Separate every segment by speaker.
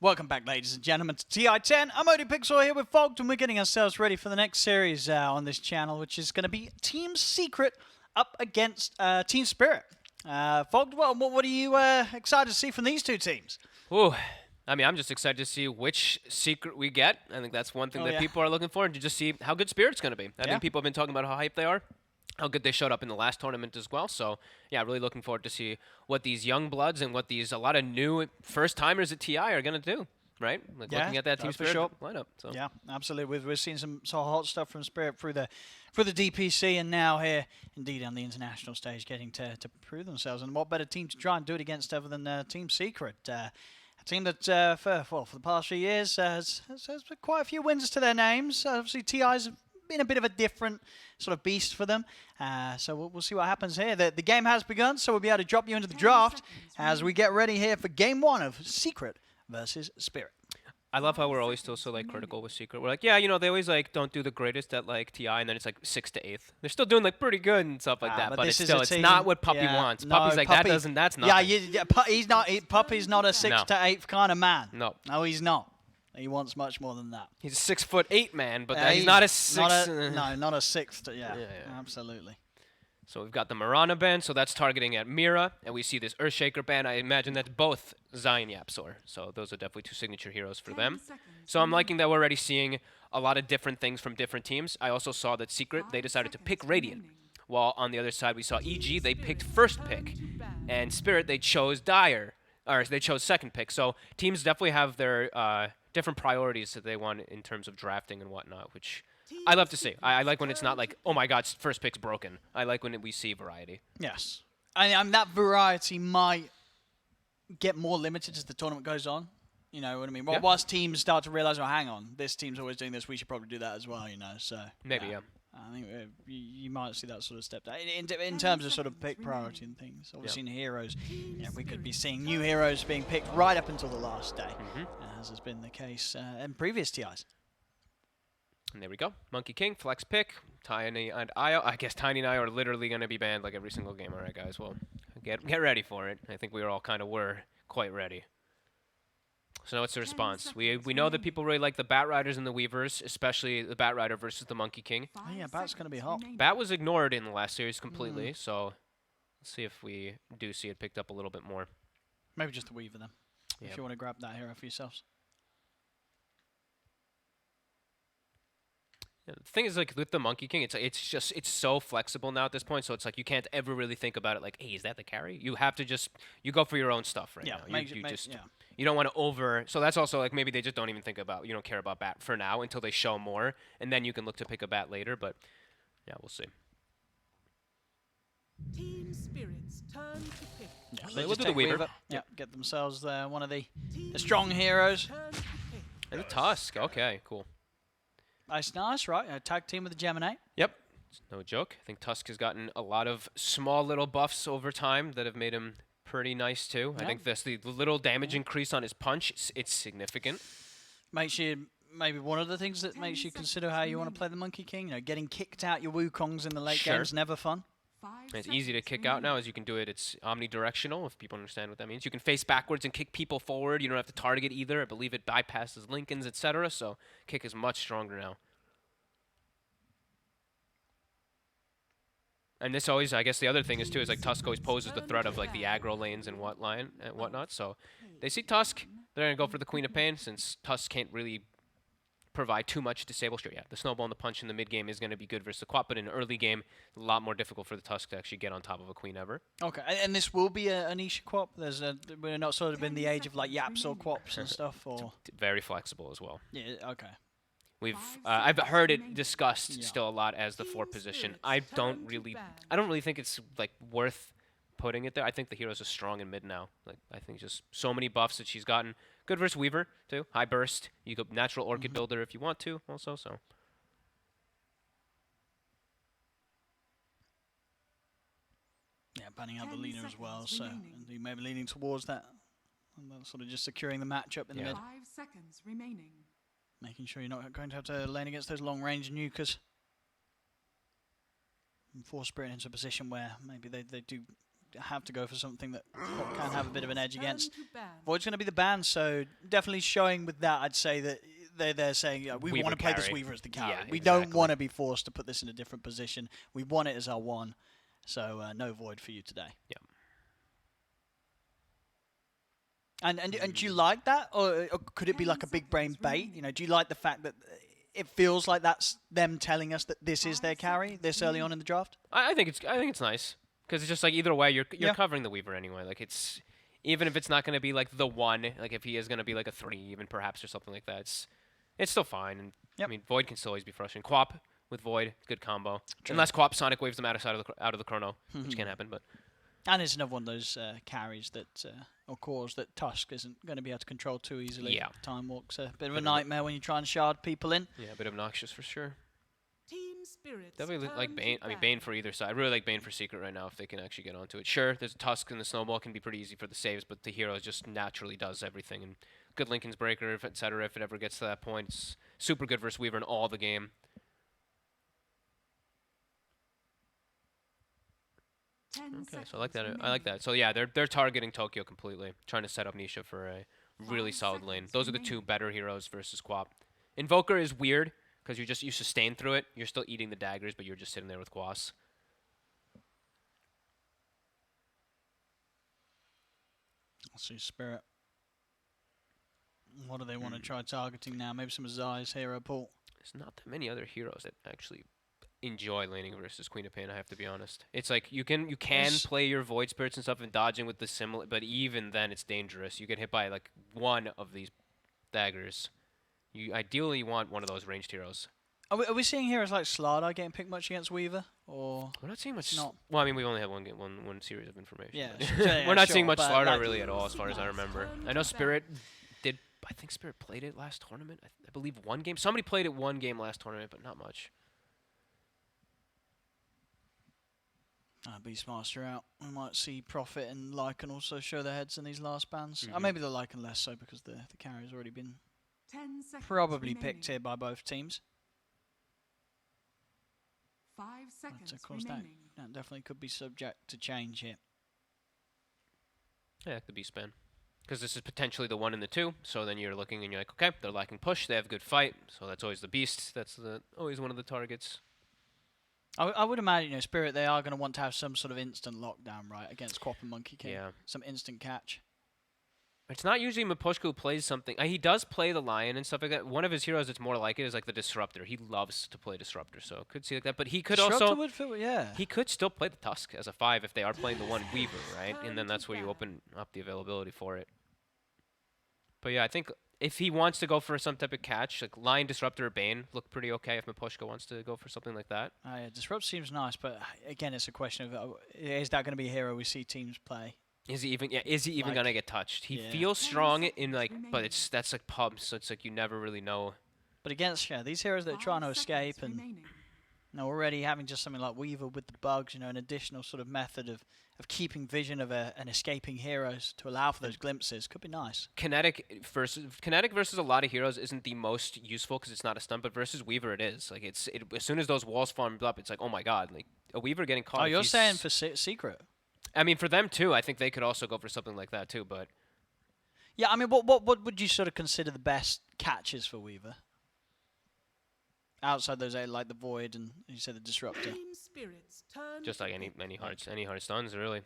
Speaker 1: Welcome back, ladies and gentlemen, to TI10. I'm ODPixel here with Fogged, and we're getting ourselves ready for the next series on this channel, which is going to be Team Secret up against Team Spirit. Fogged, well, what are you excited to see from these two teams?
Speaker 2: Ooh, I mean, I'm just excited to see which secret we get. I think that's one thing that people are looking for, and to just see how good Spirit's going to be. I think people have been talking about how hyped they are, how good they showed up in the last tournament as well. So, yeah, really looking forward to see what these young bloods and what these a lot of new first-timers at TI are going to do, right? Like looking at that Team Spirit lineup. So.
Speaker 1: Yeah, absolutely. We've seen some hot stuff from Spirit through the DPC, and now here, indeed, on the international stage, getting to prove themselves. And what better team to try and do it against other than Team Secret? A team that, for the past few years, has quite a few wins to their names. Obviously, TI's been a bit of a different sort of beast for them. So we'll see what happens here. The game has begun, so we'll be able to drop you into the draft as we get ready here for Game 1 of Secret versus Spirit.
Speaker 2: I love how we're always still so like critical with Secret. We're like, yeah, you know, they always like don't do the greatest at like TI, and then it's like 6th to 8th. They're still doing like pretty good and stuff like that, but it's still it's not what Puppy wants. No, Puppy's like Puppy, that's nothing.
Speaker 1: Yeah, Puppy's not a 6th to 8th kind of man.
Speaker 2: No,
Speaker 1: he's not. He wants much more than that.
Speaker 2: He's a 6'8" man, but he's not a 6.
Speaker 1: Not a 6th. Yeah, absolutely.
Speaker 2: So we've got the Mirana ban, so that's targeting at Mira, and we see this Earthshaker ban. I imagine that's both Zai and Yapsor, so those are definitely two signature heroes for them. So I'm liking that we're already seeing a lot of different things from different teams. I also saw that Secret, they decided to pick Radiant, while on the other side we saw EG, they picked first pick, and Spirit, they chose Dire, or they chose second pick. So teams definitely have their different priorities that they want in terms of drafting and whatnot, which I love to see. I like when it's not like, oh my god, first pick's broken. I like when we see variety.
Speaker 1: Yes. And that variety might get more limited as the tournament goes on. You know what I mean? Once teams start to realize, oh, hang on, this team's always doing this, we should probably do that as well, you know? So
Speaker 2: maybe, yeah.
Speaker 1: I think you might see that sort of step down. In terms of sort of pick priority and things. Obviously in heroes, you know, we could be seeing new heroes being picked right up until the last day, as has been the case in previous TIs.
Speaker 2: And there we go. Monkey King, flex pick, Tiny and Io. I guess Tiny and Io are literally going to be banned like every single game. All right, guys. Well, get ready for it. I think we all kind of were quite ready. So now what's the response? We know that people really like the Bat Riders and the Weavers, especially the Bat Rider versus the Monkey King.
Speaker 1: Oh, yeah, Bat's going to be hot.
Speaker 2: Bat was ignored in the last series completely, so let's see if we do see it picked up a little bit more.
Speaker 1: Maybe just the Weaver then, if you want to grab that hero for yourselves.
Speaker 2: The thing is, like with the Monkey King, it's so flexible now at this point. So it's like you can't ever really think about it like, hey, is that the carry? You have to you go for your own stuff right now. You don't want to over. So that's also like maybe they just don't even think about, you don't care about Bat for now until they show more, and then you can look to pick a Bat later. But yeah, we'll see.
Speaker 3: Team Spirit's turn to pick.
Speaker 1: Yeah, they will do the Weaver. Yeah, get themselves one of the strong heroes.
Speaker 2: And the Tusk. Okay, cool.
Speaker 1: Nice, right? A tag team with the Gemini.
Speaker 2: Yep. It's no joke. I think Tusk has gotten a lot of small little buffs over time that have made him pretty nice too. I think the little damage increase on his punch, it's significant.
Speaker 1: Makes you maybe one of the things that makes you consider how you want to play the Monkey King. You know, getting kicked out your Wukongs in the late game is never fun.
Speaker 2: It's easy to kick out now, as you can do it. It's omnidirectional, if people understand what that means. You can face backwards and kick people forward. You don't have to target either. I believe it bypasses Lincolns, etc. So kick is much stronger now. And this always, I guess the other thing is too, is like Tusk always poses the threat of like the aggro lanes and whatnot. So they see Tusk, they're gonna go for the Queen of Pain, since Tusk can't really provide too much disable. Sure, yeah, the snowball and the punch in the mid game is going to be good versus the Quap, but in the early game, a lot more difficult for the Tusk to actually get on top of a Queen ever.
Speaker 1: Okay, and this will be a niche Quap? We're not sort of been the age of like Yaps or Quaps and stuff, or
Speaker 2: very flexible as well.
Speaker 1: Yeah, okay.
Speaker 2: I've heard it discussed still a lot as the 4 position. I don't really think it's like worth putting it there. I think the heroes are strong in mid now. Like I think just so many buffs that she's gotten. Good versus Weaver too. High burst. You go natural Orchid builder if you want to also. So
Speaker 1: yeah, banning out the leader as well. So you may be leaning towards that, and sort of just securing the matchup in the mid.
Speaker 3: 5 seconds remaining.
Speaker 1: Making sure you're not going to have to lane against those long range nukers. And force Spirit into a position where maybe they do have to go for something that can have a bit of an edge
Speaker 3: Turn
Speaker 1: against.
Speaker 3: to ban.
Speaker 1: Void's going to be the ban, so definitely showing with that, I'd say that they're saying, yeah, we
Speaker 2: Weaver
Speaker 1: want to play this
Speaker 2: carry.
Speaker 1: Weaver as the carry.
Speaker 2: Yeah,
Speaker 1: We
Speaker 2: exactly.
Speaker 1: don't want to be forced to put this in a different position. We want it as our one. So no Void for you today.
Speaker 2: Yeah.
Speaker 1: And do you like that, or could it be like a big brain bait? You know, do you like the fact that it feels like that's them telling us that this is their carry this early on in the draft?
Speaker 2: I think it's nice because it's just like either way you're
Speaker 1: Yeah.
Speaker 2: covering the Weaver anyway. Like it's even if it's not going to be like the one, like if he is going to be like a 3 even perhaps or something like that, it's still fine. And
Speaker 1: Yep.
Speaker 2: I mean Void can still always be frustrating. Quap with Void, good combo.
Speaker 1: True.
Speaker 2: Unless Quap Sonic waves them out of the chrono, which can happen. But
Speaker 1: And it's another one of those carries that, or cores that Tusk isn't going to be able to control too easily.
Speaker 2: Yeah.
Speaker 1: Time Walk's a bit of a nightmare when you try and shard people in.
Speaker 2: yeah, a bit obnoxious for sure.
Speaker 3: Team spirits.
Speaker 2: Definitely
Speaker 3: turn
Speaker 2: like
Speaker 3: to
Speaker 2: Bane. I mean
Speaker 3: ban.
Speaker 2: Bane for either side. I really like Bane for Secret right now if they can actually get onto it. Sure, there's a Tusk and the Snowball can be pretty easy for the saves, but the hero just naturally does everything. And good Lincoln's Breaker, etc. If it ever gets to that point, it's super good versus Weaver in all the game.
Speaker 3: 10
Speaker 2: Okay, so I like that.
Speaker 3: seconds
Speaker 2: I like that. So yeah, they're targeting Tokyo completely, trying to set up Nisha for a really
Speaker 3: 5
Speaker 2: solid lane.
Speaker 3: seconds
Speaker 2: Those are the two
Speaker 3: remaining.
Speaker 2: better heroes versus Quap. Invoker is weird because you sustain through it. You're still eating the daggers, but you're just sitting there with Quas.
Speaker 1: Let's see, Spirit. What do they want to try targeting now? Maybe some of Zai's hero pool.
Speaker 2: There's not that many other heroes that actually enjoy laning versus Queen of Pain. I have to be honest. It's like you can
Speaker 1: Yes.
Speaker 2: play your Void Spirits and stuff and dodging with the similar, but even then it's dangerous. You get hit by like one of these daggers. You ideally want one of those ranged heroes.
Speaker 1: Are we seeing heroes like Slardar getting picked much against Weaver? Or
Speaker 2: We're not seeing much.
Speaker 1: Not.
Speaker 2: Well, I mean, we only have one series of information.
Speaker 1: Yeah,
Speaker 2: but
Speaker 1: sure, yeah,
Speaker 2: we're not
Speaker 1: sure,
Speaker 2: seeing much
Speaker 1: but
Speaker 2: Slardar
Speaker 1: like-
Speaker 2: really at all, as far as I remember. I know Spirit did. I think Spirit played it last tournament. I believe one game. Somebody played it one game last tournament, but not much.
Speaker 1: Beastmaster out. We might see Prophet and Lycan also show their heads in these last bans.
Speaker 2: Mhm.
Speaker 1: Maybe the Lycan less so because the carry's already been
Speaker 3: 10 seconds
Speaker 1: probably picked
Speaker 3: remaining.
Speaker 1: here by both teams.
Speaker 3: 5
Speaker 1: But
Speaker 3: seconds
Speaker 1: of course that
Speaker 3: remaining.
Speaker 1: definitely could be subject to change here.
Speaker 2: Yeah, the Beast ban. Because this is potentially the 1 and the 2, so then you're looking and you're like, okay, they're lacking push, they have good fight, so that's always the Beast. That's always one of the targets.
Speaker 1: I would imagine, Spirit, they are going to want to have some sort of instant lockdown, right, against Quap and Monkey King.
Speaker 2: Yeah.
Speaker 1: Some instant catch.
Speaker 2: It's not usually Mipushka who plays something. He does play the Lion and stuff like that. One of his heroes that's more like it is like the Disruptor. He loves to play Disruptor, so could see like that. But he could
Speaker 1: Disruptor
Speaker 2: also
Speaker 1: would fit, yeah.
Speaker 2: he could still play the Tusk as a 5 if they are playing the one Weaver, right? And then that's where you open up the availability for it. But yeah, I think if he wants to go for some type of catch, like Lion, Disruptor, or Bane, look pretty okay if Mipushka wants to go for something like that.
Speaker 1: Yeah, Disrupt seems nice, but again, it's a question of is that going to be a hero we see teams play?
Speaker 2: Is he even
Speaker 1: Like,
Speaker 2: gonna get touched? He
Speaker 1: yeah.
Speaker 2: feels
Speaker 3: 10
Speaker 2: strong in
Speaker 3: seconds
Speaker 2: like, but
Speaker 3: remaining.
Speaker 2: that's like pubs, so it's like you never really know.
Speaker 1: But against these heroes that are
Speaker 3: 5
Speaker 1: trying to
Speaker 3: seconds
Speaker 1: escape and
Speaker 3: remaining.
Speaker 1: already having just something like Weaver with the bugs, an additional sort of method of keeping vision of an escaping heroes to allow for those glimpses could be nice.
Speaker 2: Kinetic versus a lot of heroes isn't the most useful because it's not a stun, but versus Weaver it is. Like as soon as those walls formed up, it's like, oh my god, like a Weaver getting caught.
Speaker 1: Oh,
Speaker 2: if
Speaker 1: you're
Speaker 2: he's-
Speaker 1: saying for Secret?
Speaker 2: I mean, for them too. I think they could also go for something like that too. But
Speaker 1: Yeah, I mean, what would you sort of consider the best catches for Weaver? Outside those, like the Void and you said the Disruptor.
Speaker 3: Team spirits turn
Speaker 2: just
Speaker 3: to
Speaker 2: like
Speaker 3: pick.
Speaker 2: any hard stuns really.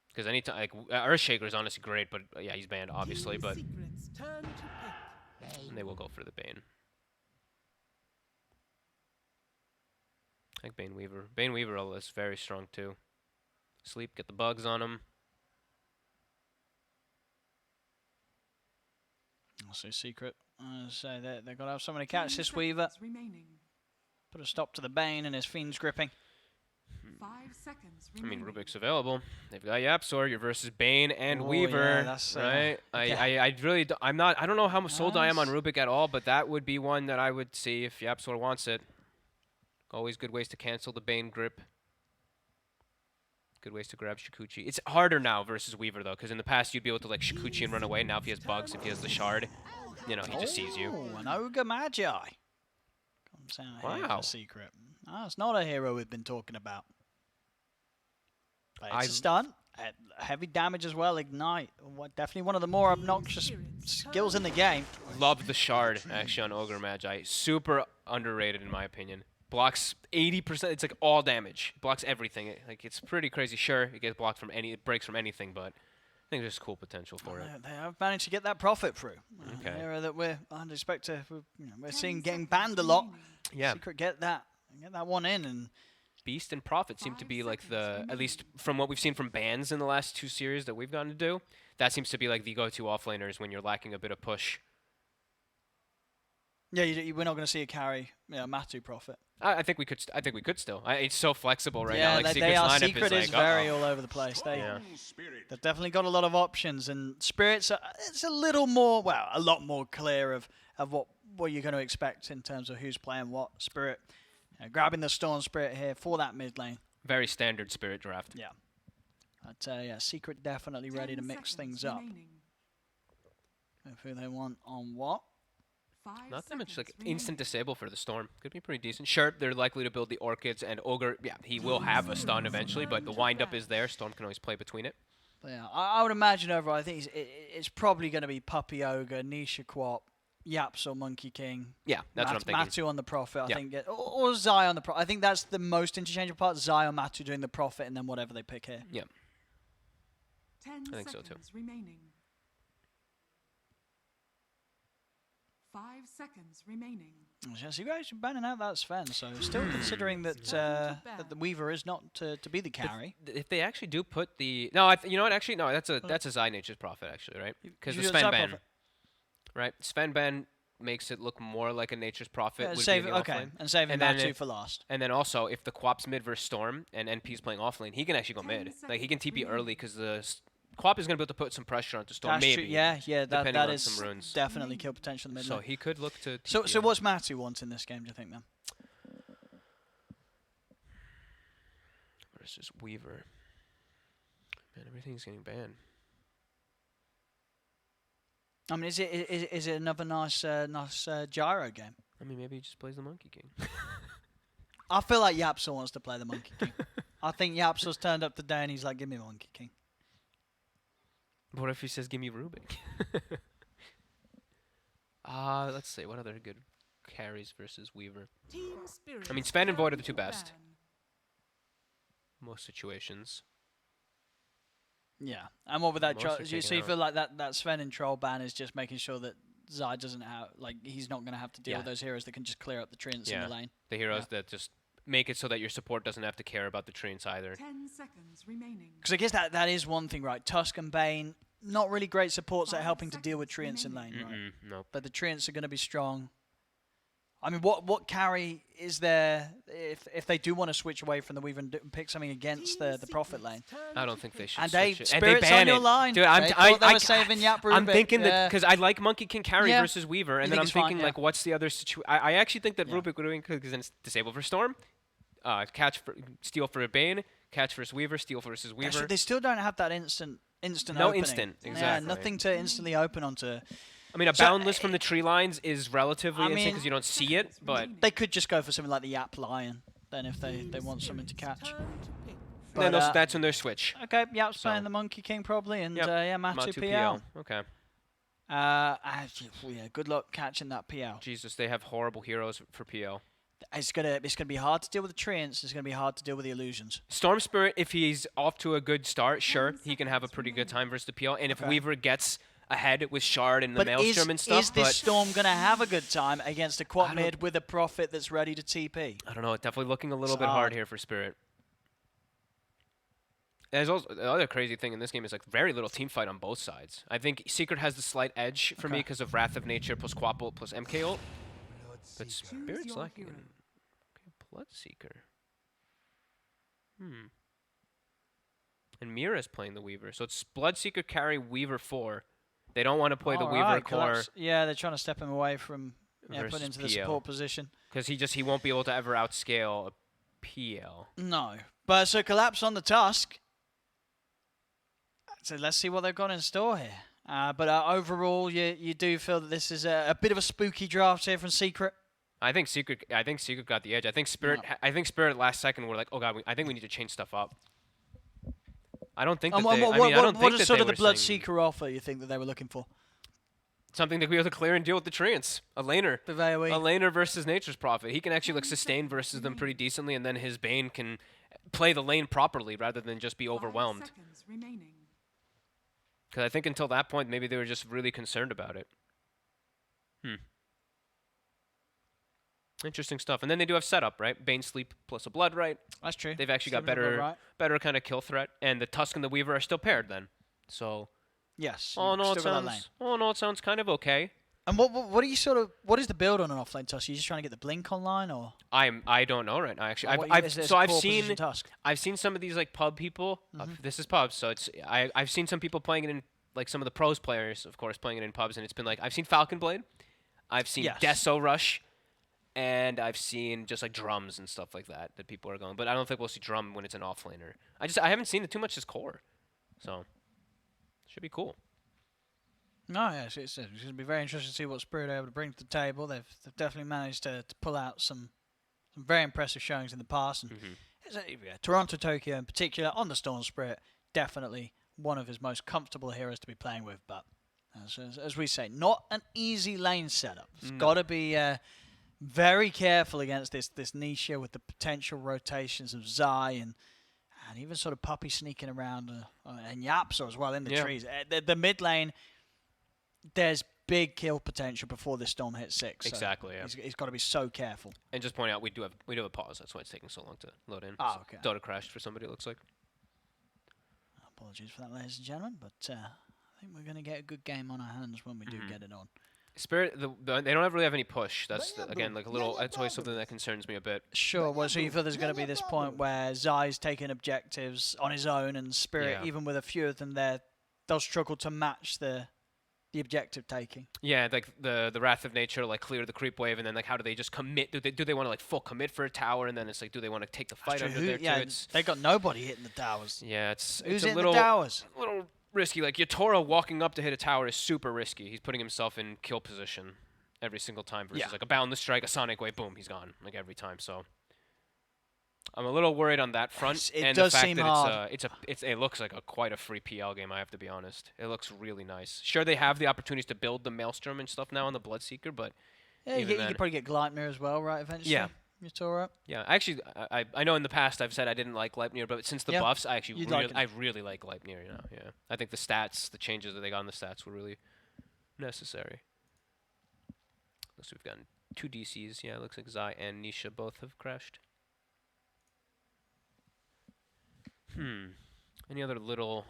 Speaker 2: Because anytime like Earthshaker is honestly great, but yeah, he's banned obviously.
Speaker 3: Team
Speaker 2: But
Speaker 3: secrets turn to pick.
Speaker 2: they will go for the Bane. I think Bane Weaver. Bane Weaver is very strong too. Sleep, get the bugs on him.
Speaker 1: Also, Secret. So they've got to have someone to
Speaker 3: 10
Speaker 1: catch this Weaver.
Speaker 3: seconds remaining.
Speaker 1: Put a stop to the Bane and his Fiend's gripping.
Speaker 3: 5 seconds
Speaker 2: I mean,
Speaker 3: remaining.
Speaker 2: Rubik's available. They've got Yapsor. You're versus Bane and
Speaker 1: Oh,
Speaker 2: Weaver,
Speaker 1: yeah, that's,
Speaker 2: right?
Speaker 1: okay.
Speaker 2: I really, I'm not. I don't know how sold I am on
Speaker 1: Nice.
Speaker 2: Rubik at all, but that would be one that I would see if Yapsor wants it. Always good ways to cancel the Bane grip. Good ways to grab Shikuchi. It's harder now versus Weaver though, because in the past you'd be able to like Shikuchi and run away. Now if he has bugs, if he has the shard, he just sees you.
Speaker 1: Oh, an Ogre Magi. Comes out here
Speaker 2: Wow.
Speaker 1: for Secret. It's not a hero we've been talking about. But it's
Speaker 2: I-
Speaker 1: a stunt. Heavy damage as well, Ignite. Definitely one of the more obnoxious skills in the game.
Speaker 2: Love the shard, actually, on Ogre Magi. Super underrated, in my opinion. Blocks 80%. It's like all damage. Blocks everything. It's pretty crazy. Sure, it gets blocked from it breaks from anything, but I think there's cool potential for it.
Speaker 1: They have managed to get that profit through.
Speaker 2: Okay.
Speaker 1: An area that I'd expect to. We're seeing getting banned a lot.
Speaker 2: Yeah.
Speaker 1: Secret get that one in, and
Speaker 2: Beast and Prophet seem to be like at least from what we've seen from bans in the last 2 series that we've gotten to do, that seems to be like the go-to offlaners when you're lacking a bit of push.
Speaker 1: yeah, we're not going to see a carry. Matu profit.
Speaker 2: I think we could. I think we could still. It's so flexible right
Speaker 1: Yeah,
Speaker 2: now. Like
Speaker 1: they are.
Speaker 2: lineup
Speaker 1: Secret
Speaker 2: is
Speaker 1: is
Speaker 2: like,
Speaker 1: very all over the place.
Speaker 2: Yeah.
Speaker 1: They've definitely got a lot of options, and Spirits it's a little more, a lot more clear of what you're going to expect in terms of who's playing what. Spirit grabbing the Storm Spirit here for that mid lane.
Speaker 2: Very standard Spirit draft.
Speaker 1: Yeah. But Secret definitely ready to mix things up. If who they want on what.
Speaker 2: Not that much like instant disable for the Storm. Could be pretty decent. Sure, they're likely to build the Orchids and Ogre. Yeah, he will have a stun eventually, but the windup is there. Storm can always play between it.
Speaker 1: But yeah, I would imagine overall, I think it's probably going to be Puppy Ogre, Nisha Quap, Yaps or Monkey King.
Speaker 2: Yeah, that's what I'm thinking.
Speaker 1: Matu on the Prophet, I
Speaker 2: Yeah.
Speaker 1: think, or Zai on the Prophet. I think that's the most interchangeable part. Zai or Matu doing the Prophet, and then whatever they pick here.
Speaker 2: Yeah.
Speaker 3: 10
Speaker 2: I think so, too.
Speaker 3: seconds remaining. 5 seconds remaining.
Speaker 1: Yeah, so you guys are banning out that Sven, so still considering that that the Weaver is not to be the carry.
Speaker 2: If they actually do put the you know what? Actually, no. That's a Zai Nature's Prophet actually, right? Because the
Speaker 1: You do
Speaker 2: Sven
Speaker 1: Zai
Speaker 2: ban,
Speaker 1: Prophet.
Speaker 2: right? Sven ban makes it look more like a Nature's Prophet.
Speaker 1: Yeah,
Speaker 2: would
Speaker 1: save
Speaker 2: be
Speaker 1: it,
Speaker 2: in the
Speaker 1: okay,
Speaker 2: offlane.
Speaker 1: and saving
Speaker 2: And then
Speaker 1: Matu
Speaker 2: if-
Speaker 1: for last.
Speaker 2: And then also, if the Quap's mid versus Storm and NP's playing offlane, he can actually go
Speaker 3: 10
Speaker 2: mid. Like he can TP
Speaker 3: seconds
Speaker 2: early because the Quap is going to be able to put some pressure onto Storm.
Speaker 1: That's
Speaker 2: Maybe.
Speaker 1: true. Yeah,
Speaker 2: depending
Speaker 1: that
Speaker 2: on
Speaker 1: is
Speaker 2: some runes.
Speaker 1: definitely kill potential in the mid
Speaker 2: So
Speaker 1: lane.
Speaker 2: he could look to.
Speaker 1: So
Speaker 2: TP
Speaker 1: what's Matu want in this game? Do you think then?
Speaker 2: versus Weaver? Man, everything's getting banned.
Speaker 1: I mean, is it another nice gyro game?
Speaker 2: I mean, maybe he just plays the Monkey King.
Speaker 1: I feel like Yapsel wants to play the Monkey King. I think Yapsel's turned up today and he's like, give me Monkey King.
Speaker 2: What if he says, "Give me Rubik"? Let's see. What other good carries versus Weaver?
Speaker 3: Team Spirit.
Speaker 2: I mean, Sven and Void are the two
Speaker 3: turn to
Speaker 2: best.
Speaker 3: ban.
Speaker 2: Most situations.
Speaker 1: Yeah, and what with that
Speaker 2: Most
Speaker 1: troll?
Speaker 2: are
Speaker 1: So you
Speaker 2: taken
Speaker 1: feel like that Sven and troll ban is just making sure that Zai doesn't have he's not going to have to deal
Speaker 2: Yeah.
Speaker 1: with those heroes that can just clear up the treants in
Speaker 2: Yeah.
Speaker 1: the lane.
Speaker 2: The heroes that just make it so that your support doesn't have to care about the treants either.
Speaker 3: 10 seconds remaining.
Speaker 1: Because I guess that is one thing, right? Tusk and Bane, not really great supports at
Speaker 3: 5
Speaker 1: helping to deal with
Speaker 3: seconds
Speaker 1: treants in lane, right?
Speaker 2: Nope.
Speaker 1: But the treants are going to be strong. I mean, what carry is there if they do want to switch away from the Weaver and pick something against
Speaker 3: Team
Speaker 1: the Prophet lane?
Speaker 3: Secrets turn
Speaker 2: I don't
Speaker 3: to
Speaker 2: think they
Speaker 3: pick.
Speaker 2: should
Speaker 1: And
Speaker 2: switch
Speaker 1: they
Speaker 2: it. And they
Speaker 1: spirits
Speaker 2: ban
Speaker 1: on your
Speaker 2: it.
Speaker 1: line.
Speaker 2: Dude,
Speaker 1: They thought they were saving Yap
Speaker 2: I'm
Speaker 1: Rubik.
Speaker 2: thinking that
Speaker 1: Yeah.
Speaker 2: because I like Monkey King carry
Speaker 1: Yeah.
Speaker 2: versus Weaver, and
Speaker 1: You
Speaker 2: then
Speaker 1: think
Speaker 2: I'm
Speaker 1: it's fine,
Speaker 2: thinking
Speaker 1: yeah.
Speaker 2: like, what's the other situation? I actually think that
Speaker 1: Yeah.
Speaker 2: Rubik would win because then it's disable for Storm, steal for a Bane, catch versus Weaver, steal versus Weaver.
Speaker 1: They still don't have that instant
Speaker 2: No
Speaker 1: opening.
Speaker 2: instant,
Speaker 1: Yeah,
Speaker 2: exactly.
Speaker 1: nothing to instantly open onto.
Speaker 2: I mean, a
Speaker 1: So,
Speaker 2: boundless from the tree lines is relatively
Speaker 1: I
Speaker 2: instant
Speaker 1: mean-
Speaker 2: because you don't see it, but
Speaker 1: They could just go for something like the Yap Lion then if they
Speaker 3: Team
Speaker 1: want something to
Speaker 3: Spirits
Speaker 1: catch.
Speaker 3: turn to pick.
Speaker 1: But,
Speaker 2: then that's when they switch.
Speaker 1: Okay, Yap's
Speaker 2: So-
Speaker 1: playing the Monkey King probably, and
Speaker 2: Yep.
Speaker 1: Matu
Speaker 2: Matu
Speaker 1: PL.
Speaker 2: Okay.
Speaker 1: Good luck catching that PL.
Speaker 2: Jesus, they have horrible heroes for PL.
Speaker 1: It's gonna be hard to deal with the treants. It's gonna be hard to deal with the illusions.
Speaker 2: Storm Spirit, if he's off to a good start, sure, he can have a pretty good time versus the PL. And if
Speaker 1: Okay.
Speaker 2: Weaver gets ahead with Shard and the
Speaker 1: But
Speaker 2: Maelstrom and stuff,
Speaker 1: is this
Speaker 2: but
Speaker 1: Storm gonna have a good time against a quad
Speaker 2: I don't-
Speaker 1: mid with a Prophet that's ready to TP?
Speaker 2: I don't know. It's definitely looking a little
Speaker 1: It's
Speaker 2: bit hard
Speaker 1: hard.
Speaker 2: here for Spirit. There's also the other crazy thing in this game is like very little team fight on both sides. I think Secret has the slight edge for me
Speaker 1: Okay.
Speaker 2: because of Wrath of Nature plus Quapple plus MK ult. But
Speaker 3: Choose
Speaker 2: Spirit's
Speaker 3: your
Speaker 2: lacking.
Speaker 3: hero.
Speaker 2: Okay, Bloodseeker. And Mira's playing the Weaver, so it's Bloodseeker carry Weaver 4. They don't want to play the Weaver
Speaker 1: Alright,
Speaker 2: core
Speaker 1: collapse. Yeah, they're trying to step him away from put
Speaker 2: versus
Speaker 1: into the
Speaker 2: PL.
Speaker 1: support position.
Speaker 2: because he won't be able to ever outscale a PL.
Speaker 1: No, but so collapse on the Tusk. So let's see what they've got in store here. But overall, you do feel that this is a bit of a spooky draft here from Secret.
Speaker 2: I think Secret got the edge. I think Spirit.
Speaker 1: No.
Speaker 2: I think Spirit last second were like, oh god, I think we need to change stuff up. I don't think
Speaker 1: And
Speaker 2: that they. I mean, I don't think
Speaker 1: what
Speaker 2: that
Speaker 1: is sort
Speaker 2: they
Speaker 1: of the
Speaker 2: were saying
Speaker 1: Bloodseeker offer you think that they were looking for?
Speaker 2: something to be able to clear and deal with the treants. A laner.
Speaker 1: The AoE?
Speaker 2: A laner versus Nature's Prophet. He can actually like sustain versus them pretty decently, and then his Bane can play the lane properly rather than just be
Speaker 3: 5
Speaker 2: overwhelmed.
Speaker 3: seconds remaining.
Speaker 2: Because I think until that point, maybe they were just really concerned about it. Interesting stuff. And then they do have setup, right? Bane Sleep plus a Blood Right.
Speaker 1: That's true.
Speaker 2: They've actually got
Speaker 1: Sleep with a Blood
Speaker 2: better,
Speaker 1: Right.
Speaker 2: better kind of kill threat, and the Tusk and the Weaver are still paired then. So
Speaker 1: Yes.
Speaker 2: all in all,
Speaker 1: still got that lane.
Speaker 2: it sounds kind of okay.
Speaker 1: And what are you sort of? What is the build on an offlane Tusk? Are you just trying to get the blink online, or
Speaker 2: I don't know right now actually.
Speaker 1: or what
Speaker 2: I've
Speaker 1: is this
Speaker 2: so I've
Speaker 1: core
Speaker 2: seen
Speaker 1: position Tusk?
Speaker 2: I've seen some of these like pub people. This is pubs, so it's I've seen some people playing it in like some of the pros players, of course, playing it in pubs, and it's been like I've seen Falcon Blade, I've seen
Speaker 1: Yes.
Speaker 2: Deso Rush, and I've seen just like drums and stuff like that people are going. But I don't think we'll see drum when it's an offlaner. I haven't seen it too much as core, so should be cool.
Speaker 1: No, yes, it's going to be very interesting to see what Spirit are able to bring to the table. They've definitely managed to pull out some very impressive showings in the past, and Toronto, Tokyo in particular, on the Storm Spirit, definitely one of his most comfortable heroes to be playing with. But as we say, not an easy lane setup. It's got to be very careful against this Nisha with the potential rotations of Zai and even sort of Puppy sneaking around and Yapso as well in the trees. The mid lane. There's big kill potential before this storm hits 6. So
Speaker 2: Exactly, yeah.
Speaker 1: He's got to be so careful.
Speaker 2: And just point out, we do have a pause. That's why it's taking so long to load in.
Speaker 1: Oh, okay.
Speaker 2: Dota crashed for somebody, it looks like.
Speaker 1: Apologies for that, ladies and gentlemen, but I think we're going to get a good game on our hands when we do get it on.
Speaker 2: Spirit, they don't really have any push. That's again like a little. That's always something that concerns me a bit.
Speaker 1: Sure. Well, so you feel there's going to be this point where Zai's taking objectives on his own, and Spirit, even with a few of them there, they'll struggle to match the objective taking. Yeah,
Speaker 2: like the Wrath of Nature, like clear the creep wave, and then like how do they just commit? Do they want to like full commit for a tower, and then it's like do they want to take the fight under there too?
Speaker 1: They got nobody hitting the towers.
Speaker 2: Yeah, it's
Speaker 1: Who's
Speaker 2: a
Speaker 1: hitting
Speaker 2: little
Speaker 1: the towers?
Speaker 2: A little risky. Like Yatora walking up to hit a tower is super risky. He's putting himself in kill position every single time versus like a boundless strike, a sonic wave, boom, he's gone like every time. So I'm a little worried on that front,
Speaker 1: it
Speaker 2: and
Speaker 1: does
Speaker 2: the fact
Speaker 1: seem
Speaker 2: that
Speaker 1: hard.
Speaker 2: it looks like quite a free PL game. I have to be honest. It looks really nice. Sure, they have the opportunities to build the Maelstrom and stuff now on the Bloodseeker, but
Speaker 1: you could probably get Gleipnir as well, right? Eventually.
Speaker 2: Yeah.
Speaker 1: Yatora.
Speaker 2: Yeah, actually, I know in the past I've said I didn't like Gleipnir, but since the buffs, I actually really like Gleipnir. You know, yeah. I think the stats, the changes that they got on the stats were really necessary. Looks like we've gotten 2 DCs. Yeah, it looks like Zai and Nisha both have crashed. Any other little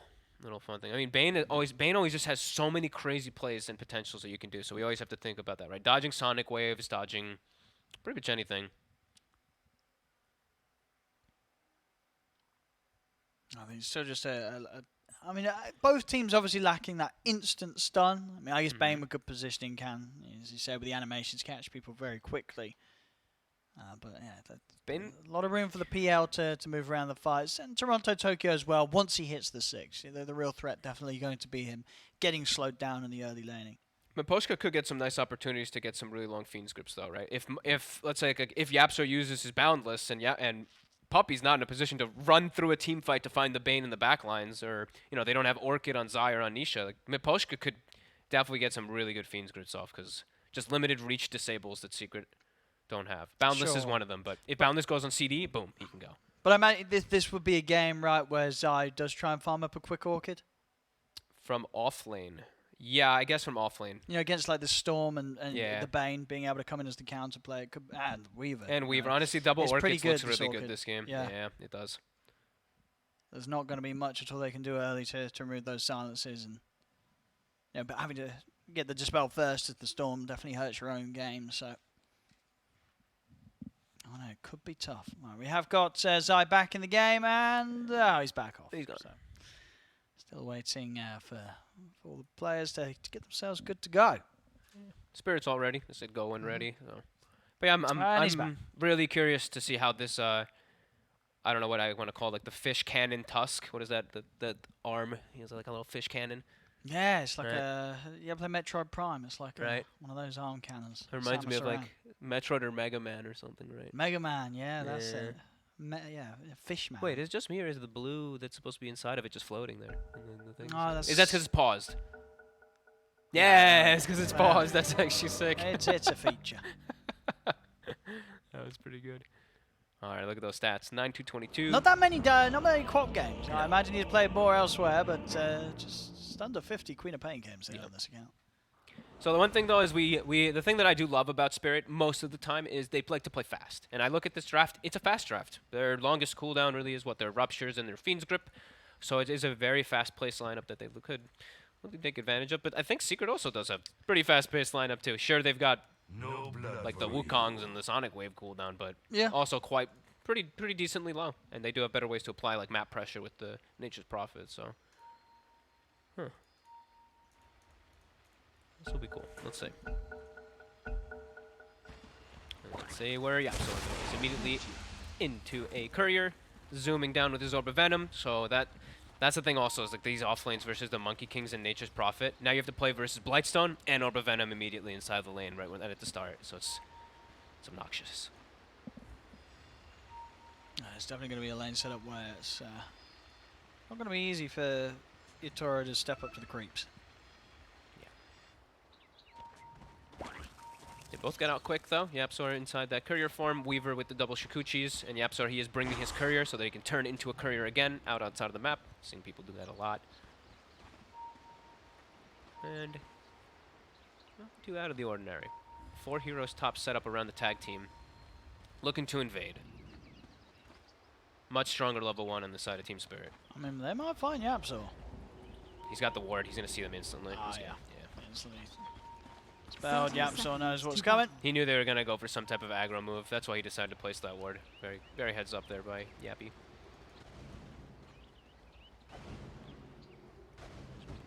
Speaker 2: fun thing? I mean, Bane always just has so many crazy plays and potentials that you can do. So we always have to think about that, right? Dodging sonic waves, dodging pretty much anything.
Speaker 1: I think it's still just both teams obviously lacking that instant stun. I mean, I guess Bane with good positioning can, as you say, with the animations, catch people very quickly. But yeah,
Speaker 2: Bane,
Speaker 1: a lot of room for the PL to move around the fights. And Toronto, Tokyo as well, once he hits the 6. The real threat definitely going to be him getting slowed down in the early laning.
Speaker 2: Miposhka could get some nice opportunities to get some really long Fiend's grips, though, right? If let's say if Yapso uses his Boundless and Puppy's not in a position to run through a team fight to find the Bane in the backlines, or they don't have Orchid on Zai or on Nisha, like Miposhka could definitely get some really good Fiend's grips off because just limited reach disables that Secret don't have. Boundless is one of them, but if Boundless goes on CD, boom, he can go.
Speaker 1: But I imagine this would be a game, right, where Zai does try and farm up a quick Orchid?
Speaker 2: From off lane. Yeah, I guess from off lane.
Speaker 1: Against like the Storm and the Bane being able to come in as the counterplay, and Weaver.
Speaker 2: And Weaver. Honestly, double
Speaker 1: it's
Speaker 2: Orchids looks really
Speaker 1: Orchid.
Speaker 2: good this game. Yeah, it does.
Speaker 1: There's not going to be much at all they can do early to remove those silences, and but having to get the Dispel first as the Storm definitely hurts your own game. So, it could be tough. Right, we have got Zai back in the game, and he's back off.
Speaker 2: He's gone.
Speaker 1: So, still waiting for all the players to get themselves good to go.
Speaker 2: Spirit's all ready. I said go and ready. So. But yeah, I'm really curious to see how this. I don't know what I want to call it, like the fish cannon tusk. What is that? The arm. He has like a little fish cannon.
Speaker 1: Yeah, it's like you ever play Metroid Prime? It's like one of those arm cannons.
Speaker 2: It reminds me of like Metroid or Mega Man or something, right?
Speaker 1: Mega Man, yeah, that's it. Yeah, fish man.
Speaker 2: Wait, is it just me or is the blue that's supposed to be inside of it just floating there? And then the thing
Speaker 1: Oh, that's...
Speaker 2: Is that because it's paused? Yeah, it's because it's paused. That's actually sick.
Speaker 1: It's a feature.
Speaker 2: That was pretty good. All right, look at those stats. 9-2-22.
Speaker 1: Not many co-op games. I imagine he's played more elsewhere, but just under 50 Queen of Pain games there on this account.
Speaker 2: So the one thing though is the thing that I do love about Spirit most of the time is they like to play fast. And I look at this draft, it's a fast draft. Their longest cooldown really is what their Ruptures and their Fiend's Grip. So it is a very fast-paced lineup that they could really take advantage of. But I think Secret also does a pretty fast-paced lineup too. Sure, they've got like the Wukongs and the Sonic Wave cooldown, but also quite pretty decently low. And they do have better ways to apply like map pressure with the Nature's Prophet. So, this will be cool. Let's see. Let's see where Yapso goes. Immediately into a Courier, zooming down with his Orb of Venom. So that's the thing also, is like these offlanes versus the Monkey Kings and Nature's Prophet. Now you have to play versus Blightstone and Orb of Venom immediately inside the lane right at the start. So it's obnoxious.
Speaker 1: It's definitely going to be a lane setup where it's not going to be easy for Yatoro to step up to the creeps.
Speaker 2: They both get out quick, though. Yapsor inside that Courier form. Weaver with the double Shikuchis. And Yapsor, he is bringing his Courier so that he can turn into a Courier again outside of the map. Seen people do that a lot. And not too out of the ordinary. 4 heroes top setup around the tag team. Looking to invade. Much stronger level 1 on the side of Team Spirit.
Speaker 1: I mean, they might find Yapsor.
Speaker 2: He's got the ward. He's going to see them instantly.
Speaker 1: Yeah. Instantly. Spelled, Yapsor knows what's coming.
Speaker 2: He knew they were going to go for some type of aggro move. That's why he decided to place that ward. Very, very heads up there by Yappy.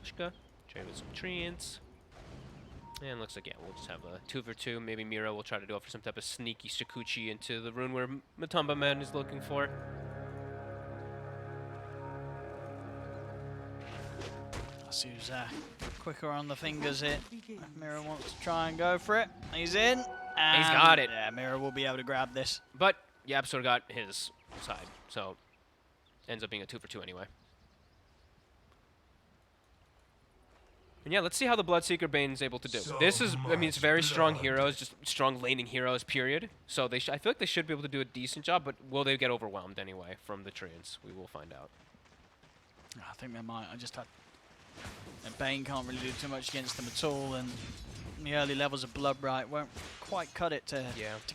Speaker 2: Shka, trade with some treants. And looks like, we'll just have a 2-for-2. Maybe Mira will try to go for some type of sneaky Shikuchi into the rune where Matumba Man is looking for.
Speaker 1: See who's quicker on the fingers here. Mira wants to try and go for it. He's in.
Speaker 2: He's got it.
Speaker 1: Yeah, Mira will be able to grab this.
Speaker 2: But Yapsor got his side, so ends up being a 2-for-2 anyway. And yeah, let's see how the Bloodseeker Bane is able to do. This is, I mean, it's very strong heroes, just strong laning heroes, period. So I feel like they should be able to do a decent job, but will they get overwhelmed anyway from the Treants? We will find out.
Speaker 1: I think they might. And Bane can't really do too much against them at all, and the early levels of Bloodbright won't quite cut it to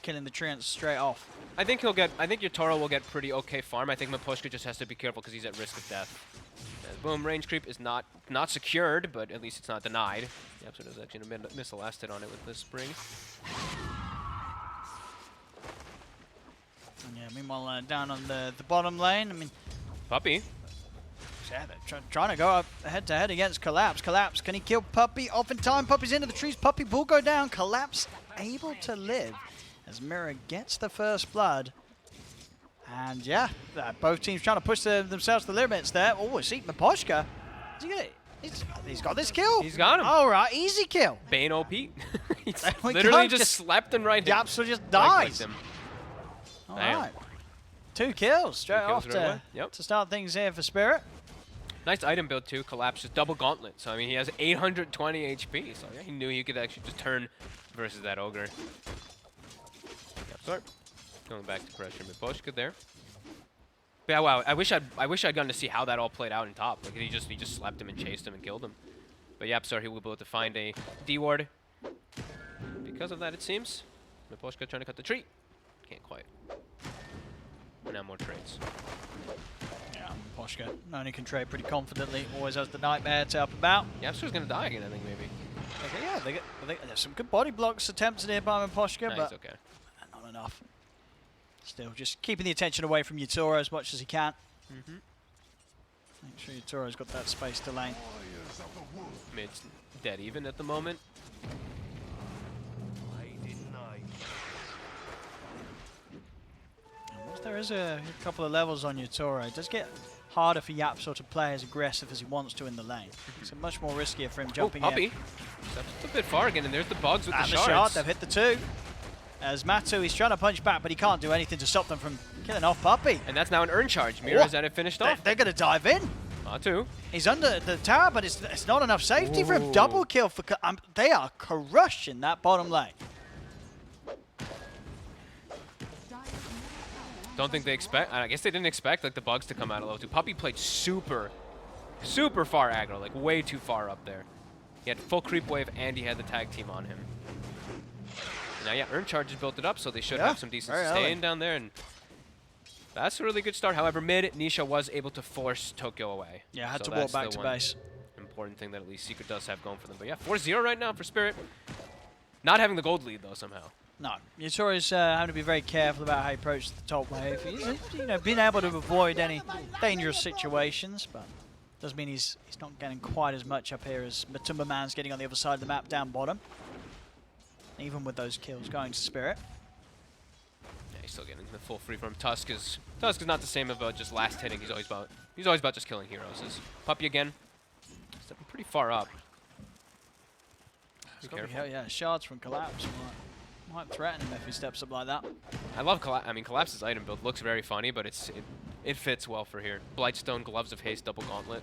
Speaker 1: killing the Treants straight off.
Speaker 2: I think Yatoro will get pretty okay farm. I think Miposhka just has to be careful because he's at risk of death. Boom, range creep is not secured, but at least it's not denied. Yep, so there's actually a miss the last hit on it with this spring.
Speaker 1: And yeah, meanwhile, down on the bottom lane, I mean...
Speaker 2: Puppey.
Speaker 1: Yeah, they're trying to go up head-to-head against Collapse. Collapse, can he kill Puppey? Off in time, Puppey's into the trees. Puppey will go down. Collapse able to live as Mira gets the first blood. And yeah, both teams trying to push themselves to the limits there. Oh, see, Miposhka. He's got this kill.
Speaker 2: He's got him.
Speaker 1: All right, easy kill.
Speaker 2: Bane OP. He's literally just slept and right hit.
Speaker 1: Yapsor just dies. All right. 2 kills straight off to start things here for Spirit.
Speaker 2: Nice item build too. Collapse, just double gauntlet. So I mean, he has 820 HP. So yeah, he knew he could actually just turn versus that ogre. Yep, going back to pressure Miposhka there. But yeah, wow. I wish I'd gotten to see how that all played out in top. Like he just slapped him and chased him and killed him. But Yapsor, he will be able to find a D ward. Because of that, it seems. Miposhka trying to cut the tree. Can't quite. Now more trades.
Speaker 1: Yeah, Miposhka only can trade pretty confidently. Always has the Nightmare to help him out.
Speaker 2: Yapsor's gonna die again, I think maybe.
Speaker 1: Okay, yeah, there's some good body blocks attempted here by Miposhka, but
Speaker 2: okay.
Speaker 1: Not enough. Still, just keeping the attention away from Yatoro as much as he can. Make sure Yatoro's got that space to lane.
Speaker 2: Mid's dead even at the moment.
Speaker 1: Once there is a couple of levels on Yatoro, it does get harder for Yapsor to play as aggressive as he wants to in the lane. It's much more riskier for him jumping in.
Speaker 2: That's a bit far again, and there's the bugs with
Speaker 1: and
Speaker 2: the shards.
Speaker 1: shard, they've hit the 2. As Matu, he's trying to punch back, but he can't do anything to stop them from killing off Puppey.
Speaker 2: And that's now an earn charge. Mira's at it finished off.
Speaker 1: They're going to dive in.
Speaker 2: Matu.
Speaker 1: He's under the tower, but it's not enough safety for him. Double kill for... they are crushing that bottom lane.
Speaker 2: Don't think they expect... I guess they didn't expect like the bugs to come out of low two. Puppey played super far aggro, like way too far up there. He had full creep wave and he had the tag team on him. Now, yeah, earn charges built it up, so they should have some decent sustain down there, and that's a really good start. However, mid, Nisha was able to force Tokyo away.
Speaker 1: Yeah, had
Speaker 2: so
Speaker 1: to walk back to base.
Speaker 2: Important thing that at least Secret does have going for them. But yeah, 4-0 right now for Spirit. Not having the gold lead, though, somehow.
Speaker 1: No, Yatora's having to be very careful about how he approaches the top wave. He's been able to avoid any dangerous situations, but doesn't mean he's not getting quite as much up here as Matumba Man's getting on the other side of the map down bottom. Even with those kills going to Spirit.
Speaker 2: Yeah, he's still getting the full free from Tusk is not the same about just last hitting. He's always about just killing heroes. Is Puppey again? Stepping pretty far up. Be careful.
Speaker 1: Yeah, shards from Collapse might threaten him if he steps up like that.
Speaker 2: I love Collapse's item build looks very funny, but it fits well for here. Blightstone, Gloves of Haste, Double Gauntlet.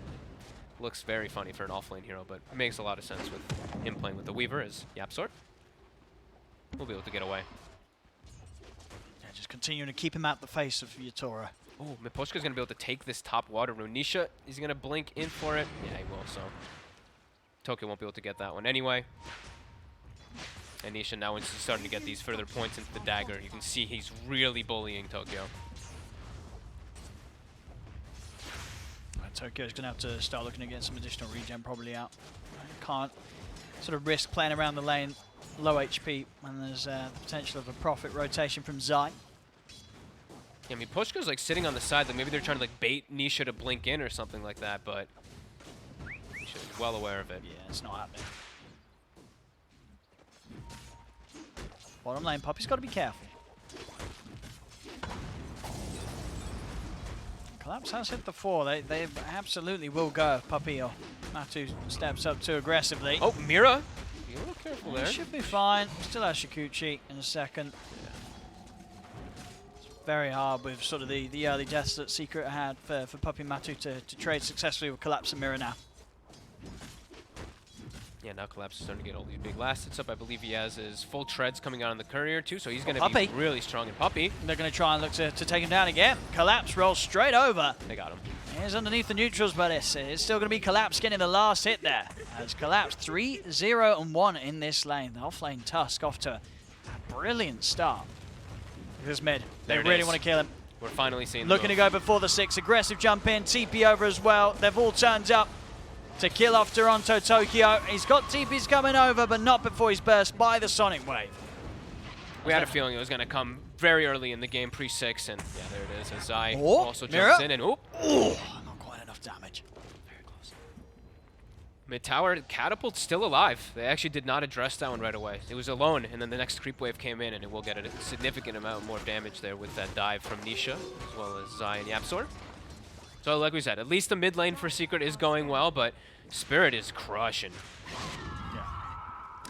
Speaker 2: Looks very funny for an offlane hero, but it makes a lot of sense with him playing with the Weaver as Yapsort. We'll be able to get away.
Speaker 1: Yeah, just continuing to keep him out the face of Yatora.
Speaker 2: Oh, Miposhka's going to be able to take this top water rune. Nisha is going to blink in for it. Yeah, he will, so Tokyo won't be able to get that one anyway. And Nisha now is starting to get these further points into the dagger. You can see he's really bullying Tokyo.
Speaker 1: Tokyo's going to have to start looking to get some additional regen probably out. Can't sort of risk playing around the lane low HP when there's the potential of a profit rotation from Zai.
Speaker 2: Yeah, I mean, Pushka's like sitting on the side, like maybe they're trying to like bait Nisha to blink in or something like that, but Nisha is well aware of it.
Speaker 1: Yeah, it's not happening. Bottom lane, Puppey's got to be careful. Collapse has hit the 4. They absolutely will go if Puppey or Matu steps up too aggressively.
Speaker 2: Oh, Mira! Be a little careful there.
Speaker 1: Should be fine. Still has Shikuchi in a second. It's very hard with sort of the early deaths that Secret had for Puppey Matu to trade successfully with Collapse and Mira now.
Speaker 2: Yeah, now Collapse is starting to get all these big last hits up. I believe he has his full treads coming out on the courier too, so he's going to be really strong in Puppey.
Speaker 1: They're going to try and look to take him down again. Collapse rolls straight over.
Speaker 2: They got him.
Speaker 1: He's underneath the neutrals, but it's still going to be Collapse getting the last hit there. As Collapse 3-0-1 in this lane. The offlane Tusk off to a brilliant start. This mid. They really want to kill him.
Speaker 2: We're finally seeing
Speaker 1: looking to go before the 6. Aggressive jump in. TP over as well. They've all turned up to kill off Toronto Tokyo. He's got TPs coming over, but not before he's burst by the Sonic Wave.
Speaker 2: We had a feeling it was going to come very early in the game, pre-6, and yeah, there it is. As Zai
Speaker 1: Oh,
Speaker 2: also jumps in, and
Speaker 1: not quite enough damage.
Speaker 2: Very close. Mid-tower, Catapult still alive. They actually did not address that one right away. It was alone, and then the next creep wave came in, and it will get a significant amount more damage there with that dive from Nisha, as well as Zai and Yapsor. So like we said, at least the mid lane for Secret is going well, but Spirit is crushing.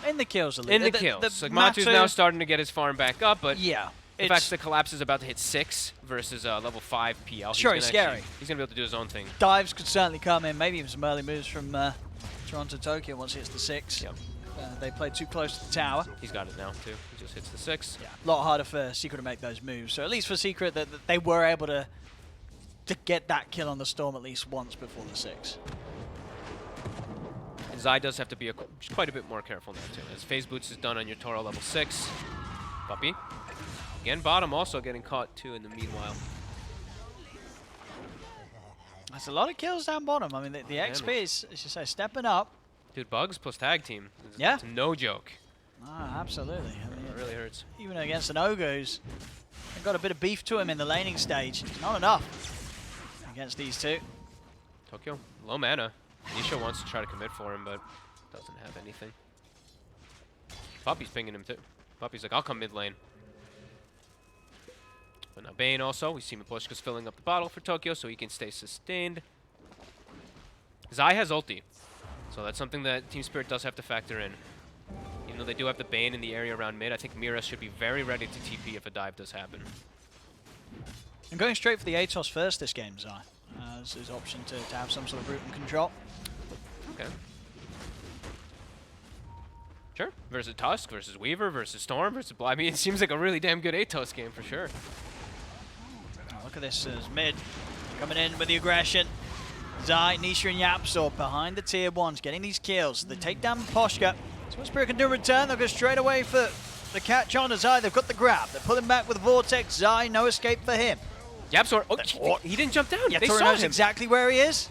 Speaker 1: In the kills,
Speaker 2: in the kills. Like Matu's now starting to get his farm back up, but
Speaker 1: yeah,
Speaker 2: the fact that Collapse is about to hit 6 versus level 5 PL.
Speaker 1: Sure, he's scary.
Speaker 2: He's going to be able to do his own thing.
Speaker 1: Dives could certainly come in, maybe even some early moves from Toronto Tokyo once he hits the 6.
Speaker 2: Yep.
Speaker 1: They played too close to the tower.
Speaker 2: He's got it now, too. He just hits the 6.
Speaker 1: Yeah, a lot harder for Secret to make those moves. So at least for Secret, that they were able to get that kill on the Storm at least once before the 6.
Speaker 2: And Zai does have to be quite a bit more careful now too, as Phase Boots is done on your Toro level 6. Puppey. Again, bottom also getting caught too in the meanwhile.
Speaker 1: That's a lot of kills down bottom. I mean, the XP is, as you say, stepping up.
Speaker 2: Dude, Bugs plus tag team.
Speaker 1: Yeah.
Speaker 2: It's no joke.
Speaker 1: Ah, absolutely. I mean,
Speaker 2: it really hurts.
Speaker 1: Even against an Ogre who's got a bit of beef to him in the laning stage. Not enough against these two.
Speaker 2: Tokyo, low mana. Nisha wants to try to commit for him, but doesn't have anything. Puppey's pinging him too. Puppey's like, I'll come mid lane. But now Bane also. We see Miposhka's filling up the bottle for Tokyo so he can stay sustained. Zai has ulti. So that's something that Team Spirit does have to factor in. Even though they do have the Bane in the area around mid, I think Mira should be very ready to TP if a dive does happen.
Speaker 1: I'm going straight for the Atos first this game, Zai. As his option to have some sort of root and control.
Speaker 2: Okay. Sure. Versus Tusk, versus Weaver, versus Storm, versus I mean, it seems like a really damn good Atos game for sure.
Speaker 1: Oh, look at this as mid coming in with the aggression. Zai, Nisha, and Yapsor behind the tier 1s, getting these kills. They take down Poshka. So what Spirit can do in return, they'll go straight away for the catch on to Zai. They've got the grab. They're pulling back with Vortex. Zai, no escape for him.
Speaker 2: Yapsor, oh, he didn't jump down. They
Speaker 1: Yapsor
Speaker 2: saw
Speaker 1: knows
Speaker 2: him.
Speaker 1: exactly where he is.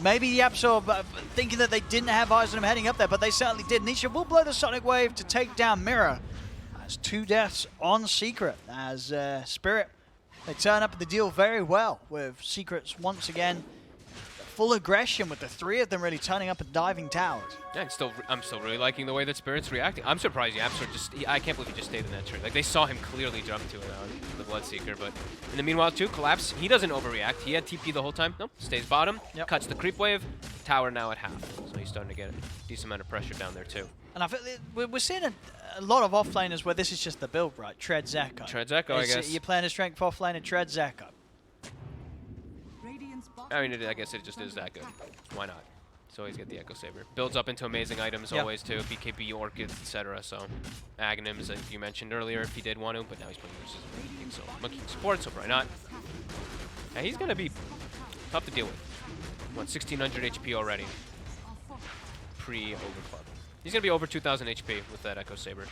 Speaker 1: Maybe Yapsor thinking that they didn't have eyes on him heading up there, but they certainly did. Nisha will blow the Sonic Wave to take down Mira. That's 2 deaths on Secret as Spirit, they turn up the deal very well with Secrets once again. Full aggression with the 3 of them really turning up and diving towers.
Speaker 2: Yeah, I'm still really liking the way that Spirit's reacting. I'm surprised Yapsor I can't believe he just stayed in that tree. Like, they saw him clearly jump to it, the Bloodseeker, but in the meanwhile, too, Collapse, he doesn't overreact. He had TP the whole time. Nope, stays bottom, cuts the creep wave, tower now at half. So he's starting to get a decent amount of pressure down there, too.
Speaker 1: And I feel we're seeing a lot of offlaners where this is just the build, right? Treads Echo.
Speaker 2: Treads Echo, I guess.
Speaker 1: You're playing a strength offlane and Treads Echo.
Speaker 2: I mean, I guess it just is that good. Why not? So always get the Echo Saber. Builds up into amazing items always too. BKB, Orchids, etc. So Aghanims, like you mentioned earlier, if he did want to, but now he's playing versus Monkey, so Monkey support, so why not? Yeah, he's gonna be tough to deal with. What, 1600 HP already? Pre-overclock. He's gonna be over 2000 HP with that Echo Saber.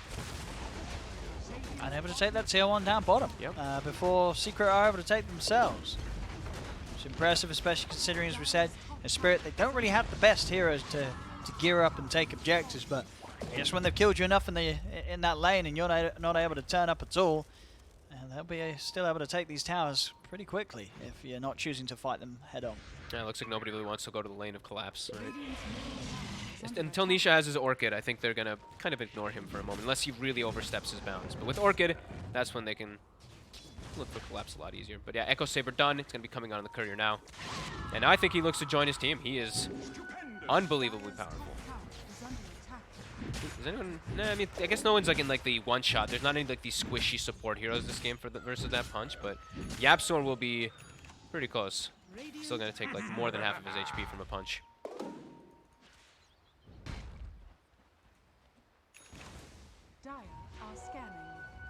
Speaker 1: Unable to take that tier 1 down bottom.
Speaker 2: Yep.
Speaker 1: Before Secret are able to take themselves. It's impressive, especially considering, as we said, in Spirit, they don't really have the best heroes to gear up and take objectives, but I guess when they've killed you enough in that lane and you're not able to turn up at all, they'll be still able to take these towers pretty quickly if you're not choosing to fight them head on.
Speaker 2: Yeah, it looks like nobody really wants to go to the lane of Collapse. Right? Until Nisha has his Orchid, I think they're going to kind of ignore him for a moment, unless he really oversteps his bounds. But with Orchid, that's when they can look for Collapse a lot easier. But yeah, Echo Saber done. It's going to be coming on the courier now. And I think he looks to join his team. He is unbelievably powerful. Is anyone? Nah, I mean, I guess no one's like in like the one shot. There's not any like these squishy support heroes this game for versus that punch. But Yapsor will be pretty close. Still going to take like more than half of his HP from a punch.
Speaker 3: Dire are scanning.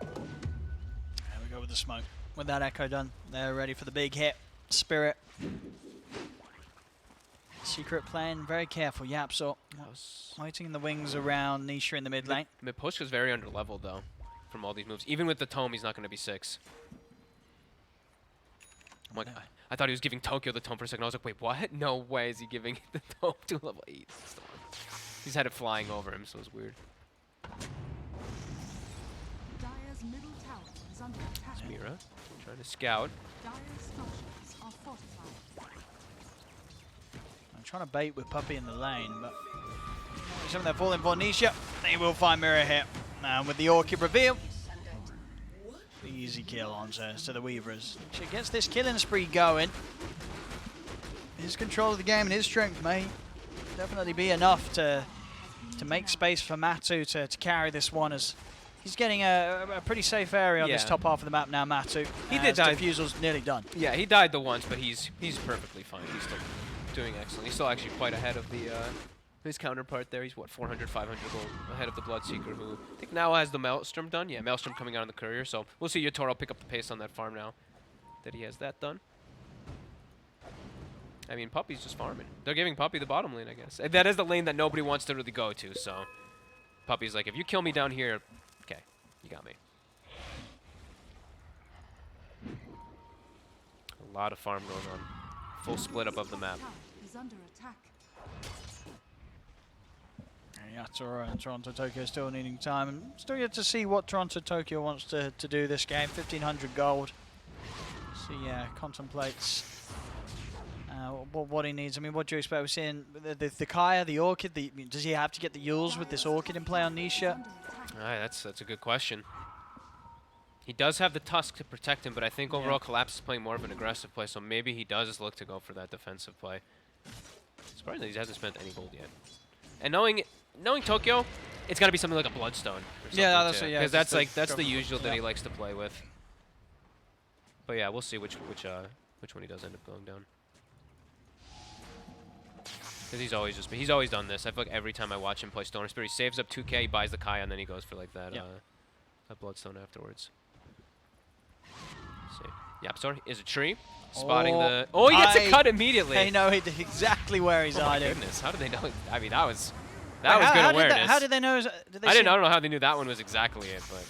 Speaker 1: There we go with the smoke. With that Echo done, they're ready for the big hit. Spirit. Secret playing very careful. Yapsor waiting in the wings around Nisha in the mid lane.
Speaker 2: Mid-push was very under-leveled, though, from all these moves. Even with the tome, he's not going to be 6. I'm like, I thought he was giving Tokyo the tome for a second. I was like, wait, what? No way is he giving the tome to level 8. He's had it flying over him, so it's weird.
Speaker 3: Dire's middle tower is under attack.
Speaker 2: Mira trying to scout.
Speaker 3: Dire's structures are fortified.
Speaker 1: I'm trying to bait with Puppy in the lane, but something they're falling for. Nisha, they will find Mira here. And with the Orchid reveal, the easy kill on to the Weavers. She gets this killing spree going. His control of the game and his strength may definitely be enough to make space for Matu to carry this one, as he's getting a pretty safe area on this top half of the map now, Matu.
Speaker 2: He did die.
Speaker 1: Diffusal's nearly done.
Speaker 2: Yeah, he died the once, but he's perfectly fine. He's still doing excellent. He's still actually quite ahead of the his counterpart there. He's what, 400, 500 gold ahead of the Bloodseeker, who I think now has the Maelstrom done. Yeah, Maelstrom coming out on the courier, so we'll see Yatoro pick up the pace on that farm now that he has that done. I mean, Puppy's just farming. They're giving Puppy the bottom lane, I guess. And that is the lane that nobody wants to really go to, so Puppy's like, if you kill me down here, okay, you got me. A lot of farm going on. Full split up of the map.
Speaker 3: Is under attack.
Speaker 1: Yatora and Toronto Tokyo still needing time, and still yet to see what Toronto Tokyo wants to do this game. 1500 gold. See, contemplates what he needs. I mean, what do you expect? We're seeing the Kaya, the Orchid. Does he have to get the Yules with this Orchid in play on Nisha?
Speaker 2: Alright, that's a good question. He does have the Tusk to protect him, but I think overall Collapse is playing more of an aggressive play, so maybe he does look to go for that defensive play. Surprisingly, he hasn't spent any gold yet. And knowing Tokyo, It's got to be something like a Bloodstone. Or something
Speaker 1: Yeah, that's
Speaker 2: too,
Speaker 1: yeah.
Speaker 2: because
Speaker 1: just
Speaker 2: that's like
Speaker 1: to
Speaker 2: that's
Speaker 1: go
Speaker 2: the
Speaker 1: for-
Speaker 2: usual that
Speaker 1: yeah.
Speaker 2: he likes to play with. But yeah, we'll see which one he does end up going down. Because he's always done this. I feel like every time I watch him play Stoner Spirit, he saves up 2k, he buys the Kaya, and then he goes for like that that Bloodstone afterwards. Let's see. Yapsor is a tree. Spotting the... Oh, he gets a cut immediately.
Speaker 1: They know exactly where he's
Speaker 2: Oh my
Speaker 1: hiding.
Speaker 2: goodness, how did they know? I mean, that was
Speaker 1: Wait,
Speaker 2: good
Speaker 1: how
Speaker 2: awareness.
Speaker 1: How did they know? Did they
Speaker 2: I
Speaker 1: see
Speaker 2: don't know how they knew that one was exactly it, but...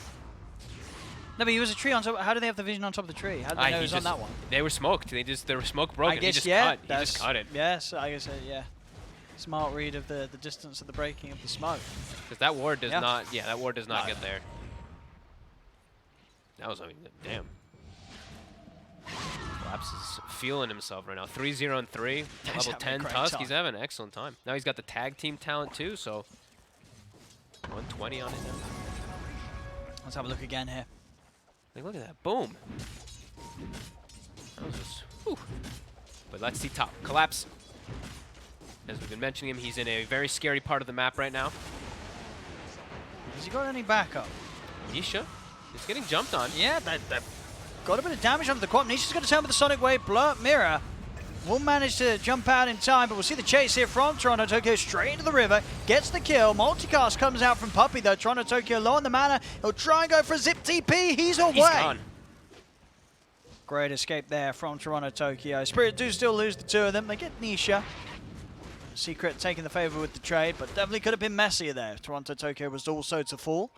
Speaker 1: No, but he was a tree on top. How did they have the vision on top of the tree? How did they know he was on that one?
Speaker 2: They were smoked. They were smoke broken.
Speaker 1: I guess,
Speaker 2: he just
Speaker 1: yeah.
Speaker 2: cut. He just cut it.
Speaker 1: Yes, I guess, yeah. Smart read of the distance of the breaking of the smoke.
Speaker 2: Because that ward does
Speaker 1: Yeah.
Speaker 2: not... Yeah, that ward does not
Speaker 1: No.
Speaker 2: get there. That was, I mean, damn. Collapse is feeling himself right now. 3-0 and 3.
Speaker 1: He's
Speaker 2: Level
Speaker 1: having a
Speaker 2: 10
Speaker 1: great
Speaker 2: Tusk.
Speaker 1: time.
Speaker 2: He's having an excellent time. Now he's got the tag team talent too, so 120 on it now.
Speaker 1: Let's have a look again here.
Speaker 2: Like, look at that. Boom. That was just, whew. But let's see top. Collapse. As we've been mentioning him, he's in a very scary part of the map right now.
Speaker 1: Has he got any backup?
Speaker 2: Nisha is getting jumped on.
Speaker 1: Yeah, that got a bit of damage onto the quad. Nisha's going to turn with the Sonic Wave. Blur Mirror will manage to jump out in time, but we'll see the chase here from Toronto Tokyo straight into the river. Gets the kill. Multicast comes out from Puppy though. Toronto Tokyo low on the mana. He'll try and go for a zip TP. He's away.
Speaker 2: He's gone.
Speaker 1: Great escape there from Toronto Tokyo. Spirit do still lose the two of them. They get Nisha. Secret taking the favor with the trade, but definitely could have been messier there. Toronto Tokyo was also to fall.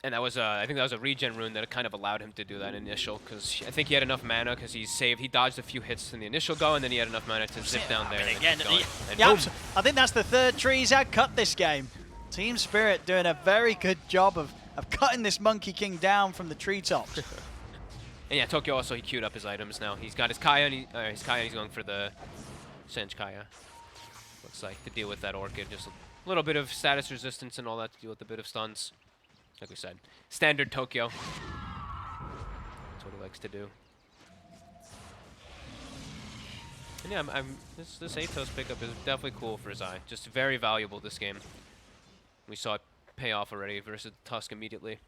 Speaker 2: And that was, I think that was a regen rune that kind of allowed him to do that initial, because I think he had enough mana, because he dodged a few hits in the initial go, and then he had enough mana to zip down there. And
Speaker 1: again,
Speaker 2: keep going. And
Speaker 1: yeah,
Speaker 2: boom.
Speaker 1: I think that's the third tree he's had cut this game. Team Spirit doing a very good job of cutting this Monkey King down from the treetops.
Speaker 2: And yeah, Tokyo also, he queued up his items now. He's got his Kaya, and he's going for the Senj Kaya. Looks like to deal with that Orchid, just a little bit of status resistance and all that to deal with a bit of stuns. Like we said, standard Tokyo. That's what he likes to do. And yeah, this Atos pickup is definitely cool for Zai. Just very valuable this game. We saw it pay off already versus Tusk immediately.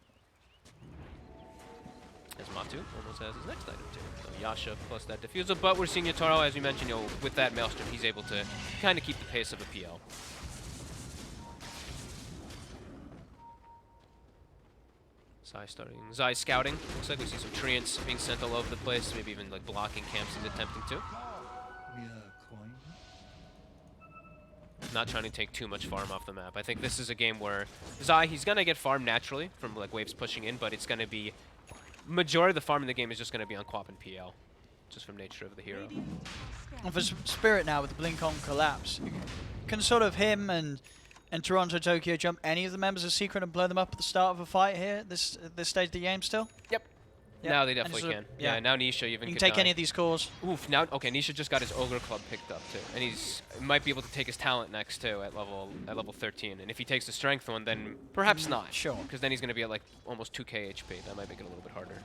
Speaker 2: As Matu almost has his next item too. So Yasha plus that Diffusal, but we're seeing Yatoro, as you mentioned, with that Maelstrom, he's able to kind of keep the pace of a PL. Zai scouting. Looks like we see some treants being sent all over the place, maybe even like blocking camps he's attempting to. Not trying to take too much farm off the map. I think this is a game where Zai, he's gonna get farm naturally from like waves pushing in, but it's gonna be majority of the farm in the game is just gonna be on Quap and PL, just from nature of the hero.
Speaker 1: And for Spirit now with the Blink on Collapse, can sort of him and Toronto Tokyo jump any of the members of Secret and blow them up at the start of a fight here at this stage of the game still?
Speaker 2: Yep.
Speaker 1: Yep.
Speaker 2: Now they
Speaker 1: And
Speaker 2: definitely
Speaker 1: sort
Speaker 2: can.
Speaker 1: of-
Speaker 2: Yeah, now Nisha even
Speaker 1: You can
Speaker 2: could
Speaker 1: take
Speaker 2: die.
Speaker 1: any of these cores.
Speaker 2: Oof, now, okay, Nisha just got his Ogre Club picked up too. And he's might be able to take his talent next too at level 13. And if he takes the strength one, then perhaps not.
Speaker 1: sure.
Speaker 2: Because then he's going to be at like almost 2k HP. That might make it a little bit harder.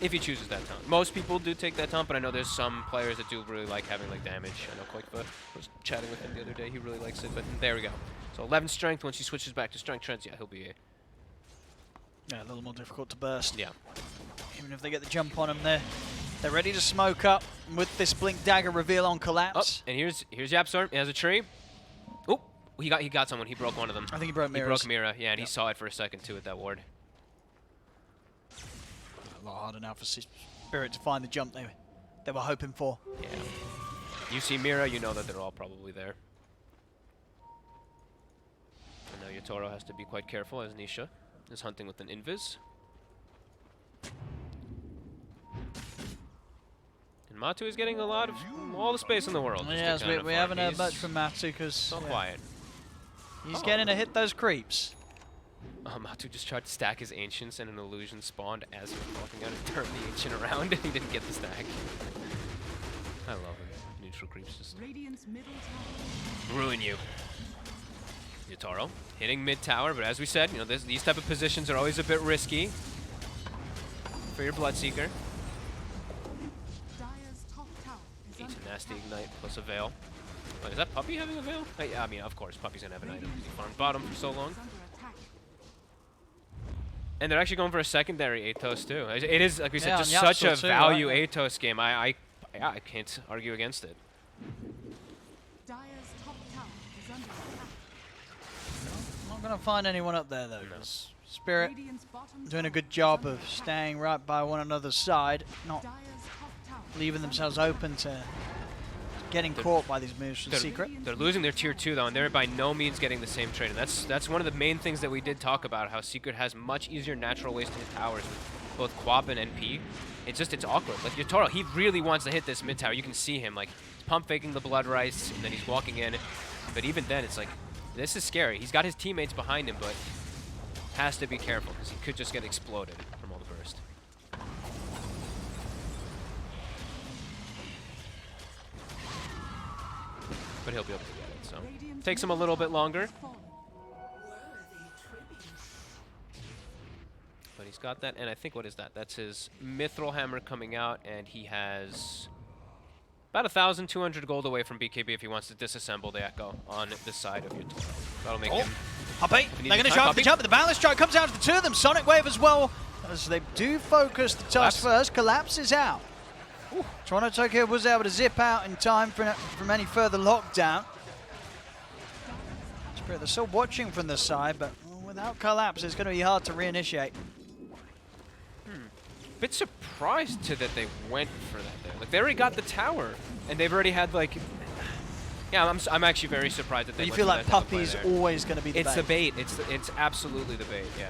Speaker 2: If he chooses that talent. Most people do take that talent, but I know there's some players that do really like having like damage. I know Koikba was chatting with him the other day. He really likes it, but there we go. So 11 strength. Once he switches back to strength trends, yeah, he'll be...
Speaker 1: Yeah, a little more difficult to burst.
Speaker 2: Yeah.
Speaker 1: Even if they get the jump on him there. They're ready to smoke up with this Blink Dagger reveal on
Speaker 2: Oh,
Speaker 1: Collapse.
Speaker 2: and here's Yapsor. He has a tree. Oh, he got someone. He broke one of them.
Speaker 1: I think he broke
Speaker 2: He
Speaker 1: Mirrors.
Speaker 2: broke Mira, yeah, and he
Speaker 1: Yep.
Speaker 2: saw it for a second too at that ward.
Speaker 1: A lot harder now for Spirit to find the jump they were hoping for.
Speaker 2: Yeah. You see Mira, you know that they're all probably there. And now Yatoro has to be quite careful as Nisha is hunting with an Invis. And Matu is getting a lot of all the space in the world. just to
Speaker 1: Yes,
Speaker 2: kind of
Speaker 1: we
Speaker 2: farm.
Speaker 1: haven't heard
Speaker 2: He's
Speaker 1: much from Matsu because
Speaker 2: so quiet.
Speaker 1: he's getting to hit those creeps.
Speaker 2: Matu just tried to stack his Ancients and an Illusion spawned as he was walking out and turned the Ancient around and he didn't get the stack. I love it. Neutral creeps just
Speaker 3: Radiant's middle tower
Speaker 2: ruin you. Yatoro hitting mid tower, but as we said, you know, these type of positions are always a bit risky for your Bloodseeker.
Speaker 3: Dire's top tower is under
Speaker 2: nasty ignite plus a veil. Wait, is that Puppy having a veil? Yeah, I mean, of course, Puppy's gonna have an item. He farmed bottom for so long. And they're actually going for a secondary Atos too. It is, like we said, just such a value Atos game. I can't argue against it.
Speaker 3: Dire's top tower is under attack.
Speaker 1: Not going to find anyone up there, though.
Speaker 2: No.
Speaker 1: Spirit
Speaker 3: Radiant's bottom
Speaker 1: doing a
Speaker 3: tower
Speaker 1: good
Speaker 3: is
Speaker 1: job
Speaker 3: under
Speaker 1: of
Speaker 3: attack.
Speaker 1: staying right by one another's side, not
Speaker 3: Dire's top tower
Speaker 1: leaving
Speaker 3: is
Speaker 1: themselves
Speaker 3: under
Speaker 1: open to getting caught by these moves from
Speaker 2: they're-
Speaker 1: Secret.
Speaker 2: They're losing their tier 2 though, and they're by no means getting the same trade. And that's one of the main things that we did talk about, how Secret has much easier natural ways to hit towers with both Quap and NP. It's awkward. Like Yotaro, he really wants to hit this mid tower. You can see him, like, he's pump faking the Blood Rice, and then he's walking in. But even then, it's like, this is scary. He's got his teammates behind him, but has to be careful, because he could just get exploded from all the burst. But he'll be able to get it, so.
Speaker 3: Radiant's
Speaker 2: Takes him a
Speaker 3: middle
Speaker 2: little bit
Speaker 3: tower
Speaker 2: longer.
Speaker 3: has fallen.
Speaker 2: But he's got that, and I think, what is that? That's his Mithril Hammer coming out, and he has about 1,200 gold away from BKB if he wants to disassemble the Echo on this side of Yotaro. That'll make him...
Speaker 1: Puppy,
Speaker 2: We need
Speaker 1: they're going to
Speaker 2: to
Speaker 1: try
Speaker 2: time
Speaker 1: for the
Speaker 2: Puppy.
Speaker 1: jump, but the balance strike comes out to the two of them. Sonic Wave as well, as they do focus the
Speaker 2: Collapse.
Speaker 1: tusk first. Collapses out. Toronto Tokyo was able to zip out in time from any further lockdown. Spirit, they're still watching from the side, but without collapse, it's going to be hard to reinitiate.
Speaker 2: Bit surprised to that they went for that there. Like, they already got the tower, and they've already had, like... Yeah, I'm actually very surprised that they
Speaker 1: You
Speaker 2: went
Speaker 1: feel
Speaker 2: for
Speaker 1: like
Speaker 2: that type of play
Speaker 1: Puppy's
Speaker 2: there.
Speaker 1: always going to be the
Speaker 2: It's
Speaker 1: bait.
Speaker 2: the bait. It's absolutely the bait, yeah.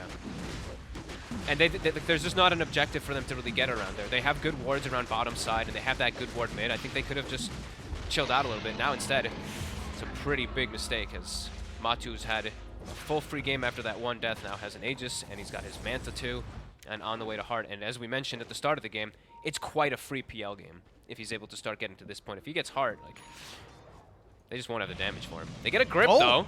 Speaker 2: And there's just not an objective for them to really get around there. They have good wards around bottom side, and they have that good ward mid. I think they could have just chilled out a little bit. Now instead, it's a pretty big mistake, as Matu's had a full free game after that one death, now has an Aegis, and he's got his Manta too, and on the way to Heart. And as we mentioned at the start of the game, it's quite a free PL game if he's able to start getting to this point. If he gets Heart, like, they just won't have the damage for him. They get a grip, though,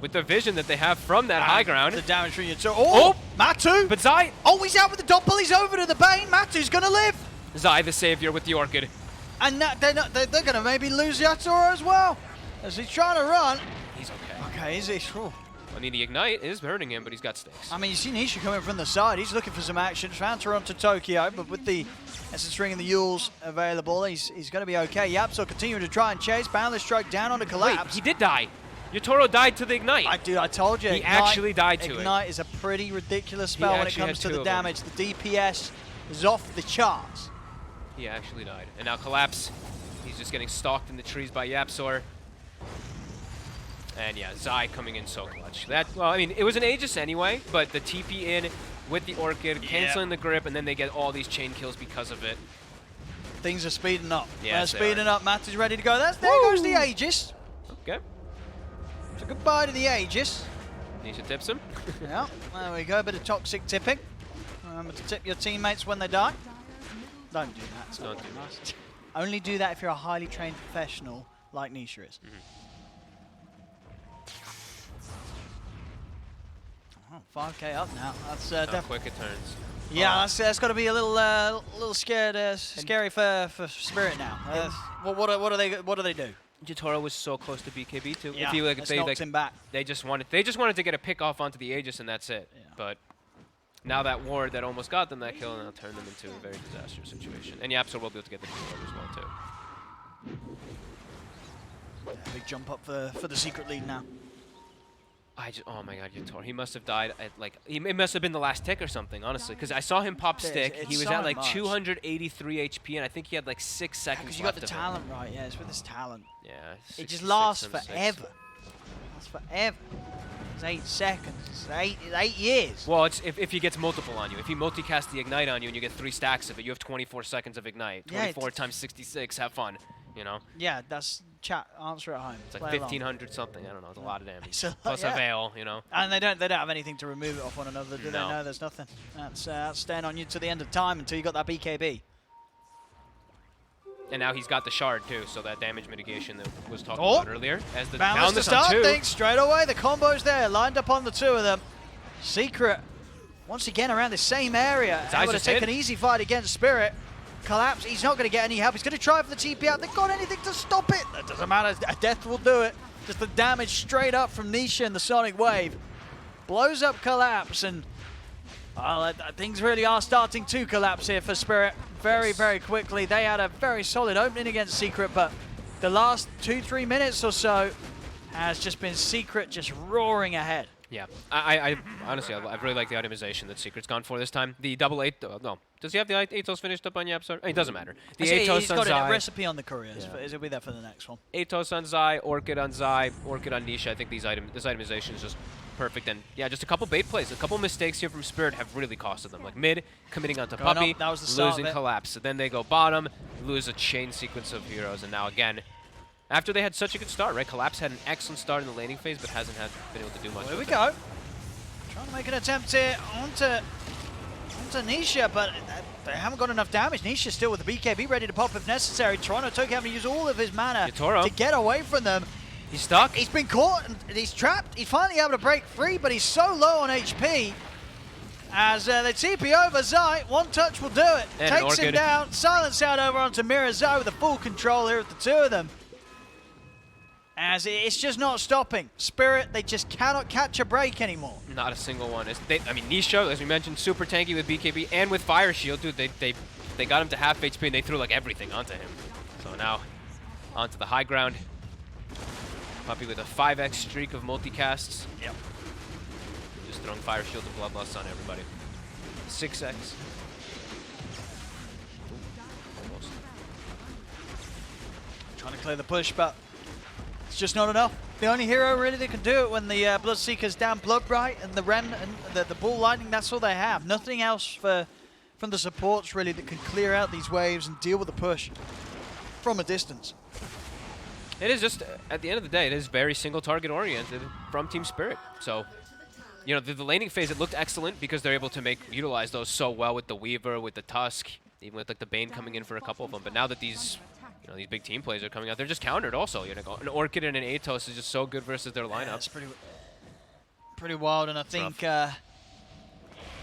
Speaker 2: with the vision that they have from that high ground.
Speaker 1: The damage from Yotaro.
Speaker 2: Oh!
Speaker 1: Matu!
Speaker 2: But Zai,
Speaker 1: Oh, he's out with the doppel. He's over to the Bane. Matu's going to live.
Speaker 2: Zai the savior with the Orchid.
Speaker 1: And they're going to maybe lose Yotaro as well, as he's trying to run.
Speaker 2: He's okay.
Speaker 1: Okay, is he?
Speaker 2: I mean, the Ignite is hurting him, but he's got stakes.
Speaker 1: I mean, you see Nisha coming from the side. He's looking for some action. Found Toronto Tokyo, but with the Essence Ring and the Yules available, he's going to be okay. Yapso continuing to try and chase. Boundless Strike down on a
Speaker 2: Wait,
Speaker 1: collapse.
Speaker 2: he did die. Yotaro died to the Ignite.
Speaker 1: I told you.
Speaker 2: He actually died to it.
Speaker 1: Ignite is a pretty ridiculous spell when it
Speaker 2: actually
Speaker 1: comes
Speaker 2: had
Speaker 1: to
Speaker 2: two
Speaker 1: the
Speaker 2: of them.
Speaker 1: damage. The DPS is off the charts.
Speaker 2: He actually died. And now Collapse. He's just getting stalked in the trees by Yapsor. And yeah, Zai coming in so clutch. Well, I mean, it was an Aegis anyway, but the TP in with the Orchid, canceling the grip, and then they get all these chain kills because of it.
Speaker 1: Things are speeding up.
Speaker 2: Yes,
Speaker 1: They're
Speaker 2: they
Speaker 1: speeding
Speaker 2: are.
Speaker 1: up. Matt is ready to go. There goes the Aegis.
Speaker 2: Okay.
Speaker 1: So goodbye to the Aegis.
Speaker 2: Nisha tips him.
Speaker 1: Yeah, there we go. A bit of toxic tipping. Remember to tip your teammates when they die.
Speaker 3: Dire's middle
Speaker 1: Don't do that. It's
Speaker 2: Don't
Speaker 1: not
Speaker 2: do
Speaker 1: very nice. Only do that if you're a highly trained professional like Nisha is. Oh, 5k up now. That's
Speaker 2: How
Speaker 1: definitely.
Speaker 2: quick it turns.
Speaker 1: Yeah, that's got to be a little scared, scary for Spirit now. What do they do?
Speaker 2: Jotaro was so close to BKB too.
Speaker 1: Yeah,
Speaker 2: if he, like,
Speaker 1: it's
Speaker 2: they,
Speaker 1: knocked
Speaker 2: like,
Speaker 1: him back.
Speaker 2: they just wanted to get a pick off onto the Aegis, and that's it.
Speaker 1: Yeah.
Speaker 2: But now that ward that almost got them that kill, and now turned them into a very disastrous situation. And Yapsor will be able to get the kill as well too.
Speaker 1: Big jump up for the secret lead now.
Speaker 2: Oh my god, Yotaro. He must have died at, like, it must have been the last tick or something, honestly, because I saw him pop stick.
Speaker 1: It's
Speaker 2: He was
Speaker 1: so
Speaker 2: at like
Speaker 1: much.
Speaker 2: 283 HP, and I think he had like 6 seconds
Speaker 1: Because you got
Speaker 2: left
Speaker 1: the
Speaker 2: of it.
Speaker 1: talent right. Yeah, it's with this talent.
Speaker 2: Yeah.
Speaker 1: It just
Speaker 2: 66,
Speaker 1: lasts
Speaker 2: 76.
Speaker 1: forever. Lasts forever. It's 8 seconds. It's 8 years.
Speaker 2: Well, it's if he gets multiple on you. If he multicast the Ignite on you and you get 3 stacks of it, you have 24 seconds of Ignite.
Speaker 1: Yeah,
Speaker 2: 24 times 66, have fun. You know?
Speaker 1: Yeah, that's chat. Answer at home.
Speaker 2: It's like
Speaker 1: Play along.
Speaker 2: 1,500 something. I don't know. It's a lot of damage.
Speaker 1: It's a lot,
Speaker 2: Plus
Speaker 1: yeah.
Speaker 2: a veil, you know?
Speaker 1: And they don't have anything to remove it off one another, do they?
Speaker 2: No.
Speaker 1: No, there's nothing. That's staying on you to the end of time until you got that BKB.
Speaker 2: And now he's got the shard too, so that damage mitigation that was talking
Speaker 1: Oh!
Speaker 2: about earlier. As the
Speaker 1: Boundless to
Speaker 2: Boundless on
Speaker 1: start
Speaker 2: 2.
Speaker 1: things straight away. The combo's there, lined up on the two of them. Secret, once again around the same area,
Speaker 2: Zai's
Speaker 1: able to
Speaker 2: just
Speaker 1: take
Speaker 2: hit.
Speaker 1: an easy fight against Spirit. Collapse, he's not going to get any help. He's going to try for the TP out. They've got anything to stop it. That doesn't matter. A death will do it. Just the damage straight up from Nisha and the Sonic Wave. Blows up Collapse, and things really are starting to collapse here for Spirit very, very quickly. They had a very solid opening against Secret, but the last 2-3 minutes or so has just been Secret just roaring ahead.
Speaker 2: Yeah, I honestly, I really like the itemization that Secret's gone for this time. The double eight, no. Does he have the Atos finished up on Yapsar? Oh, it doesn't matter. The Atos
Speaker 1: he's
Speaker 2: on
Speaker 1: got
Speaker 2: Zai.
Speaker 1: a recipe on the couriers. Yeah. It'll be there for the next one.
Speaker 2: Atos on Zai, Orchid on Zai, Orchid on Nisha. I think this itemization is just perfect. And yeah, just a couple bait plays. A couple mistakes here from Spirit have really costed them. Like mid, committing onto Puppey,
Speaker 1: that was the start
Speaker 2: losing
Speaker 1: of it.
Speaker 2: Collapse. So then they go bottom, lose a chain sequence of heroes. And now again, after they had such a good start, right? Collapse had an excellent start in the laning phase, but hasn't been able to do much.
Speaker 1: Here we go. Trying to make an attempt here onto Nisha, but they haven't got enough damage. Nisha's still with the BKB ready to pop if necessary. Toronto Tokyo having to use all of his mana to get away from them.
Speaker 2: He's stuck.
Speaker 1: He's been caught and he's trapped. He's finally able to break free, but he's so low on HP. As they TP over Zai, one touch will do it.
Speaker 2: And
Speaker 1: takes him down, silence out over onto Mira. Zai with the full control here of the two of them. As it's just not stopping. Spirit, they just cannot catch a break anymore.
Speaker 2: Not a single one. I mean, Nisha, as we mentioned, super tanky with BKB and with Fire Shield. Dude, they got him to half HP and they threw like everything onto him. So now, onto the high ground. Puppey with a 5x streak of multicasts.
Speaker 1: Yep.
Speaker 2: Just throwing Fire Shield and Bloodlust on everybody. 6x. Almost.
Speaker 1: Trying to clear the push, but it's just not enough. The only hero really that can do it when the Bloodseeker's down Bloodbright and the Ren and the Bull Lightning, that's all they have. Nothing else from the supports really that can clear out these waves and deal with the push from a distance.
Speaker 2: It is just, at the end of the day, it is very single target oriented from Team Spirit. So, you know, the laning phase, it looked excellent because they're able to utilize those so well with the Weaver, with the Tusk, even with like the Bane coming in for a couple of them. But now that these big team plays are coming out, they're just countered also. You know, an Orchid and an Atos is just so good versus their lineup.
Speaker 1: Yeah, it's pretty wild, and I think, I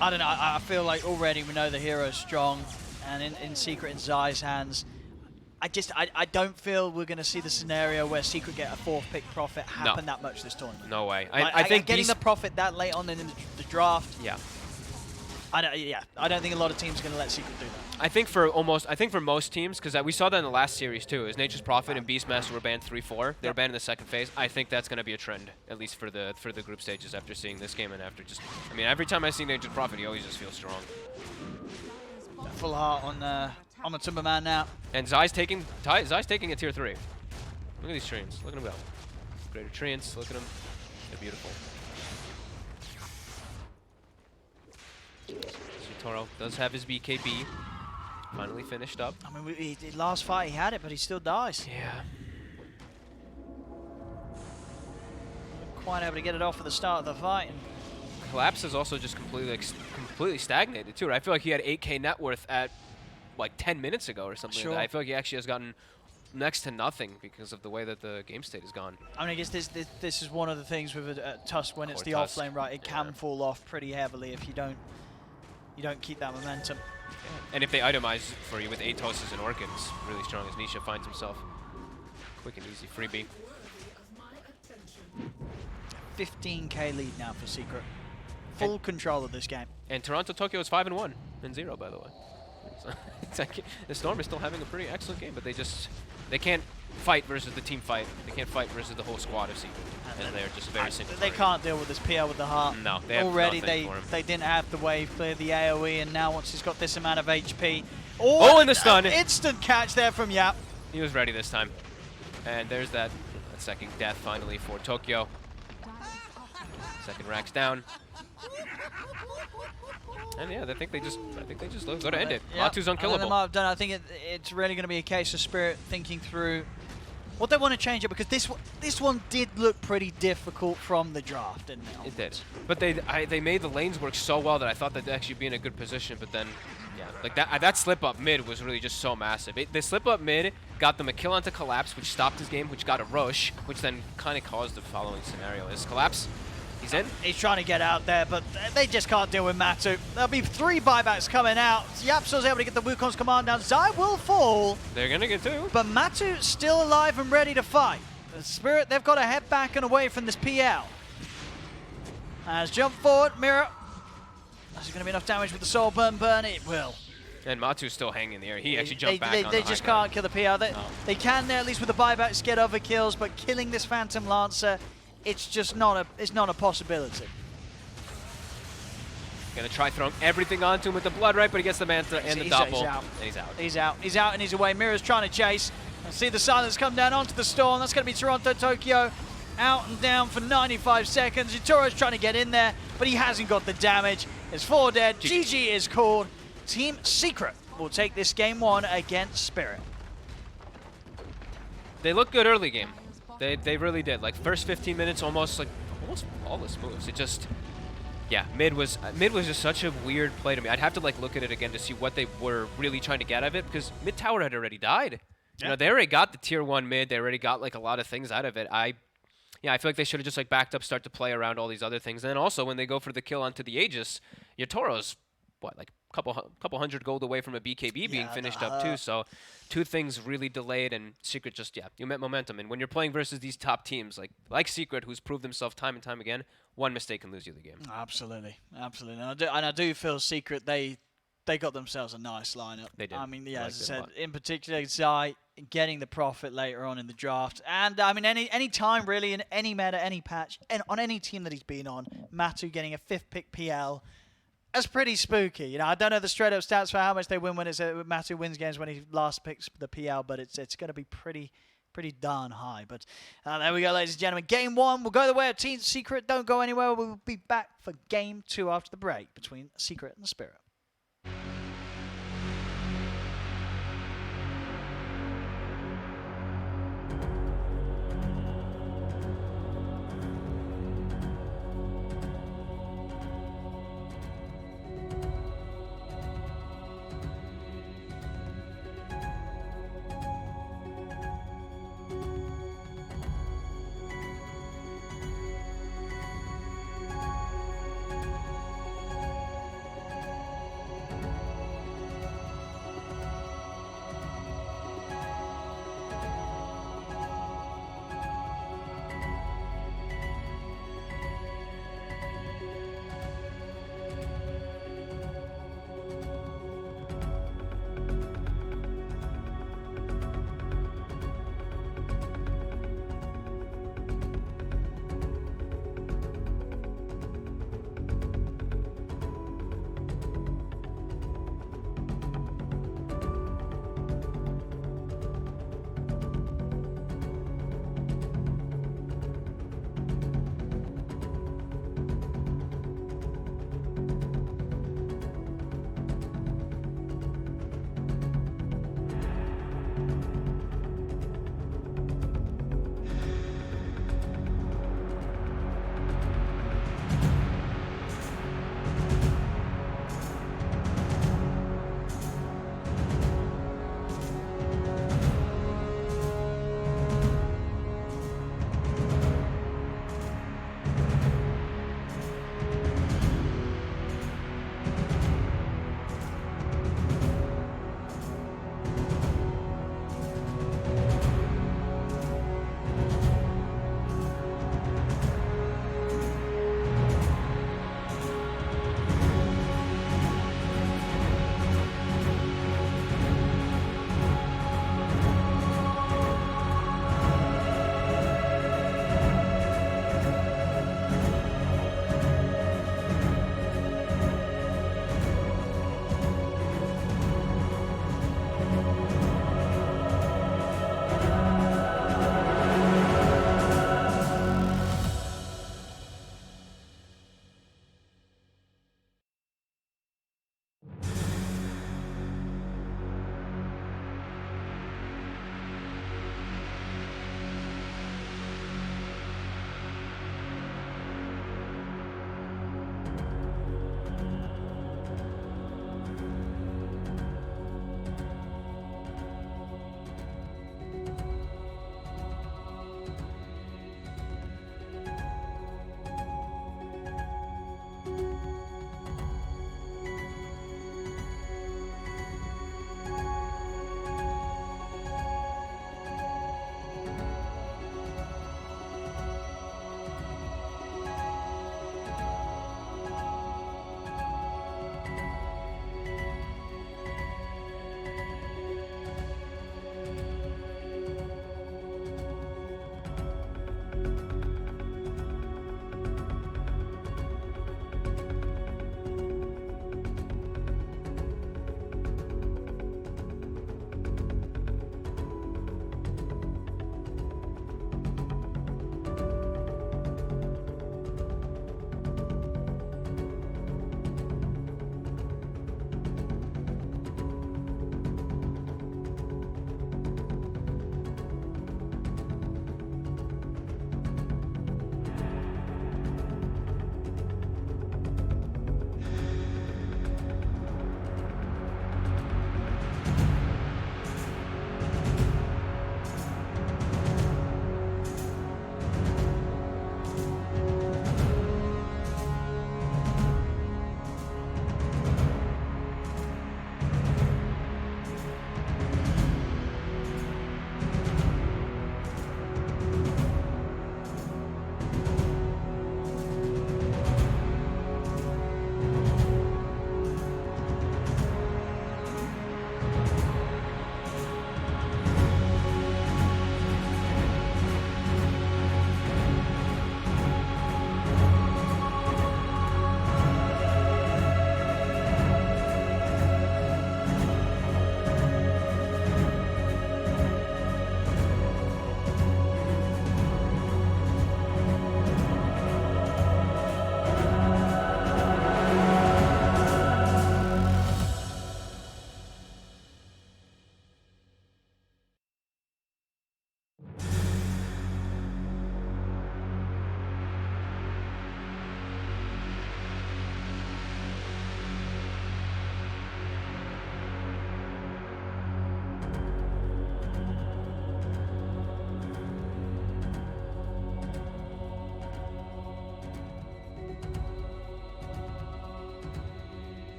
Speaker 1: don't know, I feel like already we know the hero's strong, and in Secret in Zai's hands, I don't feel we're going to see the scenario where Secret get a 4th pick profit happen that much this tournament.
Speaker 2: No way.
Speaker 1: I think getting the profit that late on in the draft.
Speaker 2: Yeah.
Speaker 1: I don't think a lot of teams are going to let Secret do that.
Speaker 2: I think for most teams, because we saw that in the last series too, is Nature's Prophet and Beastmaster were banned 3-4. They were banned in the second phase. I think that's going to be a trend, at least for the group stages after seeing this game and after just, I mean, every time I see Nature's Prophet, he always just feels strong.
Speaker 1: Full heart on the Timberman now.
Speaker 2: And Zai's taking a tier 3. Look at these treants. Look at them go. Greater treants. Look at them. They're beautiful. Toro does have his BKB. Finally finished up.
Speaker 1: I mean, last fight he had it, but he still dies.
Speaker 2: Yeah.
Speaker 1: Quite able to get it off at the start of the fight.
Speaker 2: Collapse is also just completely stagnated too. Right? I feel like he had 8K net worth at like 10 minutes ago or something.
Speaker 1: Sure.
Speaker 2: Like that. I feel like he actually has gotten next to nothing because of the way that the game state has gone.
Speaker 1: I mean, I guess this is one of the things with Tusk when it's the
Speaker 2: Tusk.
Speaker 1: offlane, right? It can fall off pretty heavily if you don't keep that momentum.
Speaker 2: And if they itemize for you with Atoses and Orchids, really strong as Nisha finds himself. Quick and easy freebie.
Speaker 1: 15k lead now for Secret. Full control of this game.
Speaker 2: And Toronto Tokyo is 5-1 and 0, by the way. So it's like the Storm is still having a pretty excellent game, but they can't fight versus the team fight. They can't fight versus the whole squad of Secret, and they're just very single.
Speaker 1: They can't deal with this PL with the heart.
Speaker 2: No, they have
Speaker 1: already
Speaker 2: nothing for him.
Speaker 1: they didn't have the wave clear the AOE, and now once he's got this amount of HP,
Speaker 2: and the stun!
Speaker 1: Instant catch there from Yap.
Speaker 2: He was ready this time, and there's that second death finally for Tokyo. Second racks down. And yeah, I think they just go to end it.
Speaker 1: Yeah.
Speaker 2: Latu's unkillable.
Speaker 1: I think it's really going to be a case of Spirit thinking through what they want to change it, because this one did look pretty difficult from the draft, didn't it?
Speaker 2: It did. But they made the lanes work so well that I thought they'd actually be in a good position, but then yeah, like that slip up mid was really just so massive. The slip up mid got them a kill onto Collapse, which stopped his game, which got a rush, which then kind of caused the following scenario. Is Collapse, He's in.
Speaker 1: He's trying to get out there, but they just can't deal with Matu. There'll be 3 buybacks coming out. Yapsor's able to get the Wukong's command down. Zai will fall.
Speaker 2: They're going to get 2.
Speaker 1: But Matu still alive and ready to fight. The Spirit, they've got to head back and away from this PL. As jump forward, Mirror. Is going to be enough damage with the Soul Burn? It will.
Speaker 2: And Matu's still hanging in the air. He actually jumped back on
Speaker 1: They
Speaker 2: the
Speaker 1: just
Speaker 2: high ground.
Speaker 1: can't kill the PL. They can there, at least with the buybacks, get other kills, but killing this Phantom Lancer, it's just not a possibility.
Speaker 2: Gonna try throwing everything onto him with the Blood Right, but he gets the Manta and the Doppel,
Speaker 1: He's out.
Speaker 2: and he's out.
Speaker 1: He's out. He's out and he's away. Mirror's trying to chase. I see the silence come down onto the storm. That's going to be Toronto, Tokyo. Out and down for 95 seconds. Utoro's trying to get in there, but he hasn't got the damage. There's 4 dead. GG is called. Team Secret will take this game 1 against Spirit.
Speaker 2: They look good early game. They really did. Like first 15 minutes, almost flawless moves. It just, yeah, mid was just such a weird play to me. I'd have to like look at it again to see what they were really trying to get out of it, because mid tower had already died. You know, they already got the tier 1 mid. They already got like a lot of things out of it. I feel like they should have just like backed up, start to play around all these other things. And then also when they go for the kill onto the Aegis, Yatoro's what, like couple hundred gold away from a BKB being finished up too. So 2 things really delayed, and Secret just, you met momentum. And when you're playing versus these top teams like Secret, who's proved themselves time and time again, one mistake can lose you the game.
Speaker 1: Absolutely. And I do feel Secret, they got themselves a nice lineup.
Speaker 2: They did.
Speaker 1: I mean,
Speaker 2: I
Speaker 1: as
Speaker 2: liked
Speaker 1: I
Speaker 2: it a
Speaker 1: said,
Speaker 2: lot.
Speaker 1: in particular, Zai getting the profit later on in the draft. And I mean, any time really, in any meta, any patch, and on any team that he's been on, Matu getting a 5th pick PL, that's pretty spooky. You know, I don't know the straight up stats for how much they win when it's Matu wins games when he last picks the PL, but it's going to be pretty darn high. But there we go, ladies and gentlemen. Game 1 will go the way of Team Secret. Don't go anywhere. We'll be back for Game 2 after the break between Secret and the Spirit.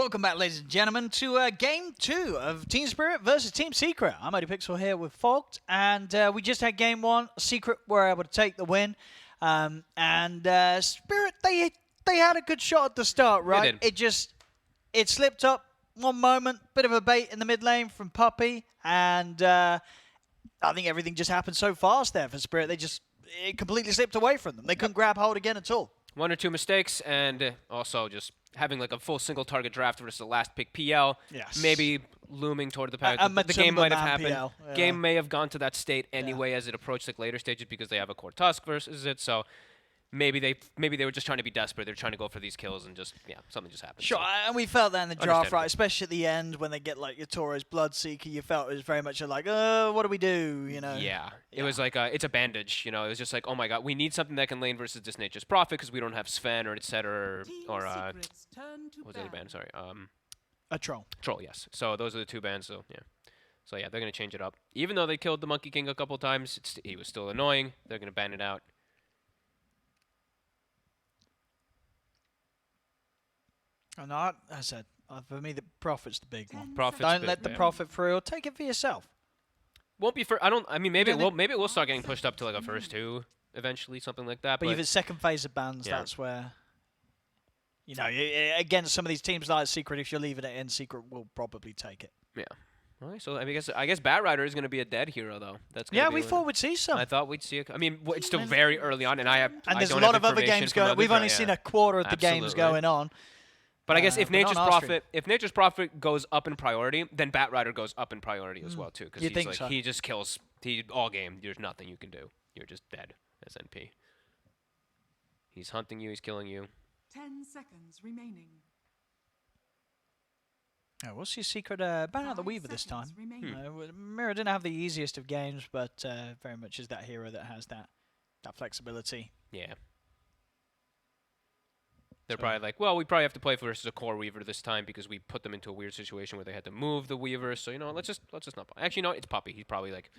Speaker 1: Welcome back, ladies and gentlemen, to Game 2 of Team Spirit versus Team Secret. I'm ODPixel here with Fogged, and we just had Game 1. Secret were able to take the win. Spirit, they had a good shot at the start, right? It slipped up one moment, bit of a bait in the mid lane from Puppey, and I think everything just happened so fast there for Spirit. It completely slipped away from them. They couldn't grab hold again at all.
Speaker 2: One or two mistakes, and also just having like a full single target draft versus the last pick PL.
Speaker 1: Yes.
Speaker 2: Maybe looming toward the pack. The game
Speaker 1: Matumba
Speaker 2: might have
Speaker 1: man
Speaker 2: happened.
Speaker 1: PL, yeah.
Speaker 2: Game may have gone to that state anyway as it approached like later stages because they have a core tusk versus it. So maybe they were just trying to be desperate. They're trying to go for these kills and just something just happened.
Speaker 1: Sure,
Speaker 2: So.
Speaker 1: and we felt that in the draft, right?
Speaker 2: Understandable.
Speaker 1: Especially at the end when they get like your Torres Bloodseeker, you felt it was very much like, what do we do? You know?
Speaker 2: Yeah, it was like it's a bandage. You know, it was just like, oh my god, we need something that can lane versus this Nature's Prophet because we don't have Sven or etc. or
Speaker 3: Secret's turn to
Speaker 2: what's the other
Speaker 3: ban.
Speaker 2: band? Sorry,
Speaker 1: A troll.
Speaker 2: Troll. Yes. So those are the two bands. So yeah, they're gonna change it up. Even though they killed the Monkey King a couple times, he was still annoying. They're gonna ban it out.
Speaker 1: And I said, for me, the Prophet's the big one.
Speaker 2: Prophet's
Speaker 1: Don't
Speaker 2: big,
Speaker 1: let the
Speaker 2: yeah.
Speaker 1: Prophet through, or take it for yourself.
Speaker 2: Won't be for. I mean, maybe
Speaker 1: You don't
Speaker 2: maybe it will start getting pushed up to like a first two eventually, something like that.
Speaker 1: But if it's second phase of bans,
Speaker 2: Yeah.
Speaker 1: that's where, against some of these teams like Secret, if you're leaving it in, Secret will probably take it.
Speaker 2: yeah. Okay, so I guess Bat Rider is gonna be a dead hero though. That's gonna be
Speaker 1: We
Speaker 2: one-
Speaker 1: thought we'd see some.
Speaker 2: I thought we'd see. I mean, it's still very early on, and I
Speaker 1: There's a
Speaker 2: don't
Speaker 1: lot
Speaker 2: have
Speaker 1: of other
Speaker 2: information
Speaker 1: games
Speaker 2: from
Speaker 1: going.
Speaker 2: other
Speaker 1: We've only
Speaker 2: dra-
Speaker 1: seen
Speaker 2: yeah.
Speaker 1: a quarter of the games
Speaker 2: Absolutely.
Speaker 1: going on.
Speaker 2: But I guess if
Speaker 1: but not
Speaker 2: Nature's
Speaker 1: on our stream.
Speaker 2: Prophet, goes up in priority, then Bat Rider goes up in priority as well too, because
Speaker 1: You
Speaker 2: he's
Speaker 1: think
Speaker 2: like
Speaker 1: so?
Speaker 2: he just kills all game. There's nothing you can do. You're just dead as NP. He's hunting you. He's killing you.
Speaker 3: 10 seconds remaining.
Speaker 1: Yeah, we'll see Secret ban out the
Speaker 3: 5
Speaker 1: Weaver this time.
Speaker 3: seconds remaining.
Speaker 1: Mira didn't have the easiest of games, but very much is that hero that has that flexibility.
Speaker 2: Yeah. They're
Speaker 1: So-
Speaker 2: probably like, well, we probably have to play versus a core Weaver this time because we put them into a weird situation where they had to move the Weaver. So let's just not. Actually, no, it's Puppey. He's probably like,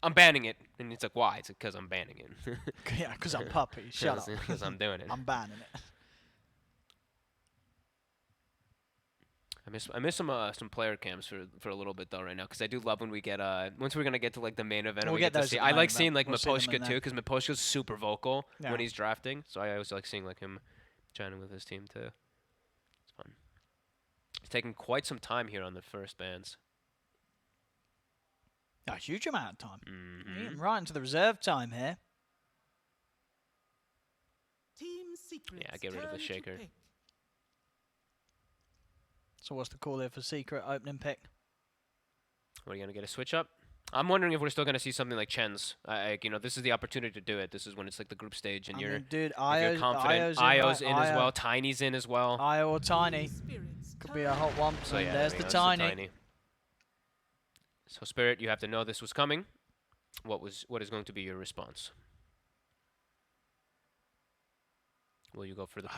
Speaker 2: I'm banning it, and it's like, why? It's because I'm banning it.
Speaker 1: Yeah, because I'm Puppey. Shut up.
Speaker 2: Because I'm doing it.
Speaker 1: I'm banning it.
Speaker 2: I miss some player cams for a little bit though right now because I do love when we get once we're gonna get to like the main event and
Speaker 1: We'll
Speaker 2: we
Speaker 1: get
Speaker 2: get to
Speaker 1: those
Speaker 2: see.
Speaker 1: at the
Speaker 2: I
Speaker 1: main
Speaker 2: like
Speaker 1: event.
Speaker 2: seeing like
Speaker 1: We'll see them in
Speaker 2: Miposhka
Speaker 1: there.
Speaker 2: too because Miposhka's super vocal
Speaker 1: Yeah.
Speaker 2: when he's drafting, so I always like seeing like him chatting with his team too. It's fun. It's taking quite some time here on the first bans.
Speaker 1: A huge amount of time.
Speaker 2: Mm-hmm.
Speaker 1: Getting right into the reserve time here.
Speaker 3: Team Secret's
Speaker 2: Yeah, get rid of the
Speaker 3: turn to
Speaker 2: shaker.
Speaker 3: pick.
Speaker 1: So what's the call here for Secret opening pick?
Speaker 2: What are you gonna get a switch up? I'm wondering if we're still gonna see something like Chen's. This is the opportunity to do it. This is when it's like the group stage and
Speaker 1: I
Speaker 2: you're
Speaker 1: mean, dude,
Speaker 2: if you're confident. Io's in as well. Tiny's in as well.
Speaker 1: Io or Tiny.
Speaker 3: Spirit's
Speaker 1: Could be a
Speaker 3: turn.
Speaker 1: hot one.
Speaker 2: So
Speaker 1: And
Speaker 2: yeah,
Speaker 1: there's
Speaker 2: there
Speaker 1: the
Speaker 2: we go,
Speaker 1: Tiny.
Speaker 2: So Spirit, you have to know this was coming. What is going to be your response? Will you go for the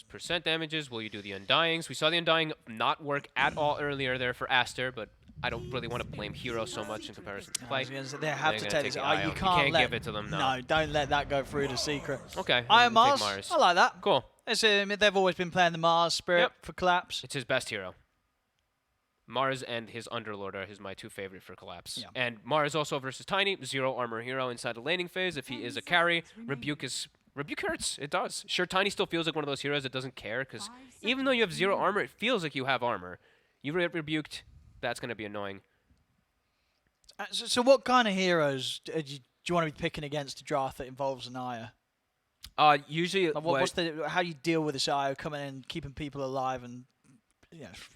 Speaker 2: percent damages? Will you do the Undyings? We saw the Undying not work at all earlier there for Aster, but I don't really want to blame Hero so much in comparison to
Speaker 1: I
Speaker 2: Play.
Speaker 1: was gonna say, they have
Speaker 2: They're
Speaker 1: to
Speaker 2: gonna
Speaker 1: take
Speaker 2: take
Speaker 1: this.
Speaker 2: the
Speaker 1: Oh,
Speaker 2: Io.
Speaker 1: you
Speaker 2: You
Speaker 1: can't
Speaker 2: can't
Speaker 1: let,
Speaker 2: give it to them, no.
Speaker 1: No, don't let that go through to Secret.
Speaker 2: Okay.
Speaker 1: Iron
Speaker 2: we'll take
Speaker 1: Mars. I like that.
Speaker 2: Cool.
Speaker 1: They've always been playing the Mars Spirit
Speaker 2: Yep.
Speaker 1: for collapse.
Speaker 2: It's his best hero. Mars and his Underlord are my two favorite for collapse.
Speaker 1: Yeah.
Speaker 2: And Mars also versus Tiny, 0 armor hero inside the laning phase. If he is a carry, Rebuke hurts. It does. Sure, Tiny still feels like one of those heroes that doesn't care because
Speaker 3: 5
Speaker 2: even though you have
Speaker 3: seconds
Speaker 2: 0
Speaker 3: remaining.
Speaker 2: armor, it feels like you have armor. You get rebuked, that's going to be annoying.
Speaker 1: So what kind of heroes do you want to be picking against a draft that involves an Io?
Speaker 2: Usually,
Speaker 1: Like what's how do you deal with this Io coming in, keeping people alive, and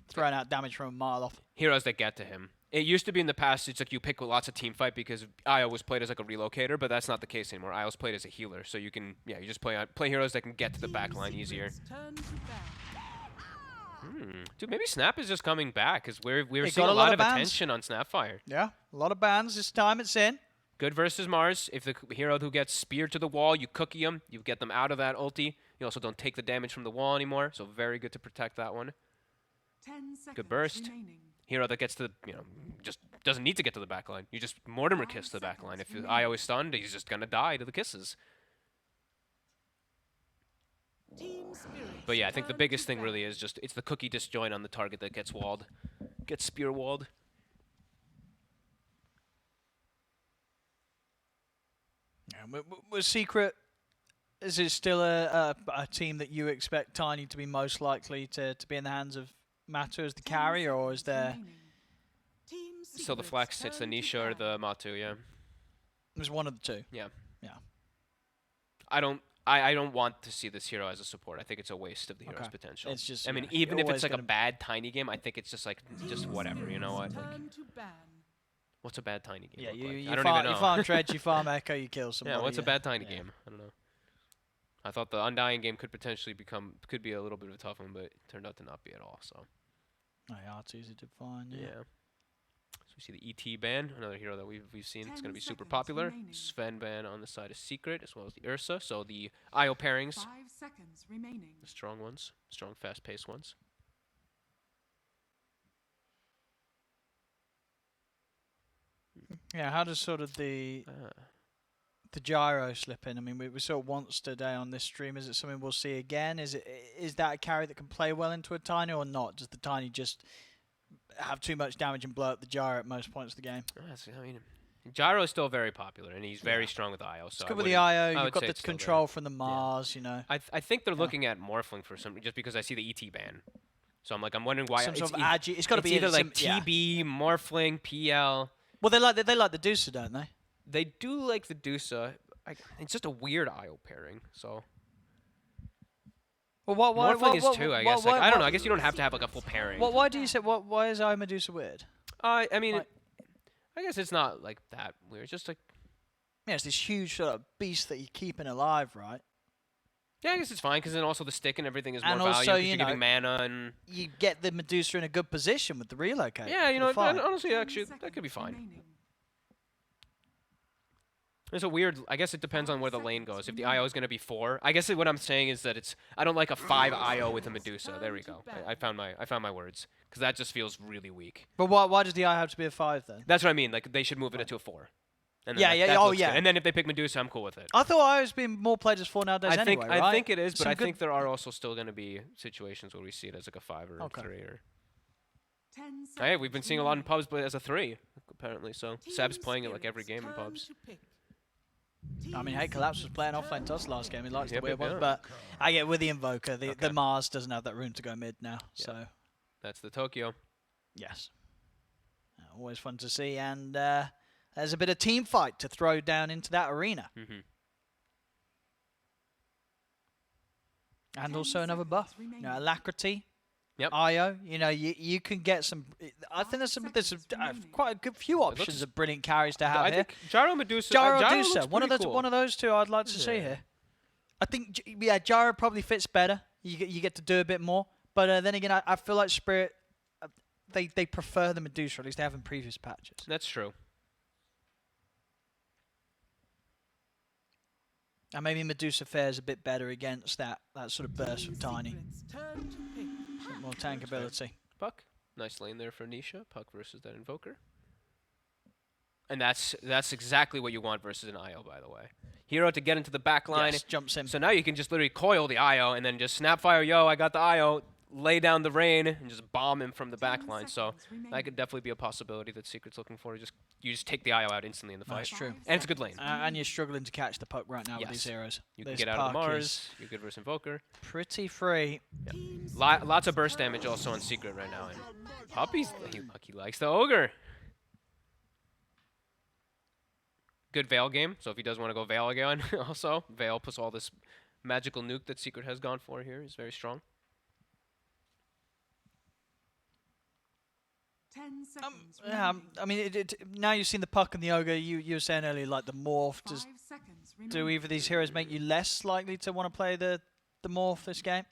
Speaker 1: throwing out damage from a mile off?
Speaker 2: heroes that get to him. It used to be in the past, it's like you pick lots of team fight because Io was played as like a relocator, but that's not the case anymore. Io's played as a healer, so you can, you just play heroes that can get to the back line easier.
Speaker 3: Secret's turn to ban.
Speaker 2: Dude, maybe Snap is just coming back because we were
Speaker 1: It
Speaker 2: seeing
Speaker 1: got
Speaker 2: a lot of
Speaker 1: bans.
Speaker 2: attention on Snapfire.
Speaker 1: Yeah, a lot of bans this time. It's in.
Speaker 2: Good versus Mars. If the hero who gets speared to the wall, you cookie them, you get them out of that ulti. You also don't take the damage from the wall anymore, so very good to protect that one.
Speaker 3: 10 seconds
Speaker 2: burst.
Speaker 3: remaining.
Speaker 2: Hero that gets to, just doesn't need to get to the back line. You just Mortimer kiss to the back line. If Io is stunned, he's just going to die to the kisses.
Speaker 3: Team Spirit.
Speaker 2: But yeah, I think the
Speaker 3: turn
Speaker 2: biggest
Speaker 3: to
Speaker 2: thing
Speaker 3: bat.
Speaker 2: really is just it's the cookie disjoint on the target that gets walled, gets spear walled.
Speaker 1: Yeah, was Secret, is it still a team that you expect Tiny to be most likely to be in the hands of Matu as the
Speaker 3: 10
Speaker 1: carry, or is
Speaker 3: seconds
Speaker 1: there
Speaker 3: remaining. Team
Speaker 2: So the
Speaker 3: Secret's
Speaker 2: flex, it's the
Speaker 3: turn to
Speaker 2: Nisha or
Speaker 3: bat.
Speaker 2: the Matu, yeah.
Speaker 1: there's one of the two?
Speaker 2: Yeah.
Speaker 1: Yeah.
Speaker 2: I don't want to see this hero as a support. I think it's a waste of the hero's
Speaker 1: Okay.
Speaker 2: potential.
Speaker 1: It's just,
Speaker 2: I mean,
Speaker 1: yeah,
Speaker 2: even if
Speaker 1: always
Speaker 2: it's like a
Speaker 1: gonna-
Speaker 2: bad tiny game, I think it's just like just
Speaker 3: Team
Speaker 2: whatever, you know what?
Speaker 3: Spirit's
Speaker 2: Like,
Speaker 3: turn to ban.
Speaker 2: what's a bad tiny game?
Speaker 1: Yeah,
Speaker 2: look
Speaker 1: you,
Speaker 2: like?
Speaker 1: you,
Speaker 2: I don't
Speaker 1: farm,
Speaker 2: even know.
Speaker 1: you farm Dredge, you farm Echo, you kill somebody.
Speaker 2: Yeah, what's a bad tiny
Speaker 1: Yeah.
Speaker 2: game? I don't know. I thought the Undying game could potentially could be a little bit of a tough one, but it turned out to not be at all. So
Speaker 1: Oh, yeah, it's easy to find.
Speaker 2: yeah.
Speaker 1: Yeah.
Speaker 2: So we see the ET ban, another hero that we've seen. It's going
Speaker 3: 10
Speaker 2: to be super
Speaker 3: seconds
Speaker 2: popular.
Speaker 3: remaining.
Speaker 2: Sven ban on the side of Secret, as well as the Ursa. So the IO pairings,
Speaker 3: 5 seconds remaining.
Speaker 2: the strong ones, strong fast-paced ones.
Speaker 1: Yeah, how does sort of the gyro slip in? I mean, we saw it once today on this stream. Is it something we'll see again? Is that a carry that can play well into a tiny or not? Does the tiny just have too much damage and blow up the gyro at most points of the game?
Speaker 2: I mean, Gyro is still very popular, and he's very strong with IO. So
Speaker 1: It's
Speaker 2: I
Speaker 1: good with the
Speaker 2: wouldn't-
Speaker 1: IO.
Speaker 2: I
Speaker 1: You've
Speaker 2: would
Speaker 1: got
Speaker 2: say
Speaker 1: the
Speaker 2: it's still there.
Speaker 1: control from the Mars. You know,
Speaker 2: I think they're
Speaker 1: Yeah.
Speaker 2: looking at Morphling for some, just because I see the ET ban. So I'm wondering why
Speaker 1: some
Speaker 2: it's
Speaker 1: sort of
Speaker 2: eith-
Speaker 1: it's got to
Speaker 2: it's
Speaker 1: be
Speaker 2: either like
Speaker 1: yeah.
Speaker 2: TB, Morphling, PL.
Speaker 1: Well, they like the Deucer, don't they?
Speaker 2: They do like the Dusa. It's just a weird IO pairing. So
Speaker 1: Well, why
Speaker 2: Morphling is too, I guess. Like, I don't know. I guess you don't have to have like a full pairing.
Speaker 1: Why do you say why is I Medusa weird?
Speaker 2: I mean,
Speaker 1: Like-
Speaker 2: I guess it's not like that weird. It's just like,
Speaker 1: Yeah, it's this huge sort of beast that you're keeping alive, right?
Speaker 2: yeah, I guess it's fine because then also the stick and everything is more
Speaker 1: And
Speaker 2: value
Speaker 1: also,
Speaker 2: because
Speaker 1: you
Speaker 2: you're giving
Speaker 1: know,
Speaker 2: mana and
Speaker 1: You get the Medusa in a good position with the relocate.
Speaker 2: yeah, you
Speaker 1: for
Speaker 2: know,
Speaker 1: the fight.
Speaker 2: honestly,
Speaker 3: 10
Speaker 2: actually, that could be
Speaker 3: seconds
Speaker 2: fine.
Speaker 3: remaining.
Speaker 2: It's a weird. I guess it depends on where the lane goes. If the
Speaker 3: remaining.
Speaker 2: IO is going to be 4, I guess what I'm saying is that I don't like a 5 IO with a Medusa. There we go. I found my words because that just feels really weak.
Speaker 1: But why does the eye have to be a 5 then?
Speaker 2: That's what I mean. Like they should move it to a 4. And then
Speaker 1: Yeah,
Speaker 2: that,
Speaker 1: yeah,
Speaker 2: that
Speaker 1: oh,
Speaker 2: looks
Speaker 1: yeah.
Speaker 2: good. And then if they pick Medusa, I'm cool with it.
Speaker 1: I thought I was being more played as 4 nowadays
Speaker 2: I think
Speaker 1: anyway, right?
Speaker 2: I think it is, but
Speaker 1: Some
Speaker 2: I
Speaker 1: good-
Speaker 2: think there are also still going to be situations where we see it as like a 5 or
Speaker 1: Okay.
Speaker 2: a 3 or.
Speaker 3: 10
Speaker 2: Hey, we've been
Speaker 3: seconds
Speaker 2: seeing a lot in
Speaker 3: remaining.
Speaker 2: pubs, but as a 3 apparently. So
Speaker 3: Team
Speaker 2: Seb's playing it like every
Speaker 3: Spirit's
Speaker 2: game in
Speaker 3: turn
Speaker 2: pubs.
Speaker 3: to pick.
Speaker 1: I mean,
Speaker 3: Team
Speaker 1: hey, Collapse was
Speaker 3: Secret's
Speaker 1: playing
Speaker 3: turn
Speaker 1: offlane toss
Speaker 3: to
Speaker 1: last game. He likes
Speaker 2: Yep,
Speaker 1: the weird
Speaker 2: yep,
Speaker 1: ones,
Speaker 2: yep.
Speaker 1: but I get with the Invoker. The
Speaker 2: Okay.
Speaker 1: Mars doesn't have that room to go mid now. So
Speaker 2: That's the Tokyo.
Speaker 1: yes, always fun to see. And there's a bit of team fight to throw down into that arena,
Speaker 2: Mm-hmm.
Speaker 1: and
Speaker 3: 10
Speaker 1: also another
Speaker 3: seconds
Speaker 1: buff.
Speaker 3: remaining.
Speaker 1: Alacrity.
Speaker 2: Yep.
Speaker 1: IO, you know, you can get some. I think there's
Speaker 3: seconds remaining.
Speaker 1: quite a good few
Speaker 2: looks-
Speaker 1: options of brilliant carries to have
Speaker 2: I
Speaker 1: here.
Speaker 2: think Gyro Medusa.
Speaker 1: Gyro
Speaker 2: Gyro
Speaker 1: Medusa,
Speaker 2: looks
Speaker 1: one of
Speaker 2: pretty
Speaker 1: those,
Speaker 2: cool.
Speaker 1: one of those two. I'd like to see
Speaker 2: Yeah.
Speaker 1: here. I think, Gyro probably fits better. You get to do a bit more, but then again, I feel like Spirit, they prefer the Medusa. At least they have in previous patches.
Speaker 2: That's true.
Speaker 1: And maybe Medusa fares a bit better against that sort of burst
Speaker 3: Team
Speaker 1: from Tiny,
Speaker 3: Secret's turn to pick.
Speaker 1: bit more tank ability.
Speaker 2: Puck. Nice lane there for Nisha. Puck versus that Invoker. And that's exactly what you want versus an IO, by the way. Hero to get into the back line.
Speaker 1: Yes, jumps in.
Speaker 2: So now you can just literally coil the IO and then just snapfire, yo, I got the IO, lay down the rain, and just bomb him from the
Speaker 3: 10
Speaker 2: back line. So
Speaker 3: seconds remaining.
Speaker 2: that could definitely be a possibility that Secret's looking for. You just take the IO out instantly in the fight.
Speaker 1: That's true.
Speaker 2: And it's a good lane.
Speaker 1: And you're struggling to catch the puck right now with these
Speaker 2: Yes.
Speaker 1: heroes.
Speaker 2: You can
Speaker 1: This
Speaker 2: get out of the
Speaker 1: puck
Speaker 2: Mars.
Speaker 1: is
Speaker 2: You're good versus Invoker.
Speaker 1: pretty free.
Speaker 3: Team
Speaker 2: Lots of burst damage also on Secret right now. And Pucky likes the Ogre. Good Veil game. So if he does want to go Veil again, also Veil plus all this magical nuke that Secret has gone for here is very strong.
Speaker 3: 10 seconds
Speaker 1: Yeah,
Speaker 3: remaining.
Speaker 1: I mean, now you've seen the puck and the ogre. You were saying earlier, like the morph.
Speaker 3: 5 seconds
Speaker 1: Do
Speaker 3: remaining.
Speaker 1: either of these heroes make you less likely to want to play the morph this game?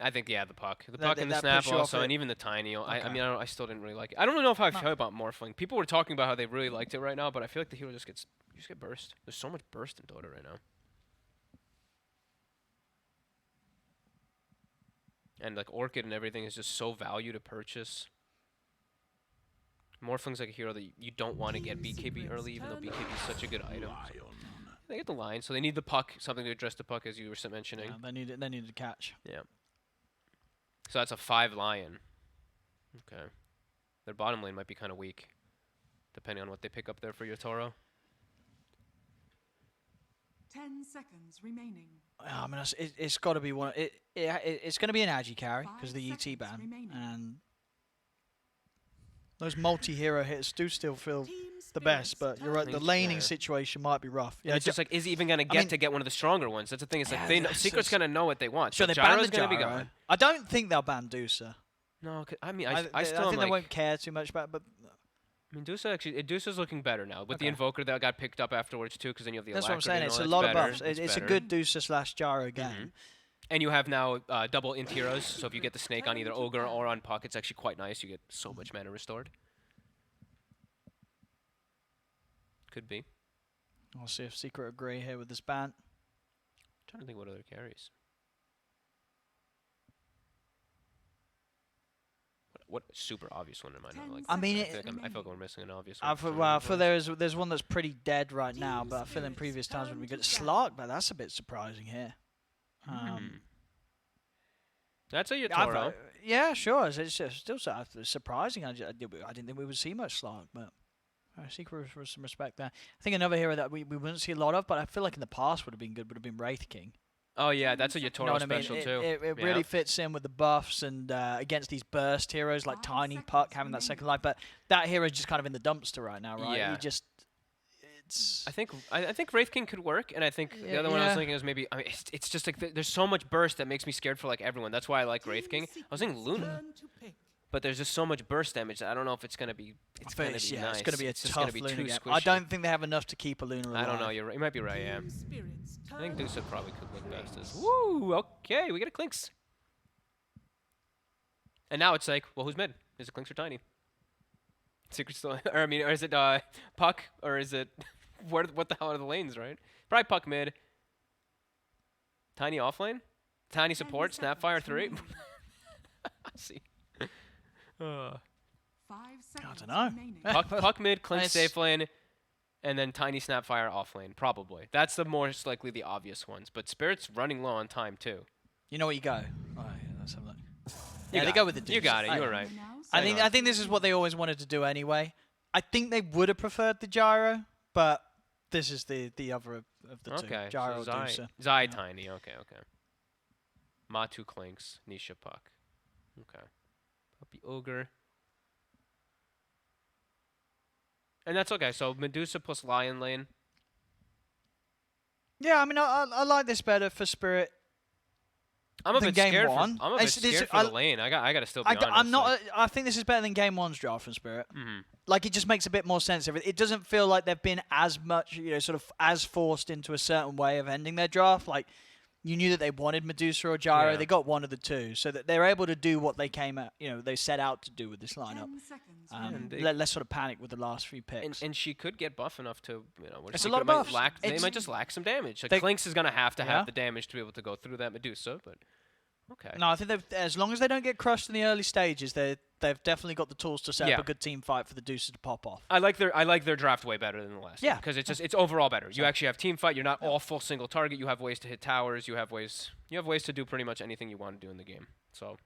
Speaker 2: I think the puck,
Speaker 1: That-
Speaker 2: and the
Speaker 1: that
Speaker 2: snap
Speaker 1: puts you off
Speaker 2: also,
Speaker 1: it.
Speaker 2: and even the tiny. I
Speaker 1: Okay.
Speaker 2: mean, I still didn't really like it. I don't know if I've
Speaker 1: No.
Speaker 2: heard about Morphling. People were talking about how they really liked it right now, but I feel like the hero just get burst. There's so much burst in Dota right now. And like Orchid and everything is just so value to purchase. Morphling's like a hero that you don't want to get BKB early, even though BKB is such a good item. They get the line, so they need the puck, something to address the puck, as you were mentioning.
Speaker 1: Yeah, they need to catch.
Speaker 2: Yeah. So that's a 5 Lion. Okay. Their bottom lane might be kind of weak, depending on what they pick up there for your Toro.
Speaker 3: 10 seconds remaining.
Speaker 1: I mean, it's got to be one. It's going to be an Agi carry because of the
Speaker 3: 5
Speaker 1: ET ban,
Speaker 3: seconds remaining.
Speaker 1: and those multi-hero hits do still feel
Speaker 3: Team
Speaker 1: the best. But you're right, the
Speaker 2: Thanks,
Speaker 1: laning
Speaker 2: yeah.
Speaker 1: situation might be rough.
Speaker 2: Yeah, it's just like, is he even gonna
Speaker 1: mean-
Speaker 2: get one of the stronger ones? That's the thing. It's like
Speaker 1: Yeah,
Speaker 2: they know,
Speaker 1: that's
Speaker 2: Secret's
Speaker 1: just-
Speaker 2: gonna know what they want.
Speaker 1: sure,
Speaker 2: So
Speaker 1: they banned
Speaker 2: Gyro's
Speaker 1: the
Speaker 2: gonna be
Speaker 1: gyro.
Speaker 2: gone.
Speaker 1: I don't think they'll ban Dusa.
Speaker 2: No, I mean, I still
Speaker 1: I
Speaker 2: am
Speaker 1: think
Speaker 2: like,
Speaker 1: they won't care too much about it, but
Speaker 2: I mean, Dusa's looking better now with the
Speaker 1: Okay.
Speaker 2: Invoker that got picked up afterwards too, because then you have the
Speaker 1: that's what I'm
Speaker 2: Alacrity
Speaker 1: saying.
Speaker 2: and
Speaker 1: It's
Speaker 2: all,
Speaker 1: a
Speaker 2: that's
Speaker 1: lot of
Speaker 2: better,
Speaker 1: buffs.
Speaker 2: it's
Speaker 1: It's a
Speaker 2: better.
Speaker 1: good Dusa / gyro game.
Speaker 2: And you have now double int heroes, so if you get the snake on either Ogre or on Puck, it's actually quite nice. You get so much mana restored. Could be.
Speaker 1: I'll see if Secret agree here with this ban.
Speaker 2: Trying to think what other carries. What super obvious one in mind? Like,
Speaker 1: I mean,
Speaker 2: I feel like we're missing an obvious one.
Speaker 1: Well, for there's one that's pretty dead right now, but I feel in previous times when we get Slark, but that's a bit surprising here.
Speaker 2: That's a
Speaker 1: I've,
Speaker 2: Yatoro.
Speaker 1: yeah, sure. It's just still surprising. I didn't think we would see much Slark, but Secret for some respect there. I think another hero that we wouldn't see a lot of, but I feel like in the past would have been good, would have been Wraith King.
Speaker 2: Oh yeah, that's a Yatoro
Speaker 1: You know what I mean?
Speaker 2: special
Speaker 1: It,
Speaker 2: too.
Speaker 1: it
Speaker 2: Yeah.
Speaker 1: really fits in with the buffs and against these burst heroes like
Speaker 3: 5
Speaker 1: Tiny
Speaker 3: seconds
Speaker 1: Puck having that second life. But that hero's just kind of in the dumpster right now, right?
Speaker 2: Yeah.
Speaker 1: It's.
Speaker 2: I think Wraith King could work, and I think the other one I was
Speaker 1: Yeah.
Speaker 2: thinking is maybe. I mean, it's just like there's so much burst that makes me scared for like everyone. That's why I like Wraith King. I was thinking Luna, but there's just so much burst damage that I don't know if it's gonna be. It's gonna be nice.
Speaker 1: It's going to be a
Speaker 2: It's just
Speaker 1: tough
Speaker 2: gonna be
Speaker 1: Luna
Speaker 2: too
Speaker 1: game.
Speaker 2: squishy.
Speaker 1: I don't think they have enough to keep a Luna alive.
Speaker 2: I don't know. You're right. You might be right. Yeah.
Speaker 3: Spirits
Speaker 2: I think
Speaker 3: turn
Speaker 2: Dusa
Speaker 3: to
Speaker 2: probably could look best as. Woo! Okay, we get a Clinks. And now it's like, well, who's mid? Is it Clinks or Tiny? Secret still, or I mean, or is it Puck, or is it what the hell are the lanes, right? Probably Puck mid. Tiny offlane. Tiny support.
Speaker 3: 10 seconds
Speaker 2: Snapfire 3.
Speaker 3: remaining.
Speaker 2: I see.
Speaker 3: 5 seconds
Speaker 1: dunno.
Speaker 3: remaining.
Speaker 2: Puck mid, Clinks
Speaker 1: Nice.
Speaker 2: safe lane, and then Tiny Snapfire offlane. Probably. That's the most likely the obvious ones. But Spirit's running low on time too.
Speaker 1: You know what you go. Oh, yeah, let's have a look.
Speaker 2: You
Speaker 1: Yeah, they
Speaker 2: got
Speaker 1: go
Speaker 2: it.
Speaker 1: with the Deuce.
Speaker 2: You got it.
Speaker 1: I-
Speaker 2: You were right.
Speaker 3: Now
Speaker 1: I think this is what they always wanted to do anyway. I think they would have preferred the gyro, but this is the other of the
Speaker 2: Okay.
Speaker 1: two. Gyro
Speaker 2: so
Speaker 1: or
Speaker 2: Zai,
Speaker 1: Dusa.
Speaker 2: Zai
Speaker 1: Yeah.
Speaker 2: Tiny. Okay. Matu Clinks. Nisha Puck. Okay. Puppy Ogre. And that's okay. So Medusa plus Lion Lane.
Speaker 1: Yeah, I mean, I like this better for Spirit.
Speaker 2: I'm a
Speaker 1: Than
Speaker 2: bit
Speaker 1: game
Speaker 2: scared.
Speaker 1: one.
Speaker 2: I'm a bit
Speaker 1: It's- this-
Speaker 2: scared for the lane. I got to still be honest.
Speaker 1: I'm not. I think this is better than Game 1's draft from Spirit. Like, it just makes a bit more sense. It doesn't feel like they've been as much, sort of as forced into a certain way of ending their draft. Like, you knew that they wanted Medusa or Gyro.
Speaker 2: Yeah.
Speaker 1: They got one of the two, so that they're able to do what they they set out to do with this lineup.
Speaker 3: 10 seconds
Speaker 2: and
Speaker 3: remaining.
Speaker 2: they-
Speaker 1: Less sort of panic with the last few picks.
Speaker 2: And she could get buff enough to, where
Speaker 1: It's a
Speaker 2: Secret
Speaker 1: lot of
Speaker 2: might
Speaker 1: buffs.
Speaker 2: lack. They
Speaker 1: It's-
Speaker 2: might just lack some damage. Like
Speaker 1: They-
Speaker 2: Clinks is gonna have to
Speaker 1: Yeah.
Speaker 2: have the damage to be able to go through that Medusa, but okay.
Speaker 1: No, I think as long as they don't get crushed in the early stages, they've definitely got the tools to set
Speaker 2: Yeah.
Speaker 1: up a good team fight for the Deuces to pop off.
Speaker 2: I like their draft way better than the last.
Speaker 1: Yeah.
Speaker 2: Because it's overall better. You actually have team fight. You're not all full single target. You have ways to hit towers. You have ways to do pretty much anything you want to do in the game. So,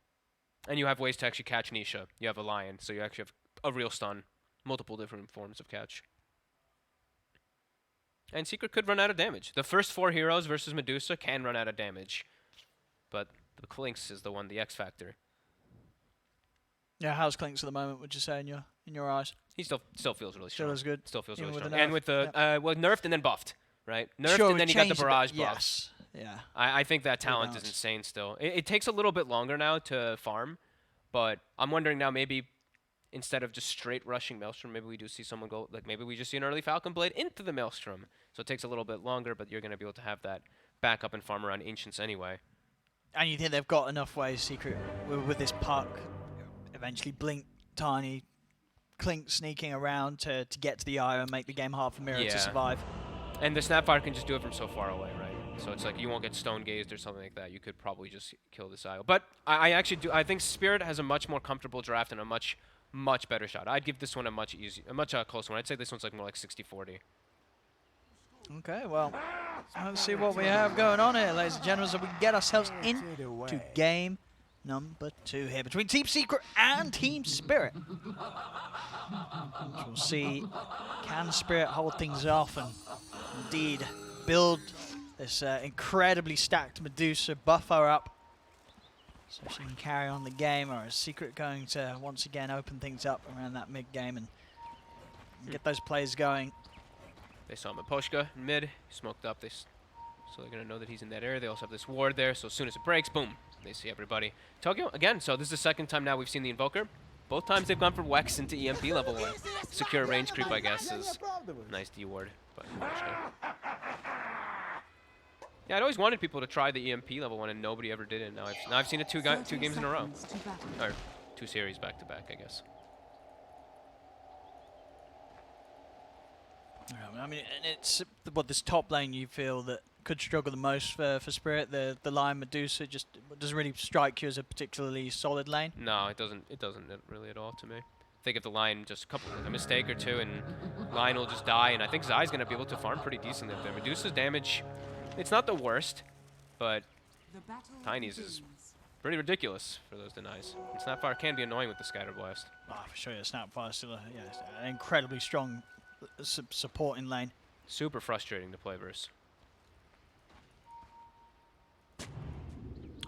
Speaker 2: and you have ways to actually catch Nisha. You have a lion, so you actually have a real stun, multiple different forms of catch. And Secret could run out of damage. The first 4 heroes versus Medusa can run out of damage, but the Clinks is the X factor.
Speaker 1: Yeah, how's Clinks at the moment? Would you say in your eyes?
Speaker 2: He still feels really strong.
Speaker 1: Still as good.
Speaker 2: Still feels
Speaker 1: Even
Speaker 2: really
Speaker 1: with
Speaker 2: strong.
Speaker 1: the
Speaker 2: And
Speaker 1: nerf,
Speaker 2: with the nerfed and then buffed, right? Nerfed
Speaker 1: Sure,
Speaker 2: and then he got the
Speaker 1: changed a bit,
Speaker 2: barrage buff.
Speaker 1: Yes. Yeah.
Speaker 2: I think that talent is
Speaker 1: balance.
Speaker 2: insane still. It takes a little bit longer now to farm, but I'm wondering now maybe instead of just straight rushing Maelstrom, maybe we do see someone go, like maybe we just see an early Falcon Blade into the Maelstrom. So it takes a little bit longer, but you're going to be able to have that backup and farm around Ancients anyway.
Speaker 1: And you think they've got enough ways, Secret, with this Puck, eventually Blink, Tiny, Clink sneaking around to get to the Eye and make the game hard for Mirror
Speaker 2: Yeah.
Speaker 1: to survive.
Speaker 2: And the Snapfire can just do it from so far away, right? So it's like you won't get stone gazed or something like that. You could probably just kill this IO. But I actually do. I think Spirit has a much more comfortable draft and a much better shot. I'd give this one a much closer one. I'd say this one's like more like 60-40.
Speaker 1: Okay, well, let's see what we have going on here, ladies and gentlemen, so we can get ourselves into game number 2 here between Team Secret and Team Spirit. We'll see, can Spirit hold things off and indeed build this incredibly stacked Medusa, buff her up so she can carry on the game, or is Secret going to once again open things up around that mid game and get those plays going?
Speaker 2: They saw Miposhka in mid, he smoked up, so they're going to know that he's in that area. They also have this ward there, so as soon as it breaks, boom, they see everybody. Tokyo, again, so this is the second time now we've seen the Invoker. Both times they've gone for Wex into EMP level 1. Secure range creep, I guess, is nice D ward, but Miposhka. Yeah, I'd always wanted people to try the EMP level 1, and nobody ever did it. Now I've seen it two games in a row. Or 2 series back to back, I guess.
Speaker 1: I mean, and it's what this top lane you feel that could struggle the most for Spirit. The Lion Medusa just doesn't really strike you as a particularly solid lane.
Speaker 2: No, it doesn't. It doesn't really at all to me. I think if the Lion just a mistake or two, and Lion will just die, and I think Zai's gonna be able to farm pretty decently up there. Medusa's damage, it's not the worst, but Tiny's is pretty ridiculous for those denies. And Snapfire can be annoying with the Scatter Blast.
Speaker 1: Oh, for sure, Snapfire still it's an incredibly strong supporting lane.
Speaker 2: Super frustrating to play versus.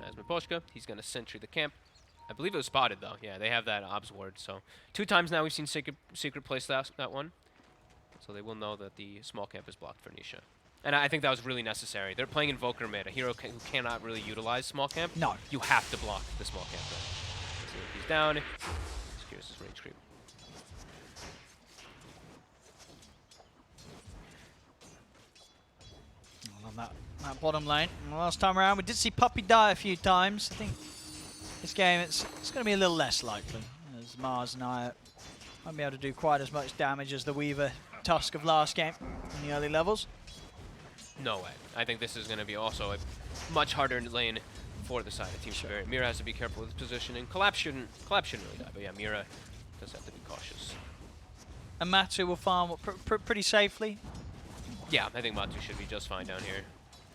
Speaker 2: As Miposhka, he's going to sentry the camp. I believe it was spotted, though. Yeah, they have that obs ward. So 2 times now we've seen Secret place that one. So they will know that the small camp is blocked for Nisha. And I think that was really necessary. They're playing Invoker mid, a hero who cannot really utilize small camp.
Speaker 1: No.
Speaker 2: You have to block the small camp. So he's down. Secures his range creep.
Speaker 1: On that bottom lane. Last time around, we did see Puppey die a few times. I think this game it's going to be a little less likely, as Mars and I won't be able to do quite as much damage as the Weaver Tusk of last game in the early levels.
Speaker 2: No way. I think this is going to be also a much harder lane for the side of Team Spirit. Mira has to be careful with his positioning. Collapse shouldn't really die, but yeah, Mira does have to be cautious.
Speaker 1: And Matu will farm pretty safely.
Speaker 2: Yeah, I think Matu should be just fine down here.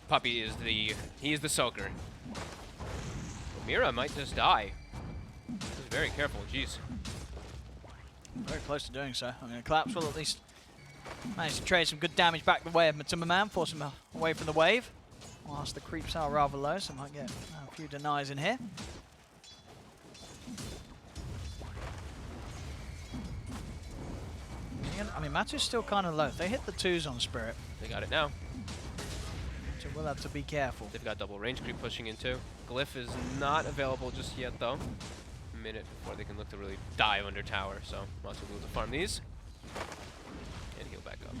Speaker 2: Puppey is the soaker. But Mira might just die. Just very careful, jeez.
Speaker 1: Very close to doing so. I mean, Collapse will at least manage to trade some good damage back the way of Matuma Man, force him away from the wave. Whilst the creeps are rather low, so might get a few denies in here. I mean, Matu's still kind of low. If they hit the 2s on Spirit,
Speaker 2: They got it now.
Speaker 1: so we'll have to be careful.
Speaker 2: They've got double range creep pushing in too. Glyph is not available just yet though. A minute before they can look to really dive under tower, so Matu will to farm these. And heal back up.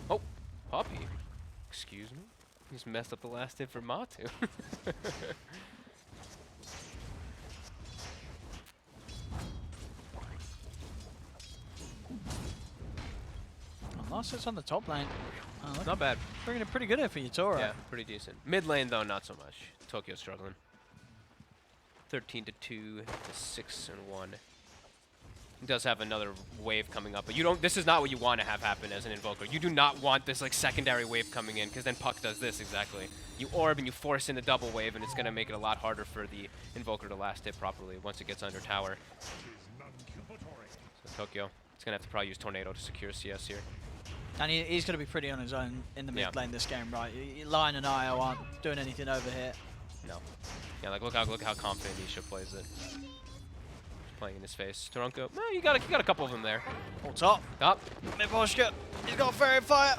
Speaker 2: Oh, Puppey. Excuse me? Just messed up the last hit for Matu.
Speaker 1: Last hits on the top lane. Oh, look,
Speaker 2: Not bad.
Speaker 1: bringing it pretty good here for Yutora.
Speaker 2: Yeah, pretty decent. Mid lane though, not so much. Tokyo's struggling. 13 to 2 to 6 and 1. He does have another wave coming up, but you don't. This is not what you want to have happen as an Invoker. You do not want this like secondary wave coming in, because then Puck does this exactly. You orb and you force in a double wave, and it's going to make it a lot harder for the Invoker to last hit properly once it gets under tower. So Tokyo, it's going to have to probably use Tornado to secure CS here.
Speaker 1: And he's going to be pretty on his own in the mid lane this game, right? Lion and I aren't doing anything over here.
Speaker 2: No. Yeah, like look how confident Nisha plays it. Playing in his face. Toronko, you got a couple of them there.
Speaker 1: All top.
Speaker 2: Up.
Speaker 1: Miposhka, he's got Fairy Fire.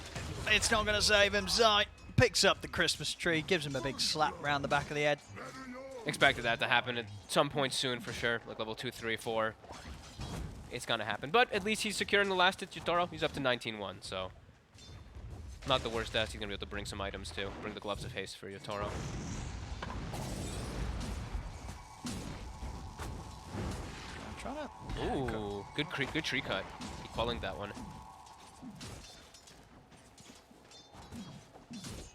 Speaker 1: It's not going to save him. Zai picks up the Christmas tree, gives him a big slap round the back of the head.
Speaker 2: Expected that to happen at some point soon for sure. Like level 2, 3, 4. It's gonna happen. But at least he's securing the last hit, Yutaro. He's up to 19-1, so not the worst stats. He's gonna be able to bring some items too. Bring the Gloves of Haste for Yutaro.
Speaker 1: I'm trying to...
Speaker 2: Ooh, good tree cut. He quelling that one.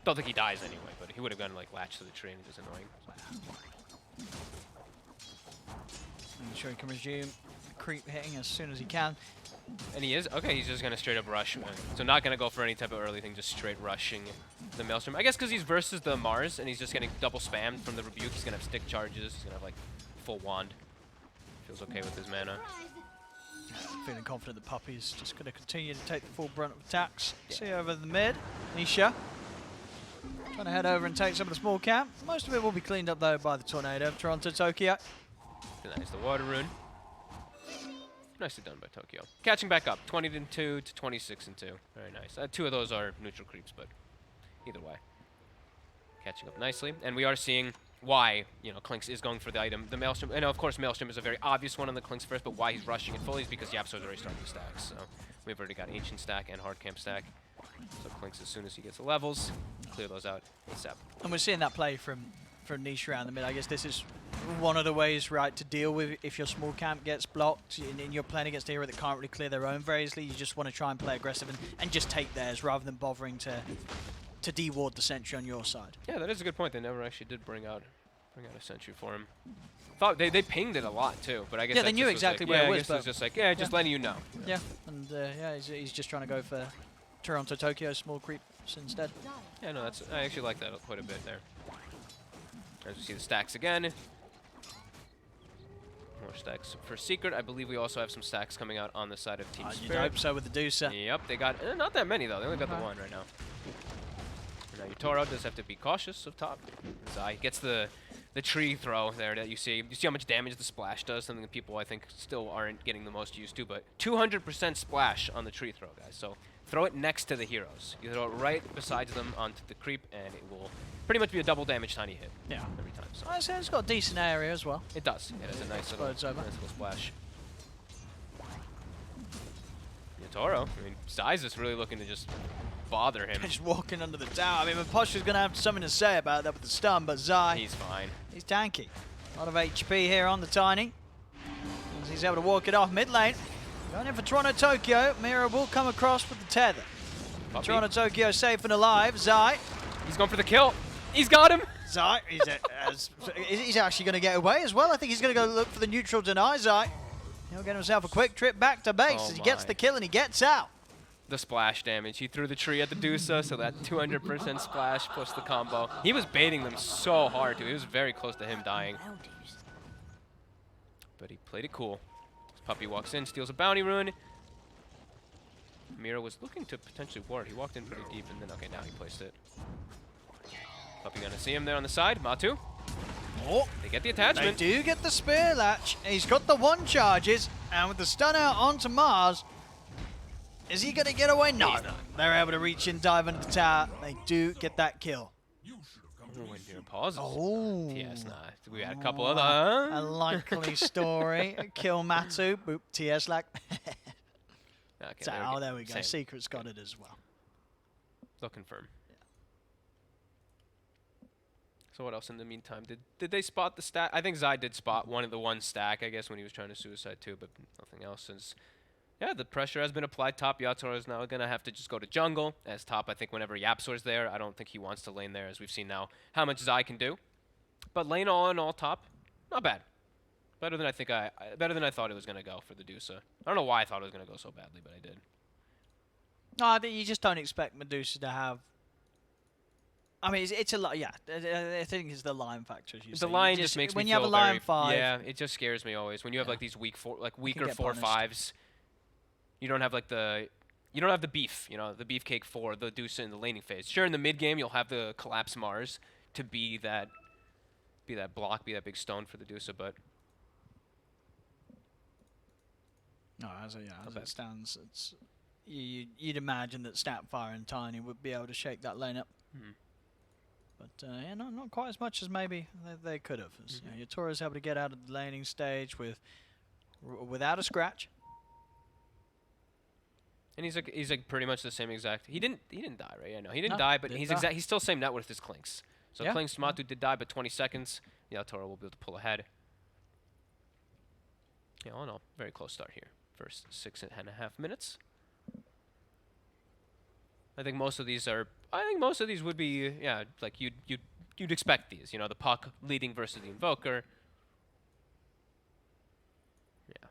Speaker 2: Don't think he dies anyway, but he would have gone like latch to the tree and it is annoying.
Speaker 1: Making sure he can resume creep hitting as soon as he can.
Speaker 2: And he is? Okay, he's just going to straight up rush. So not going to go for any type of early thing, just straight rushing the Maelstrom. I guess because he's versus the Mars and he's just getting double spammed from the Rebuke. He's going to have stick charges. He's going to have like full wand. Feels okay with his mana.
Speaker 1: Feeling confident that Puppy's just going to continue to take the full brunt of attacks. See over the mid, Nisha. Trying to head over and take some of the small camp. Most of it will be cleaned up though by the Tornado of Toronto Tokyo.
Speaker 2: Nice, the Water Rune. Nicely done by Tokyo. Catching back up, 20-2 to 26-2. Very nice. 2 of those are neutral creeps, but either way. Catching up nicely. And we are seeing why, you know, Klinks is going for the item. The Maelstrom, and of course Maelstrom is a very obvious one on the Klinks first, but why he's rushing it fully is because Yapso's already starting to stack. So we've already got Ancient stack and Hard Camp stack. So Klinks, as soon as he gets the levels, clear those out ASAP.
Speaker 1: And we're seeing that play from Niche around the mid. I guess this is one of the ways, right, to deal with if your small camp gets blocked and you're playing against a hero that can't really clear their own very easily. You just want to try and play aggressive and just take theirs rather than bothering to de-ward the sentry on your side.
Speaker 2: Yeah, that is a good point. They never actually did bring out a sentry for him. Thought they pinged it a lot too, but I guess
Speaker 1: yeah, they knew exactly where it was.
Speaker 2: I guess it was just like, yeah, just letting you know.
Speaker 1: Yeah, and yeah, he's just trying to go for Toronto Tokyo small creeps instead.
Speaker 2: Yeah, no, I actually like that quite a bit there. As we see the stacks again. More stacks for Secret. I believe we also have some stacks coming out on the side of Team
Speaker 1: You'd
Speaker 2: Spirit.
Speaker 1: hope so with the Deucer.
Speaker 2: Yep, they got not that many though. They only got the one right now. And now Yutoro does have to be cautious of top. Zai gets the tree throw there that you see. You see how much damage the splash does, something that people I think still aren't getting the most used to, but 200% splash on the tree throw, guys. So throw it next to the heroes. You throw it right beside them onto the creep, and it will pretty much be a double damage tiny hit.
Speaker 1: Yeah.
Speaker 2: Every time. So
Speaker 1: I'd say it's got a decent area as well.
Speaker 2: it does. It has a nice little
Speaker 1: Explodes over.
Speaker 2: splash. Yutoro, I mean, Zai's just really looking to just bother him.
Speaker 1: Just walking under the tower. I mean, Maposha's going to have something to say about that with the stun, but Zai,
Speaker 2: He's fine.
Speaker 1: he's tanky. A lot of HP here on the Tiny. As he's able to walk it off mid lane. Going in for Toronto Tokyo. Mira will come across with the tether.
Speaker 2: Puppy.
Speaker 1: Toronto Tokyo safe and alive. Zai.
Speaker 2: He's going for the kill. He's got him.
Speaker 1: Zai, he's actually going to get away as well. I think he's going to go look for the neutral deny. Zai, he'll get himself a quick trip back to base
Speaker 2: Oh
Speaker 1: as he gets
Speaker 2: my.
Speaker 1: the kill and he gets out.
Speaker 2: The splash damage. He threw the tree at the Dusa, so that 200% splash plus the combo. He was baiting them so hard, too. He was very close to him dying. But he played it cool. This Puppy walks in, steals a bounty rune. Mira was looking to potentially ward. He walked in pretty deep, and then, okay, now he placed it. Puppy gonna see him there on the side. Matu.
Speaker 1: Oh,
Speaker 2: They get the
Speaker 1: they
Speaker 2: attachment.
Speaker 1: do get the spear latch. He's got the one charges, and with the stun out onto Mars, is he going to get away? No. They're able to reach in, dive into the tower. They do get that kill.
Speaker 2: Oh, and here pauses.
Speaker 1: Oh.
Speaker 2: TS, nah. We had a couple
Speaker 1: A
Speaker 2: other.
Speaker 1: likely story. Kill Matu. Boop. TS lag.
Speaker 2: Okay,
Speaker 1: So,
Speaker 2: there
Speaker 1: oh, there we go.
Speaker 2: Same.
Speaker 1: Secret's got it as well.
Speaker 2: They'll confirm. So what else in the meantime? Did they spot the stack? I think Zai did spot one stack, I guess, when he was trying to suicide too, but nothing else since. Yeah, the pressure has been applied top. Yatoro is now going to have to just go to jungle as top. I think whenever Yapsor's there, I don't think he wants to lane there, as we've seen now how much Zai can do. But lane all in all top, not bad. Better than better than I thought it was going to go for the Dusa. I don't know why I thought it was going to go so badly, but I did.
Speaker 1: No, I think you just don't expect Medusa to have. I mean, it's a lot. Yeah, I think it's the line factor. As you say.
Speaker 2: The line
Speaker 1: You
Speaker 2: just makes
Speaker 1: when
Speaker 2: me
Speaker 1: you have a
Speaker 2: feel
Speaker 1: line
Speaker 2: very,
Speaker 1: 5.
Speaker 2: Yeah, it just scares me always when you have
Speaker 1: Yeah.
Speaker 2: like these weaker
Speaker 1: get
Speaker 2: 4/5s.
Speaker 1: punished.
Speaker 2: You don't have like the beef, you know, the beefcake for the Dusa in the laning phase. Sure, in the mid game you'll have the collapse Mars to be that block, be that big stone for the Dusa, but
Speaker 1: No, as
Speaker 2: bad.
Speaker 1: it stands, it's you'd imagine that Snapfire and Tiny would be able to shake that lane up. But yeah, not quite as much as maybe they could have. As, you know, Yutoro's able to get out of the laning stage without a scratch.
Speaker 2: and he's like pretty much the same exact. He didn't die, right? Yeah, no, he didn't
Speaker 1: No,
Speaker 2: die, but
Speaker 1: didn't die.
Speaker 2: he's still same net worth as Klinks. So
Speaker 1: Yeah.
Speaker 2: Klinks Matu did die, but 20 seconds. Yeah, Toro will be able to pull ahead. Yeah, all in all, very close start here. First 6.5 minutes. I think most of these would be like you'd expect these. You know, the puck leading versus the invoker. Yeah.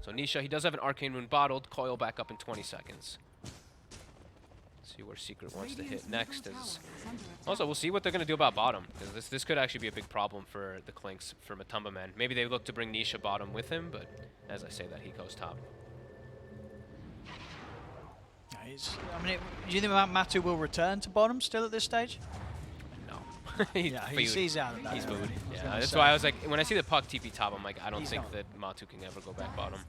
Speaker 2: So Nisha, he does have an Arcane Rune bottled. Coil back up in 20 seconds. See where Secret wants to hit next. Also, we'll see what they're going to do about bottom. Because this could actually be a big problem for the Clinks, for Matumba Man. Maybe they look to bring Nisha bottom with him, but as I say that, he goes top.
Speaker 1: I mean, do you think Matu will return to bottom still at this stage?
Speaker 2: No.
Speaker 1: he's out of that.
Speaker 2: He's
Speaker 1: area.
Speaker 2: food. Yeah, that's why I was like, when I see the puck TP top, I'm like, I don't think that Matu can ever go back bottom.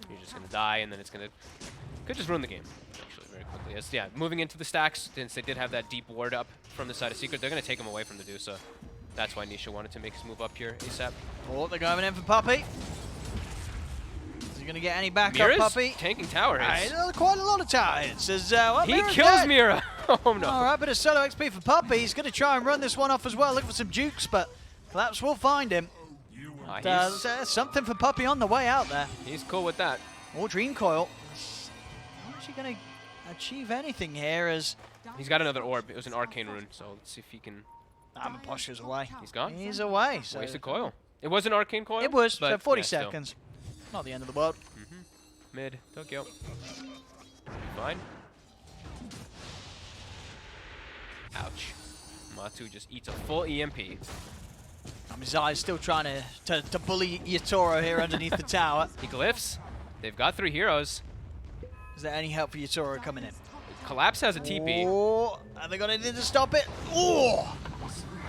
Speaker 2: You're just going to die, and then it's going to... Could just ruin the game, actually, very quickly. Yeah, moving into the stacks, since they did have that deep ward up from the side of Secret, they're going to take him away from the Medusa. That's why Nisha wanted to make his move up here ASAP.
Speaker 1: Oh, they're going in for Puppey. Is he going to get any backup,
Speaker 2: Mira's
Speaker 1: Puppey?
Speaker 2: tanking tower hits.
Speaker 1: Quite a lot of tower hits. Well,
Speaker 2: He
Speaker 1: Mira's
Speaker 2: kills
Speaker 1: dead.
Speaker 2: Mira. Oh, no.
Speaker 1: All right, bit of solo XP for Puppey. He's going to try and run this one off as well. Look for some jukes, but Collapse will find him. Something for Puppey on the way out there.
Speaker 2: He's cool with that.
Speaker 1: Or Dream Coil. Not actually going to achieve anything here as...
Speaker 2: He's got another orb. It was an Arcane Rune, so let's see if he can...
Speaker 1: Amaposhka's away.
Speaker 2: He's gone?
Speaker 1: He's away. So
Speaker 2: Wasted coil. It was an Arcane Coil?
Speaker 1: it was,
Speaker 2: but
Speaker 1: so 40
Speaker 2: yeah, still.
Speaker 1: seconds. Not the end of the world.
Speaker 2: Mid, Tokyo. Fine. Ouch. Matu just eats a full EMP.
Speaker 1: Zai's still trying to bully Yatoro here underneath the tower.
Speaker 2: He glyphs. They've got 3 heroes.
Speaker 1: Is there any help for Yatoro coming in?
Speaker 2: Collapse has a TP.
Speaker 1: Oh, have they got anything to stop it? Oh!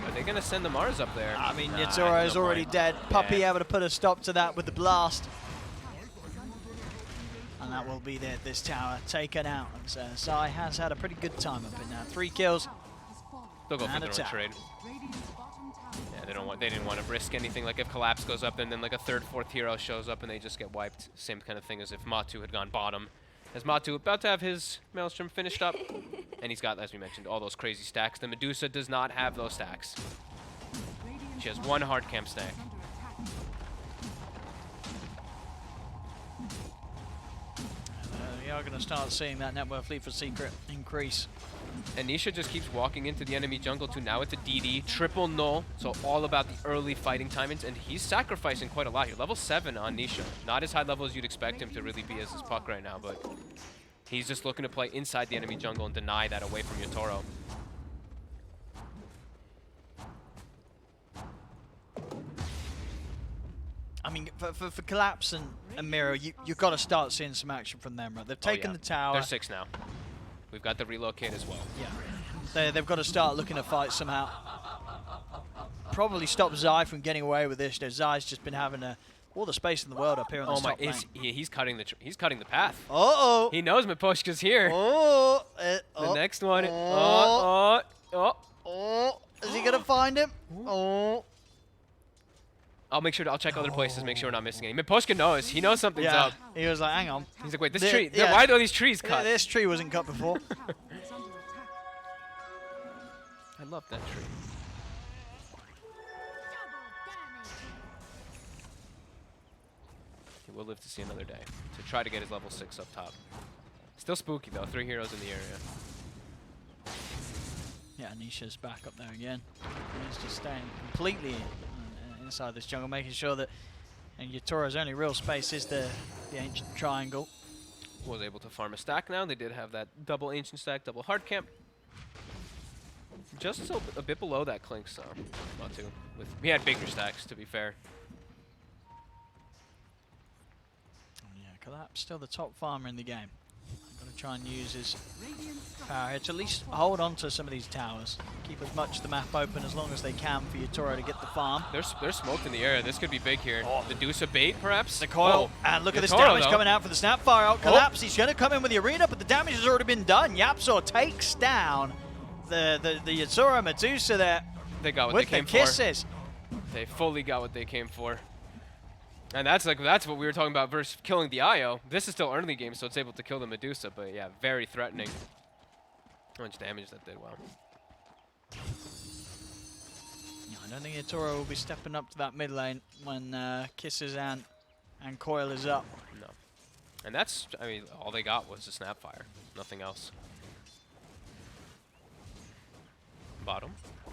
Speaker 2: Are they going to send the Mars up there?
Speaker 1: I mean,
Speaker 2: Nah,
Speaker 1: Yatoro is
Speaker 2: no
Speaker 1: already
Speaker 2: point.
Speaker 1: dead. Puppey
Speaker 2: Yeah.
Speaker 1: able to put a stop to that with the blast. And that will be this tower taken out. So Zai has had a pretty good time up in there. 3 kills.
Speaker 2: They'll go for
Speaker 1: And
Speaker 2: their
Speaker 1: a
Speaker 2: own
Speaker 1: tap.
Speaker 2: trade. Yeah, they didn't want to risk anything. Like if Collapse goes up and then like a 3rd, 4th hero shows up and they just get wiped. Same kind of thing as if Matu had gone bottom. As Matu about to have his Maelstrom finished up. And he's got, as we mentioned, all those crazy stacks. The Medusa does not have those stacks. She has 1 hard camp stack.
Speaker 1: We are going to start seeing that net worth lead for Secret increase.
Speaker 2: And Nisha just keeps walking into the enemy jungle too. Now it's a DD, triple null, so all about the early fighting timings, and he's sacrificing quite a lot here. Level 7 on Nisha. Not as high level as you'd expect him to really be as his puck right now, but he's just looking to play inside the enemy jungle and deny that away from Yatoro.
Speaker 1: I mean, for Collapse and Miro, you've got to start seeing some action from them, right? They've taken the tower.
Speaker 2: They're 6 now. We've got the relocate as well.
Speaker 1: Yeah. They've got to start looking to fight somehow. Probably stop Zai from getting away with this. Zai's just been having all the space in the world up here on this top lane.
Speaker 2: He's cutting the path.
Speaker 1: Uh-oh.
Speaker 2: He knows Miposhka's here.
Speaker 1: The
Speaker 2: Next one.
Speaker 1: Is he going to find him? Oh.
Speaker 2: I'll check other places, make sure we're not missing any. Miposhka knows. He knows something's up.
Speaker 1: He was like, hang on.
Speaker 2: He's like, wait, this
Speaker 1: The-
Speaker 2: tree.
Speaker 1: yeah.
Speaker 2: Why are these trees cut?
Speaker 1: This tree wasn't cut before.
Speaker 2: I love that tree. He will live to see another day. To try to get his level 6 up top. Still spooky though. 3 heroes in the area.
Speaker 1: Yeah, Nisha's back up there again. He's just staying completely inside this jungle, making sure that Yatoro's only real space is the ancient triangle.
Speaker 2: Was able to farm a stack now. They did have that double ancient stack, double hard camp. Just a bit below that Clink, so not too. He had bigger stacks, to be fair.
Speaker 1: Yeah, Collapse still the top farmer in the game. Got to try and use his power here to at least hold on to some of these towers. Keep as much of the map open as long as they can for Yatoro to get the farm.
Speaker 2: They're smoked in the area. This could be big here. The Dusa bait, perhaps?
Speaker 1: The coil, and look at this
Speaker 2: Yatoro,
Speaker 1: damage
Speaker 2: though.
Speaker 1: coming out for the Snapfire out. Collapse, he's going to come in with the arena, but the damage has already been done. Yapsor takes down the Yatoro Medusa there
Speaker 2: They got what
Speaker 1: with
Speaker 2: they
Speaker 1: the
Speaker 2: came
Speaker 1: kisses.
Speaker 2: for. They fully got what they came for. And that's what we were talking about versus killing the Io. This is still early game, so it's able to kill the Medusa, but yeah, very threatening. How much damage that did, wow.
Speaker 1: Yeah, I don't think Yatoro will be stepping up to that mid lane when kisses and coil is up.
Speaker 2: No. And that's, I mean, all they got was a Snapfire. Nothing else. Bottom. Or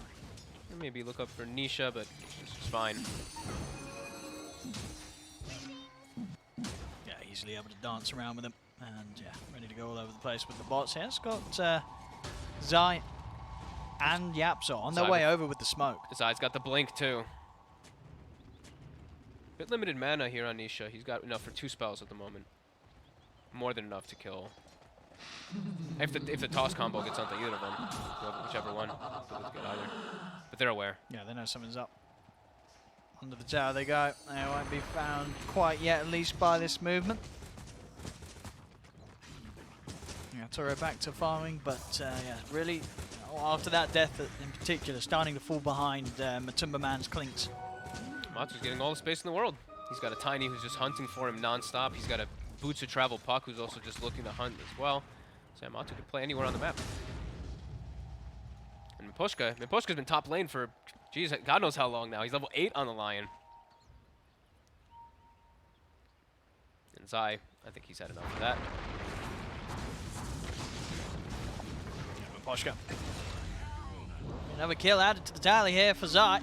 Speaker 2: maybe look up for Nisha, but Nisha's fine.
Speaker 1: easily able to dance around with him. And yeah, ready to go all over the place with the bots here. It's got Zai and Yapso on their way over with the smoke.
Speaker 2: Zai's got the blink too. Bit limited mana here on Nisha. He's got enough for 2 spells at the moment. More than enough to kill. If the toss combo gets onto either of them, whichever one, doesn't get either. But they're aware.
Speaker 1: Yeah, they know something's up. Under the tower they go. They won't be found quite yet, at least by this movement. Yeah, Toro back to farming, but yeah, really, after that death in particular, starting to fall behind Matumba Man's Clinks.
Speaker 2: Matsu's getting all the space in the world. He's got a Tiny who's just hunting for him non-stop. He's got a Boots of Travel Puck who's also just looking to hunt as well. So Matsu can play anywhere on the map. And Miposhka's been top lane for, geez, God knows how long now. He's level 8 on the Lion. And Zai, I think he's had enough of that.
Speaker 1: Miposhka. Another kill added to the tally here for Zai.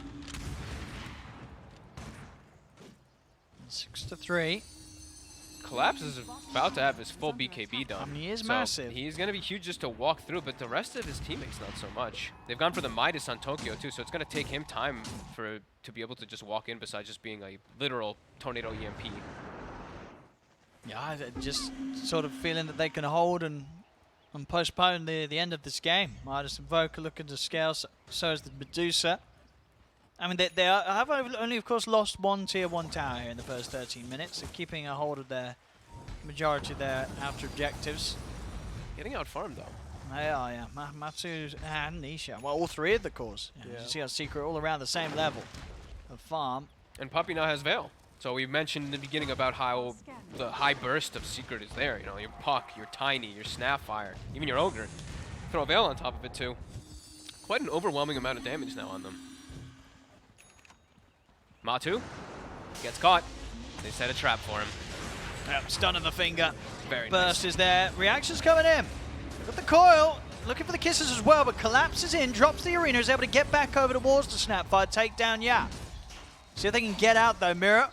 Speaker 1: 6-3.
Speaker 2: Collapse is about to have his full BKB done.
Speaker 1: I mean, he is
Speaker 2: so
Speaker 1: massive.
Speaker 2: He's going to be huge just to walk through, but the rest of his teammates not so much. They've gone for the Midas on Tokyo too, so it's going to take him time to be able to just walk in besides just being a literal tornado EMP.
Speaker 1: Yeah, I just sort of feeling that they can hold and postpone the end of this game. Midas Invoker looking to scale, so is the Medusa. I mean, they have only, of course, lost one Tier 1 tower here in the first 13 minutes. They're keeping a hold of their majority of their outer objectives.
Speaker 2: Getting out farmed, though.
Speaker 1: They are, yeah. Matsu and Nisha. Well, all three of the cores. Yeah. You see our Secret all around the same level of farm.
Speaker 2: And Puppy now has Veil. So we mentioned in the beginning about how the high burst of Secret is there. You know, your Puck, your Tiny, your Snapfire, even your Ogre. Throw Veil on top of it, too. Quite an overwhelming amount of damage now on them. Matu gets caught. They set a trap for him.
Speaker 1: Yep, stun on the finger.
Speaker 2: Very
Speaker 1: Burst
Speaker 2: nice.
Speaker 1: is there. Reaction's coming in. Got the coil. Looking for the kisses as well, but collapses in, drops the arena, is able to get back over towards the Snapfire, take down Yap. See if they can get out though, Mirror.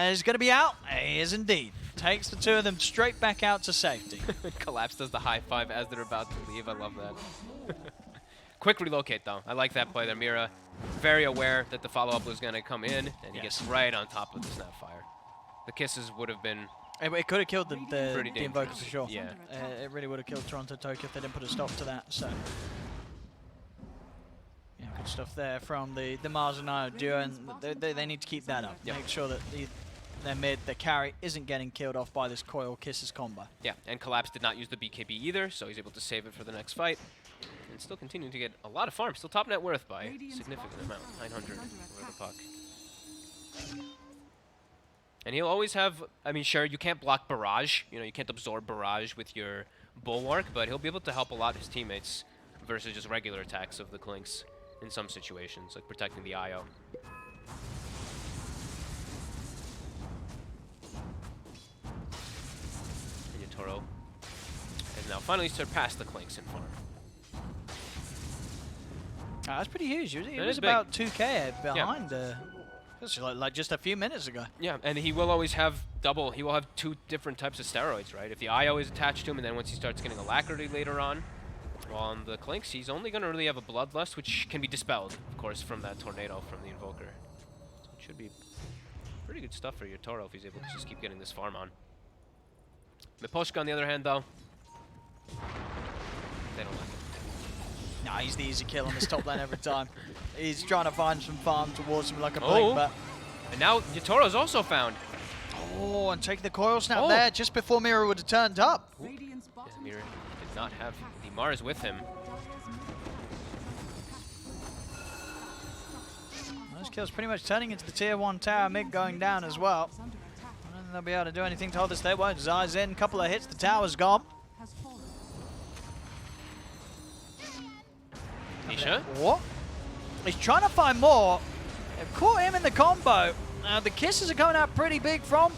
Speaker 1: He's going to be out. He is indeed. Takes the two of them straight back out to safety.
Speaker 2: Collapse does the high five as they're about to leave. I love that. Quick relocate though. I like that play there, Mira. Very aware that the follow-up was going to come in, and he gets right on top of the Snapfire. The kisses would have been...
Speaker 1: It could have killed the Invoker for sure.
Speaker 2: Yeah.
Speaker 1: It really would have killed Toronto Tokyo if they didn't put a stop to that. So, yeah, good stuff there from the Mars and Io duo, and they need to keep that up.
Speaker 2: Yep.
Speaker 1: Make sure that their mid, their carry, isn't getting killed off by this coil kisses combo.
Speaker 2: Yeah, and Collapse did not use the BKB either, so he's able to save it for the next fight. And still continuing to get a lot of farm. Still top net worth by a significant amount. 900 over the Puck. And he'll always have, I mean, sure, you can't block Barrage. You know, you can't absorb Barrage with your Bulwark, but he'll be able to help a lot of his teammates versus just regular attacks of the Clinks in some situations, like protecting the IO. And Yatoro has now finally surpassed the Clinks in farm.
Speaker 1: That's pretty huge. It
Speaker 2: That
Speaker 1: was
Speaker 2: is big.
Speaker 1: about 2k behind. This is like just a few minutes ago.
Speaker 2: Yeah, and he will always have double. He will have 2 different types of steroids, right? If the IO is attached to him, and then once he starts getting Alacrity later on, well, on the Clinks, he's only going to really have a Bloodlust, which can be dispelled, of course, from that Tornado from the Invoker. So it should be pretty good stuff for Yotaro if he's able to just keep getting this farm on. Miposhka, on the other hand, though, they don't like it.
Speaker 1: Nah, he's the easy kill on this top lane every time. He's trying to find some farm towards him like a blink, but...
Speaker 2: And now Yotoro's also found.
Speaker 1: Oh, and taking the coil snap there just before Mira would have turned up.
Speaker 2: Yeah, Mira did not have the Mars with him.
Speaker 1: Those kills pretty much turning into the tier 1 tower mid going down as well. I don't think they'll be able to do anything to hold this. They won't. Zai's in, couple of hits, the tower's gone.
Speaker 2: Nisha?
Speaker 1: What? He's trying to find more. They've caught him in the combo. The kisses are coming out pretty big from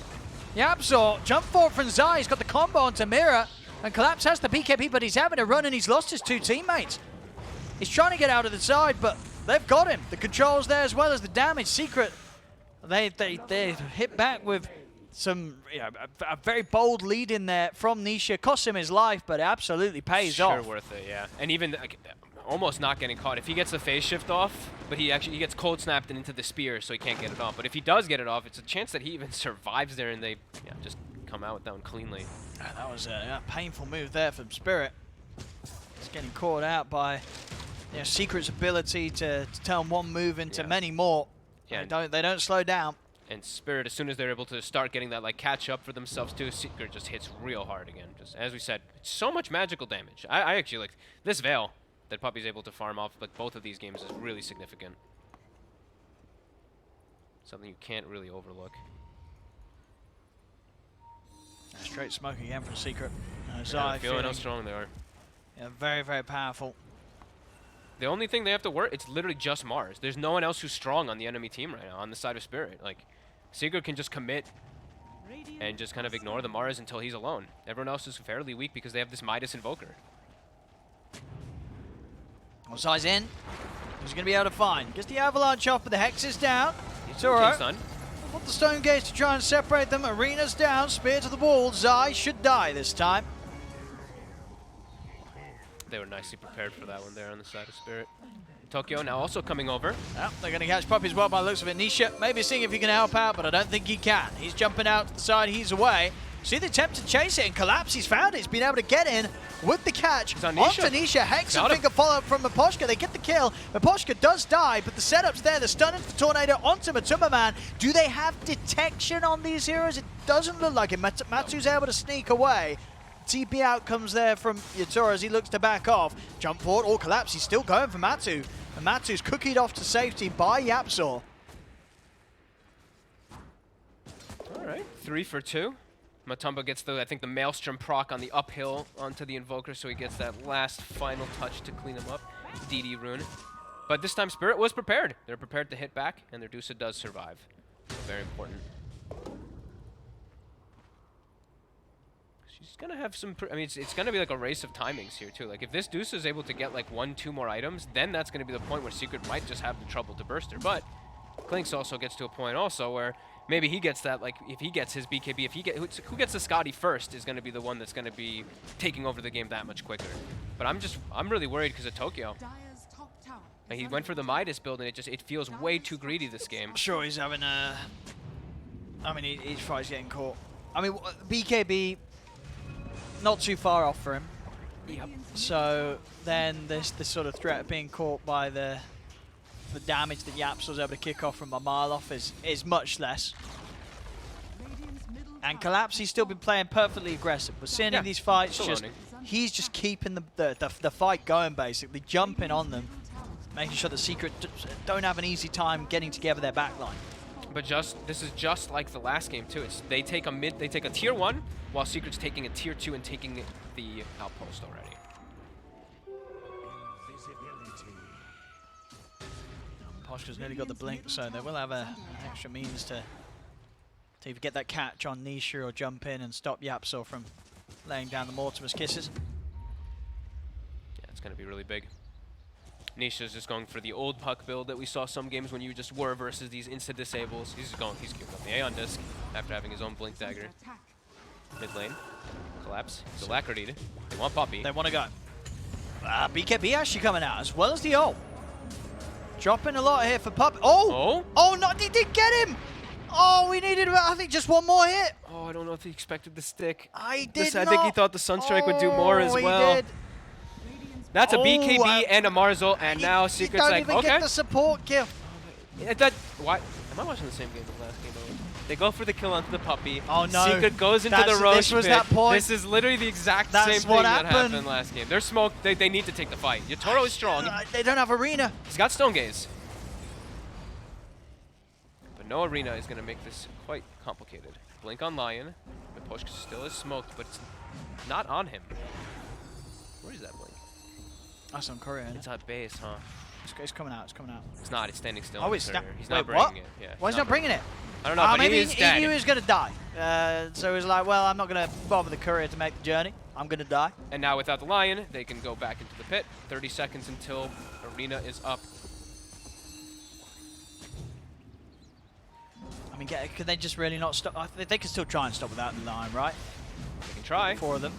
Speaker 1: Yapzor. Jump forward from Zai. He's got the combo onto Mira. And Collapse has the BKB, but he's having a run and he's lost his 2 teammates. He's trying to get out of the side, but they've got him. The controls there as well as the damage. Secret, they hit back with some, a very bold lead in there from Nisha. Cost him his life, but it absolutely pays off.
Speaker 2: Sure worth it, yeah. And even like, almost not getting caught. If he gets the phase shift off, but he gets cold snapped into the spear, so he can't get it off. But if he does get it off, it's a chance that he even survives there, and they just come out with that one cleanly.
Speaker 1: That was a painful move there from Spirit. He's getting caught out by Secret's ability to turn one move into many more.
Speaker 2: Yeah,
Speaker 1: They don't slow down.
Speaker 2: And Spirit, as soon as they're able to start getting that like catch up for themselves too, Secret just hits real hard again. Just as we said, it's so much magical damage. I actually like this Veil that Puppey's able to farm off like both of these games is really significant. Something you can't really overlook.
Speaker 1: Straight smoke again from Secret.
Speaker 2: Yeah, feeling how strong they are.
Speaker 1: Yeah, very, very powerful.
Speaker 2: The only thing they have to work, it's literally just Mars. There's no one else who's strong on the enemy team right now, on the side of Spirit. Like, Secret can just commit and just kind of ignore the Mars until he's alone. Everyone else is fairly weak because they have this Midas Invoker.
Speaker 1: One size in. He's going to be able to find. Gets the Avalanche off, but the Hex is down.
Speaker 2: It's
Speaker 1: alright.
Speaker 2: Done.
Speaker 1: Put the Stone Gates to try and separate them. Arena's down. Spear to the wall. Zai should die this time.
Speaker 2: They were nicely prepared for that one there on the side of Spirit. Tokyo now also coming over.
Speaker 1: Well, they're going to catch Puppey as well by the looks of it. Nisha maybe seeing if he can help out, but I don't think he can. He's jumping out to the side. He's away. See the attempt to chase it and collapse. He's found it. He's been able to get in with the catch.
Speaker 2: On Nisha.
Speaker 1: Onto Nisha. Hex and finger follow-up from Maposhka. They get the kill. Maposhka does die, but the setup's there. The stun into the Tornado onto Matuma Man. Do they have detection on these heroes? It doesn't look like it. Matsu's able to sneak away. TP out comes there from Yatura as he looks to back off. Jump forward or collapse. He's still going for Matsu. And Matsu's cookied off to safety by Yapzor.
Speaker 2: All right, 3 for 2. Matumba gets the, I think, the Maelstrom proc on the uphill onto the Invoker, so he gets that last final touch to clean him up. DD rune. But this time Spirit was prepared. They're prepared to hit back, and their Dusa does survive. Very important. She's gonna have some, I mean, it's gonna be like a race of timings here too. Like if this Dusa is able to get like 1-2 more items, then that's gonna be the point where Secret might just have the trouble to burst her. But Clinks also gets to a point also where maybe he gets that, like if he gets his BKB, if he get who gets the Scotty first is gonna be the one that's gonna be taking over the game that much quicker. But I'm really worried because of Tokyo.
Speaker 3: Dire's top tower
Speaker 2: Like he went for the Midas build and it feels way too greedy this game.
Speaker 1: Sure, he's having a. I mean, each fight's getting caught. I mean, BKB, not too far off for him.
Speaker 2: Yep.
Speaker 1: So then this sort of threat of being caught by the damage that Yaps was able to kick off from a mile off is much less. And Collapse, he's still been playing perfectly aggressive. We're seeing in these fights, he's just keeping the fight going, basically, jumping on them, making sure the Secret don't have an easy time getting together their backline.
Speaker 2: But this is just like the last game too. They take a tier 1, while Secret's taking a tier 2 and taking the outpost already.
Speaker 1: Poshka's nearly got the blink, so they will have an extra means to either get that catch on Nisha or jump in and stop Yapzor from laying down the Mortimer's kisses.
Speaker 2: Yeah, it's going to be really big. Nisha's just going for the old puck build that we saw some games when you just were versus these insta-disables. He's queuing up the Aeon Disc after having his own Blink Dagger. Mid lane. Collapse. He's alacrity. They want Puppey.
Speaker 1: They want to go. BKB actually coming out, as well as the ult. Dropping a lot here for Puppey. Oh! Oh, no, he did get him! Oh, we needed, I think, just one more hit.
Speaker 2: Oh, I don't know if he expected the stick.
Speaker 1: I not.
Speaker 2: I think he thought the Sunstrike would do more as well.
Speaker 1: He did.
Speaker 2: That's a BKB and a Marzel, and now Secret's like,
Speaker 1: okay. Don't even get the support kill.
Speaker 2: What? Am I watching the same game as the last game? They go for the kill onto the Puppey.
Speaker 1: Oh no!
Speaker 2: Secret goes into the Roche
Speaker 1: This was
Speaker 2: pit.
Speaker 1: that point.
Speaker 2: This is literally the exact same thing that happened last game. They're smoked. They need to take the fight. Yatoro is strong.
Speaker 1: They don't have Arena.
Speaker 2: He's got Stone Gaze. But no Arena is going to make this quite complicated. Blink on Lion. Miposhka still is smoked, but it's not on him. Where is that Blink?
Speaker 1: That's on Korean.
Speaker 2: It's at base, huh?
Speaker 1: It's coming out. It's coming out.
Speaker 2: It's not. It's standing still.
Speaker 1: Oh, it's
Speaker 2: He's not bringing it. Yeah.
Speaker 1: Why is he not bringing it?
Speaker 2: I don't know, but
Speaker 1: maybe
Speaker 2: he is dead.
Speaker 1: he knew he was going to die. So he was like, well, I'm not going to bother the courier to make the journey. I'm going to die.
Speaker 2: And now without the Lion, they can go back into the pit. 30 seconds until Arena is up.
Speaker 1: I mean, can they just really not stop? They can still try and stop without the line, right?
Speaker 2: They can try.
Speaker 1: 4 of them.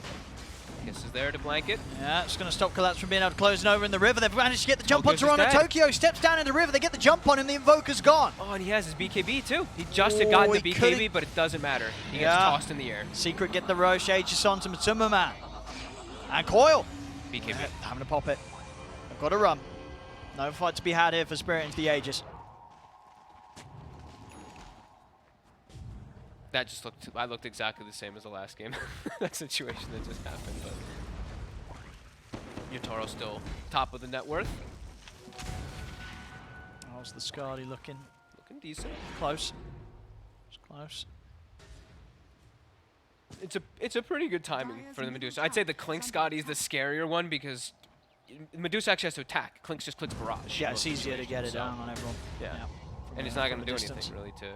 Speaker 2: Guess is there to blanket.
Speaker 1: Yeah, it's going to stop Collapse from being able to close it over in the river. They've managed to get the jump on
Speaker 2: Tokyo's is
Speaker 1: Toronto.
Speaker 2: dead.
Speaker 1: Tokyo steps down in the river. They get the jump on him. The Invoker's gone.
Speaker 2: Oh, and he has his BKB too. He just had gotten the
Speaker 1: he
Speaker 2: BKB,
Speaker 1: could've-
Speaker 2: but it doesn't matter. He gets
Speaker 1: Yeah.
Speaker 2: tossed in the air.
Speaker 1: Secret get the Roche, Aegis onto Matsuma Man. And Coil.
Speaker 2: BKB.
Speaker 1: Yeah, having to pop it. I've got to run. No fight to be had here for Spirit into the Aegis.
Speaker 2: That just looked. I looked exactly the same as the last game. That situation that just happened, but Yotaro still top of the net worth.
Speaker 1: How's the Skadi looking?
Speaker 2: Looking decent.
Speaker 1: Close. It's close.
Speaker 2: It's a pretty good timing for the Medusa. I'd say the Clink Scotty is the scarier one because Medusa actually has to attack. Clink just clicks barrage.
Speaker 1: Yeah,
Speaker 2: in
Speaker 1: it's
Speaker 2: most
Speaker 1: easier to get it
Speaker 2: situations,
Speaker 1: down on everyone.
Speaker 2: Yeah.
Speaker 1: From
Speaker 2: And it's
Speaker 1: a-
Speaker 2: not
Speaker 1: from
Speaker 2: going to
Speaker 1: a
Speaker 2: do
Speaker 1: distance.
Speaker 2: anything really to.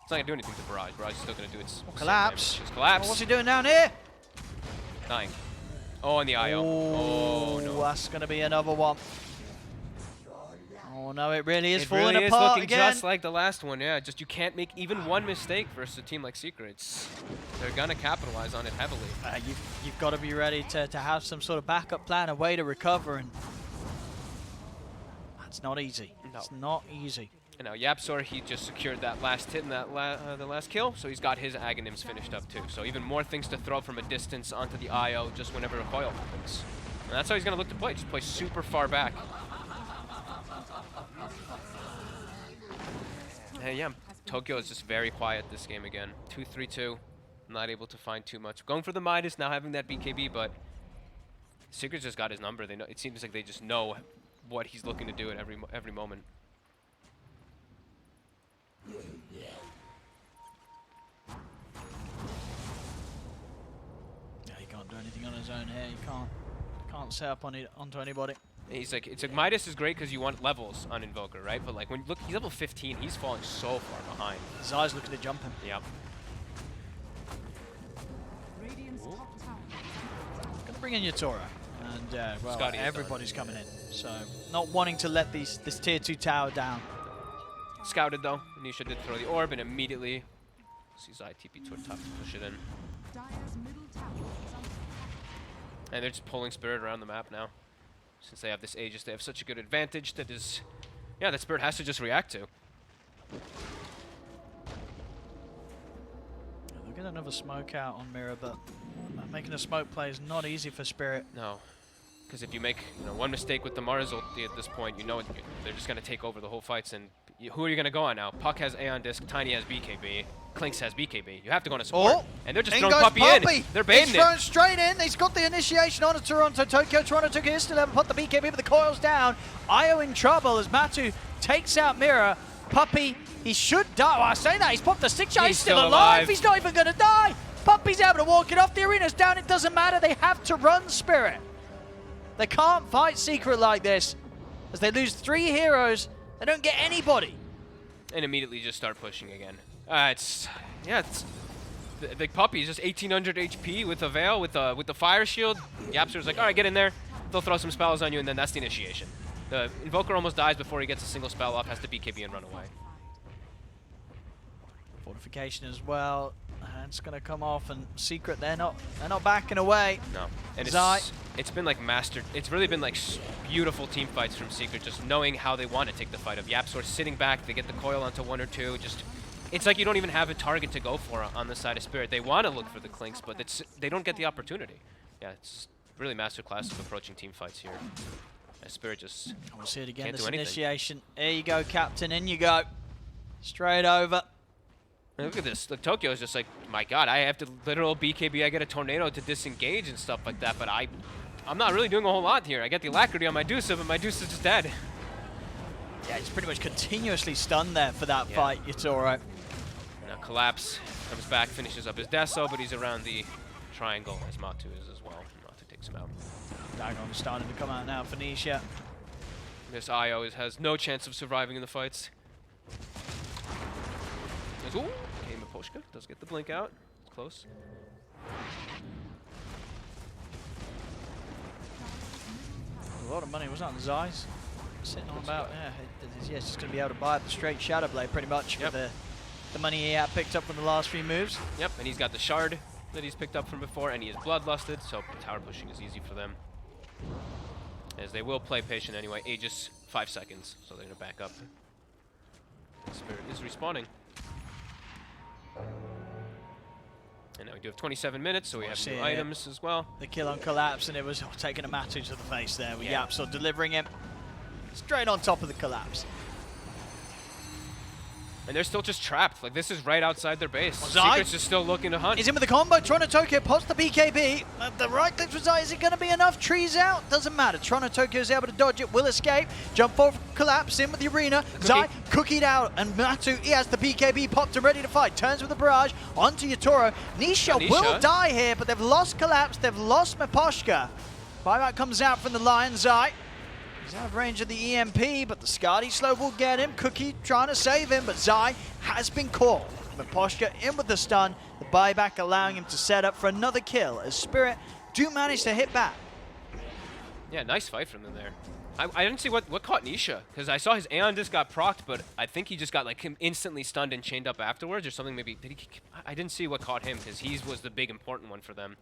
Speaker 2: It's not going to do anything to barrage. Barrage is still going to do its same
Speaker 1: Collapse.
Speaker 2: damage. Just collapse.
Speaker 1: Oh, what's he doing down here?
Speaker 2: Dying. Oh, and the IO. Oh no.
Speaker 1: That's going to be another one. Oh no, it really is
Speaker 2: It
Speaker 1: falling
Speaker 2: really is
Speaker 1: apart
Speaker 2: looking
Speaker 1: again.
Speaker 2: just like the last one. Yeah, just you can't make even one mistake versus a team like Secrets. They're going to capitalize on it heavily.
Speaker 1: You've got to be ready to have some sort of backup plan, a way to recover, and that's not easy.
Speaker 2: No.
Speaker 1: It's not easy.
Speaker 2: And now Yapsor, he just secured that last hit and that the last kill, so he's got his Aghanims finished up too. So even more things to throw from a distance onto the IO just whenever a coil happens. And that's how he's going to look to play, just play super far back. And yeah, Tokyo is just very quiet this game again. 2-3-2, not able to find too much. Going for the Midas, now having that BKB, but Secret's just got his number. They know, it seems like they just know what he's looking to do at every moment.
Speaker 1: Yeah, he can't do anything on his own here. He can't set up onto anybody.
Speaker 2: And he's like, it's like Midas is great because you want levels on Invoker, right? But like when look, he's level 15, he's falling so far behind.
Speaker 1: His eyes looking to jump him.
Speaker 2: Yep.
Speaker 3: Radiant's top tower.
Speaker 1: Gonna bring in Yotaro. And well,
Speaker 2: Scotty is
Speaker 1: everybody's coming in. So not wanting to let this tier 2 tower down.
Speaker 2: Scouted though. Nisha did throw the orb and immediately sees ITP toward top to push it in.
Speaker 3: Dire's middle tower is under attack.
Speaker 2: And they're just pulling Spirit around the map now. Since they have this Aegis, they have such a good advantage that is, yeah, that Spirit has to just react to.
Speaker 1: They'll get another smoke out on Mirror, but making a smoke play is not easy for Spirit.
Speaker 2: No. Because if you make one mistake with the Mars ulti at this point, they're just going to take over the whole fights. And who are you going to go on now? Puck has Aeon Disc, Tiny has BKB, Clinks has BKB. You have to go on a support.
Speaker 1: Oh,
Speaker 2: And they're just
Speaker 1: in
Speaker 2: throwing
Speaker 1: goes
Speaker 2: Puppy
Speaker 1: Puppy.
Speaker 2: in. They're baiting
Speaker 1: He's
Speaker 2: it.
Speaker 1: thrown straight in. He's got the initiation on Toronto. Toronto took his still haven't put the BKB, but the coil's down. Io in trouble as Matu takes out Mirror. Puppy, he should die. Oh, I say that. He's popped the stick shot. He's still alive. He's not even going to die. Puppy's able to walk it off. The arena's down. It doesn't matter. They have to run Spirit. They can't fight Secret like this. As they lose 3 heroes, they don't get anybody.
Speaker 2: And immediately just start pushing again. It's the Puppy is just 1800 HP with a Veil, with the Fire Shield. Yapster's like, all right, get in there. They'll throw some spells on you, and then that's the initiation. The Invoker almost dies before he gets a single spell off, has to BKB and run away.
Speaker 1: Fortification as well. And it's going to come off, and Secret, they're not backing away.
Speaker 2: No, and
Speaker 1: Zai.
Speaker 2: it's been like mastered. It's really been like beautiful team fights from Secret, just knowing how they want to take the fight. Of Yapsor sitting back, they get the coil onto 1 or 2. Just, it's like you don't even have a target to go for on the side of Spirit. They want to look for the Clinks, but they don't get the opportunity. Yeah, it's really masterclass of approaching team fights here. Spirit just
Speaker 1: We'll see it again,
Speaker 2: can't
Speaker 1: this
Speaker 2: do anything.
Speaker 1: initiation. There you go, Captain, in you go. Straight over.
Speaker 2: And look at this. Look, Tokyo is just like, my God, I have to literal BKB. I get a tornado to disengage and stuff like that, but I'm not really doing a whole lot here. I get the Alacrity on my Medusa, but my Medusa's just dead.
Speaker 1: Yeah, he's pretty much continuously stunned there for that fight. It's all right.
Speaker 2: Now Collapse comes back, finishes up his Deso, but he's around the triangle as Matu is as well. Matu takes him out.
Speaker 1: Dagon's starting to come out now for Nisha.
Speaker 2: This IO has no chance of surviving in the fights. Ooh, came Maposhka, does get the blink out. It's close.
Speaker 1: A lot of money was on Zai's. Sitting on about, yeah, it's just going to be able to buy up the straight Shadow Blade pretty much for the money he had picked up from the last few moves.
Speaker 2: Yep, and he's got the shard that he's picked up from before, and he is bloodlusted, so tower pushing is easy for them. As they will play patient anyway. Aegis, 5 seconds, so they're going to back up. Spirit is respawning. And now we do have 27 minutes, so we have new items as well.
Speaker 1: The kill on Collapse, and it was taking a Matu to the face there with
Speaker 2: Yeah.
Speaker 1: Yapsor delivering him straight on top of the Collapse.
Speaker 2: And they're still just trapped. Like, this is right outside their base.
Speaker 1: Zai
Speaker 2: Secret's just still looking to hunt.
Speaker 1: He's in with the combo. Toronto Tokyo pots the BKB. The right click for Zai. Is it going to be enough? Trees out. Doesn't matter. Toronto Tokyo is able to dodge it. Will escape. Jump forward. Collapse in with the arena. Zai cookied out. And Matu, he has the BKB popped and ready to fight. Turns with the barrage. Onto Yatoro. Nisha will die here, but they've lost Collapse. They've lost Meposhka. Buyback comes out from the Lion. Zai. He's out of range of the EMP, but the Skadi slow will get him. Cookie trying to save him, but Zai has been caught. Meposhka in with the stun. The buyback allowing him to set up for another kill as Spirit do manage to hit back.
Speaker 2: Yeah, nice fight from them there. I didn't see what caught Nisha, because I saw his Aeon disc got procced, but I think he just got like instantly stunned and chained up afterwards or something. Maybe I didn't see what caught him, because he was the big important one for them.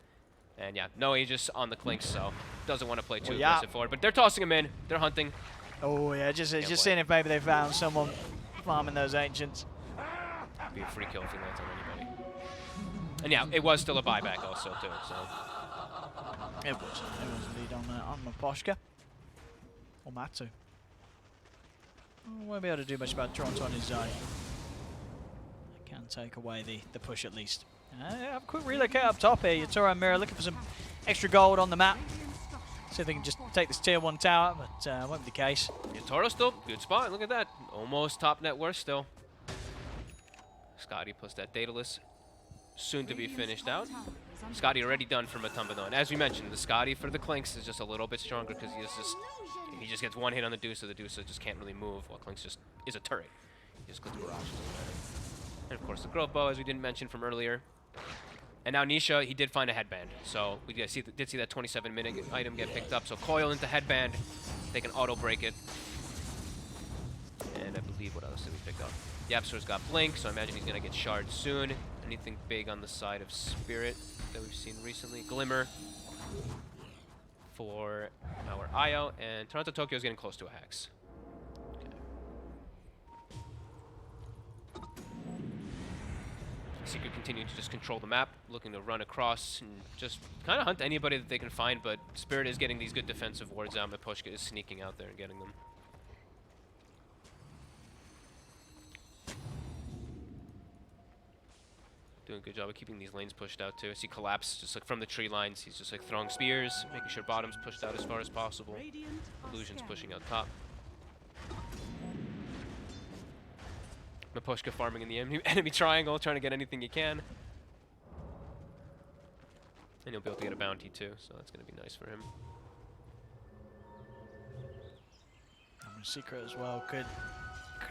Speaker 2: And yeah, no Aegis on the Clinks, so doesn't want to play too aggressive forward. But they're tossing him in. They're hunting.
Speaker 1: Oh yeah, just seeing if maybe they found someone farming those ancients.
Speaker 2: Be a free kill if he lands on anybody. And yeah, it was still a buyback also too. So
Speaker 1: it was indeed on Meposhka or Matu. Won't be able to do much about Toronto on his zone. Can take away the push at least. Have a quick relocate up top here. Yatoro and Mira looking for some extra gold on the map. See if they can just take this tier 1 tower, but won't be the case.
Speaker 2: Yatoro still, good spot. Look at that. Almost top net worth still. Skadi plus that Daedalus. Soon to be finished out. Skadi already done for Matumba though. And as we mentioned, the Skadi for the Clinks is just a little bit stronger because he just gets one hit on the Deuce, so the Deuce just can't really move, while Clinks just is a turret. He just goes to barrage. And of course the Grove Bow, as we didn't mention from earlier. And now Nisha, he did find a headband. So we did see that 27-minute item get picked up. So coil into headband. They can auto break it. And I believe what else did we pick up? Yapsor's got blink, so I imagine he's gonna get shard soon. Anything big on the side of Spirit that we've seen recently? Glimmer for our IO, and Toronto Tokyo is getting close to a hex. Secret continuing to just control the map, looking to run across and just kind of hunt anybody that they can find, but Spirit is getting these good defensive wards out. Meposhka is sneaking out there and getting them. Doing a good job of keeping these lanes pushed out too. I see Collapse just like from the tree lines. He's just like throwing spears, making sure bottom's pushed out as far as possible. Illusion's pushing out top. Meposhka farming in the enemy triangle, trying to get anything he can. And he'll be able to get a bounty too, so that's going to be nice for him.
Speaker 1: Secret as well could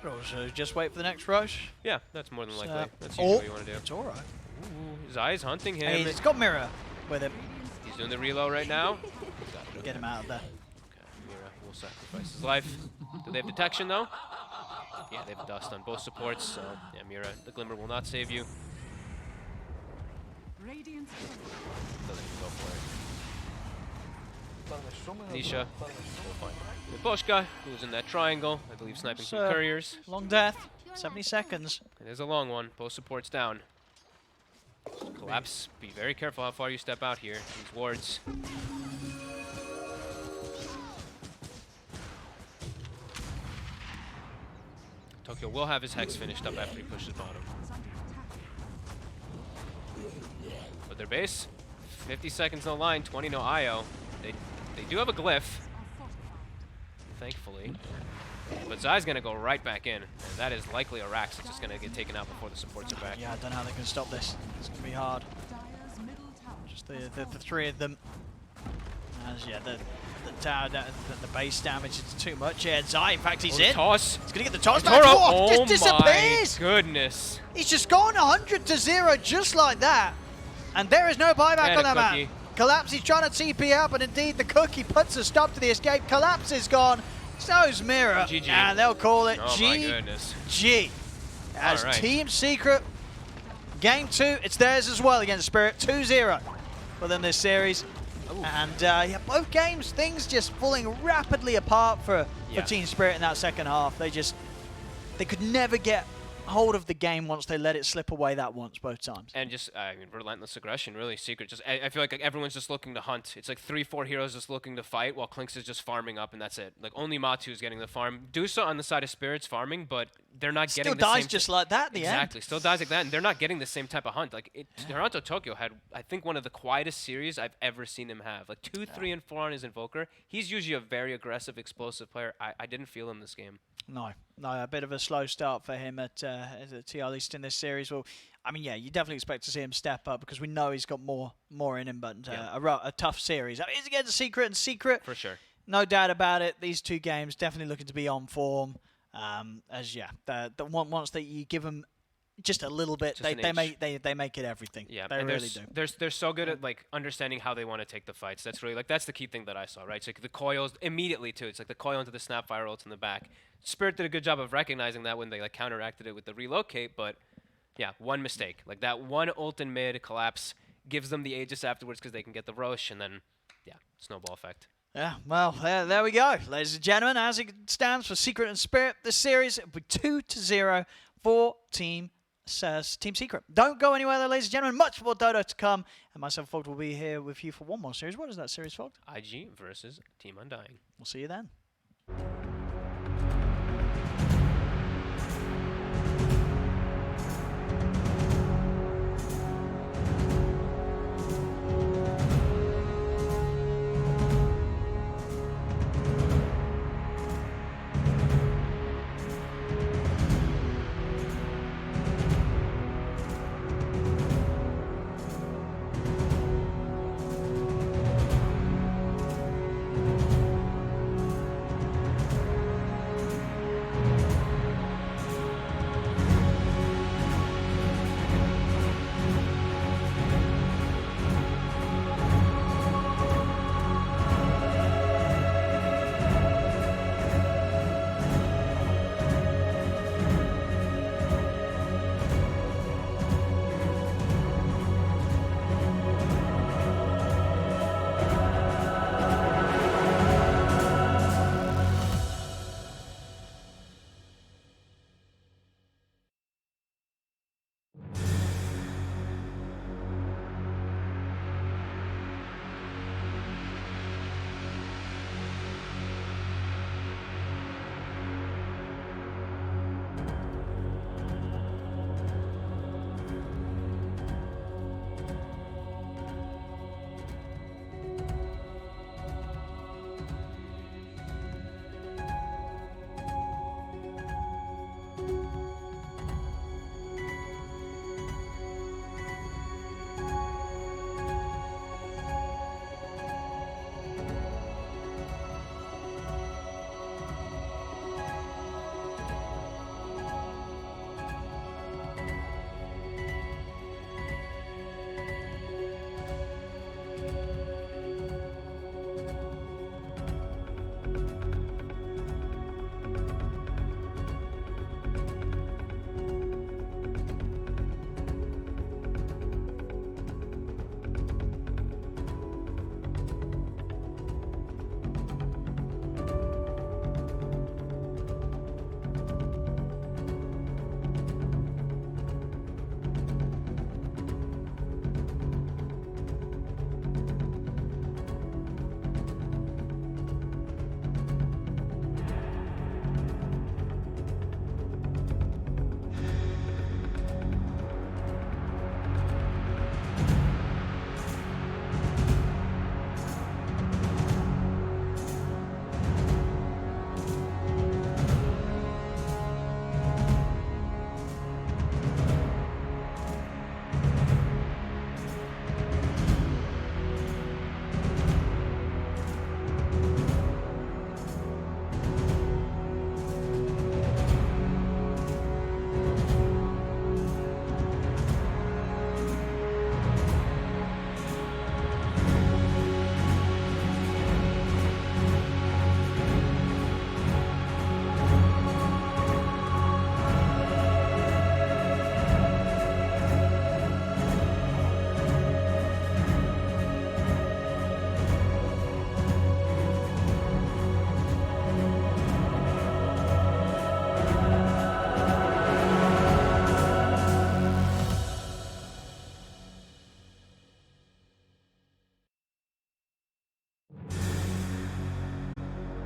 Speaker 1: also just wait for the next rush.
Speaker 2: Yeah, that's more than likely. That's usually what you want to do.
Speaker 1: It's alright.
Speaker 2: Ooh, his eye's hunting him.
Speaker 1: Hey, he's got Mira with him.
Speaker 2: He's doing the reload right now.
Speaker 1: Get him out of there.
Speaker 2: Okay, Mira will sacrifice his life. Do they have detection though? Yeah, they have dust on both supports, so yeah, Mira, the Glimmer will not save you. So they can go for it. Nisha will find Meposhka, who's in that triangle, I believe sniping some couriers.
Speaker 1: Long death, 70 seconds.
Speaker 2: It is a long one, both supports down. Collapse, be very careful how far you step out here. These wards. Tokyo will have his Hex finished up after he pushes bottom. But their base, 50 seconds no line, 20 no IO. They do have a glyph, thankfully. But Zai's gonna go right back in, and that is likely a Rax that's just gonna get taken out before the supports are back.
Speaker 1: Yeah, I don't know how they can stop this. It's gonna be hard. Just the three of them. As yeah, the tower, the base damage is too much. Yeah, Zai, in fact, he's in.
Speaker 2: Toss.
Speaker 1: He's gonna get the toss back.
Speaker 2: Oh,
Speaker 1: just disappears.
Speaker 2: My goodness.
Speaker 1: He's just gone 100-0 just like that. And there is no buyback on that man. Collapse, he's trying to TP out, but indeed the Cookie puts a stop to the escape. Collapse is gone. So's Mira.
Speaker 2: GG.
Speaker 1: And they'll call it
Speaker 2: Oh my goodness.
Speaker 1: GG. As
Speaker 2: All right.
Speaker 1: Team Secret, game 2, it's theirs as well against Spirit, 2-0 for them this series.
Speaker 2: Ooh.
Speaker 1: And yeah, both games, things just falling rapidly apart for
Speaker 2: Yeah.
Speaker 1: Team Spirit in that second half. They could never get hold of the game once they let it slip away that once, both times.
Speaker 2: And just, I mean, relentless aggression, really. Secret, just, I feel like everyone's just looking to hunt. It's like 3-4 heroes just looking to fight, while Clinks is just farming up, and that's it. Like, only Matu is getting the farm. Dusa on the side of Spirit's farming, but they're not
Speaker 1: Still
Speaker 2: getting the
Speaker 1: dies
Speaker 2: same...
Speaker 1: just like that at the end.
Speaker 2: Exactly, still dies like that, and they're not getting the same type of hunt. Like, Toronto Tokyo had, I think, one of the quietest series I've ever seen him have. Like, 2, 3, and 4 on his Invoker. He's usually a very aggressive, explosive player. I didn't feel him this game.
Speaker 1: No, a bit of a slow start for him at TR, at least in this series. Well, I mean, yeah, you definitely expect to see him step up because we know he's got more in him, but a tough series. I mean, it's against Secret, and Secret,
Speaker 2: For sure.
Speaker 1: no doubt about it, these 2 games definitely looking to be on form. Once that you give them just a little bit,
Speaker 2: Just
Speaker 1: they make it everything.
Speaker 2: Yeah,
Speaker 1: they
Speaker 2: and
Speaker 1: really do.
Speaker 2: They're so good at like understanding how they want to take the fights. That's really that's the key thing that I saw, right? It's like the coils immediately too. It's like the coil into the Snapfire ult in the back. Spirit did a good job of recognizing that when they like counteracted it with the relocate, but yeah, one mistake. Like that one ult in mid collapse gives them the Aegis afterwards because they can get the Roche, and then yeah, snowball effect.
Speaker 1: Yeah, well, there we go. Ladies and gentlemen, as it stands for Secret and Spirit, this series will be 2-0 for Team Secret. Don't go anywhere though, ladies and gentlemen. Much more Dota to come. And myself, Fogged, will be here with you for one more series. What is that series, Fogged?
Speaker 2: IG versus Team Undying.
Speaker 1: We'll see you then.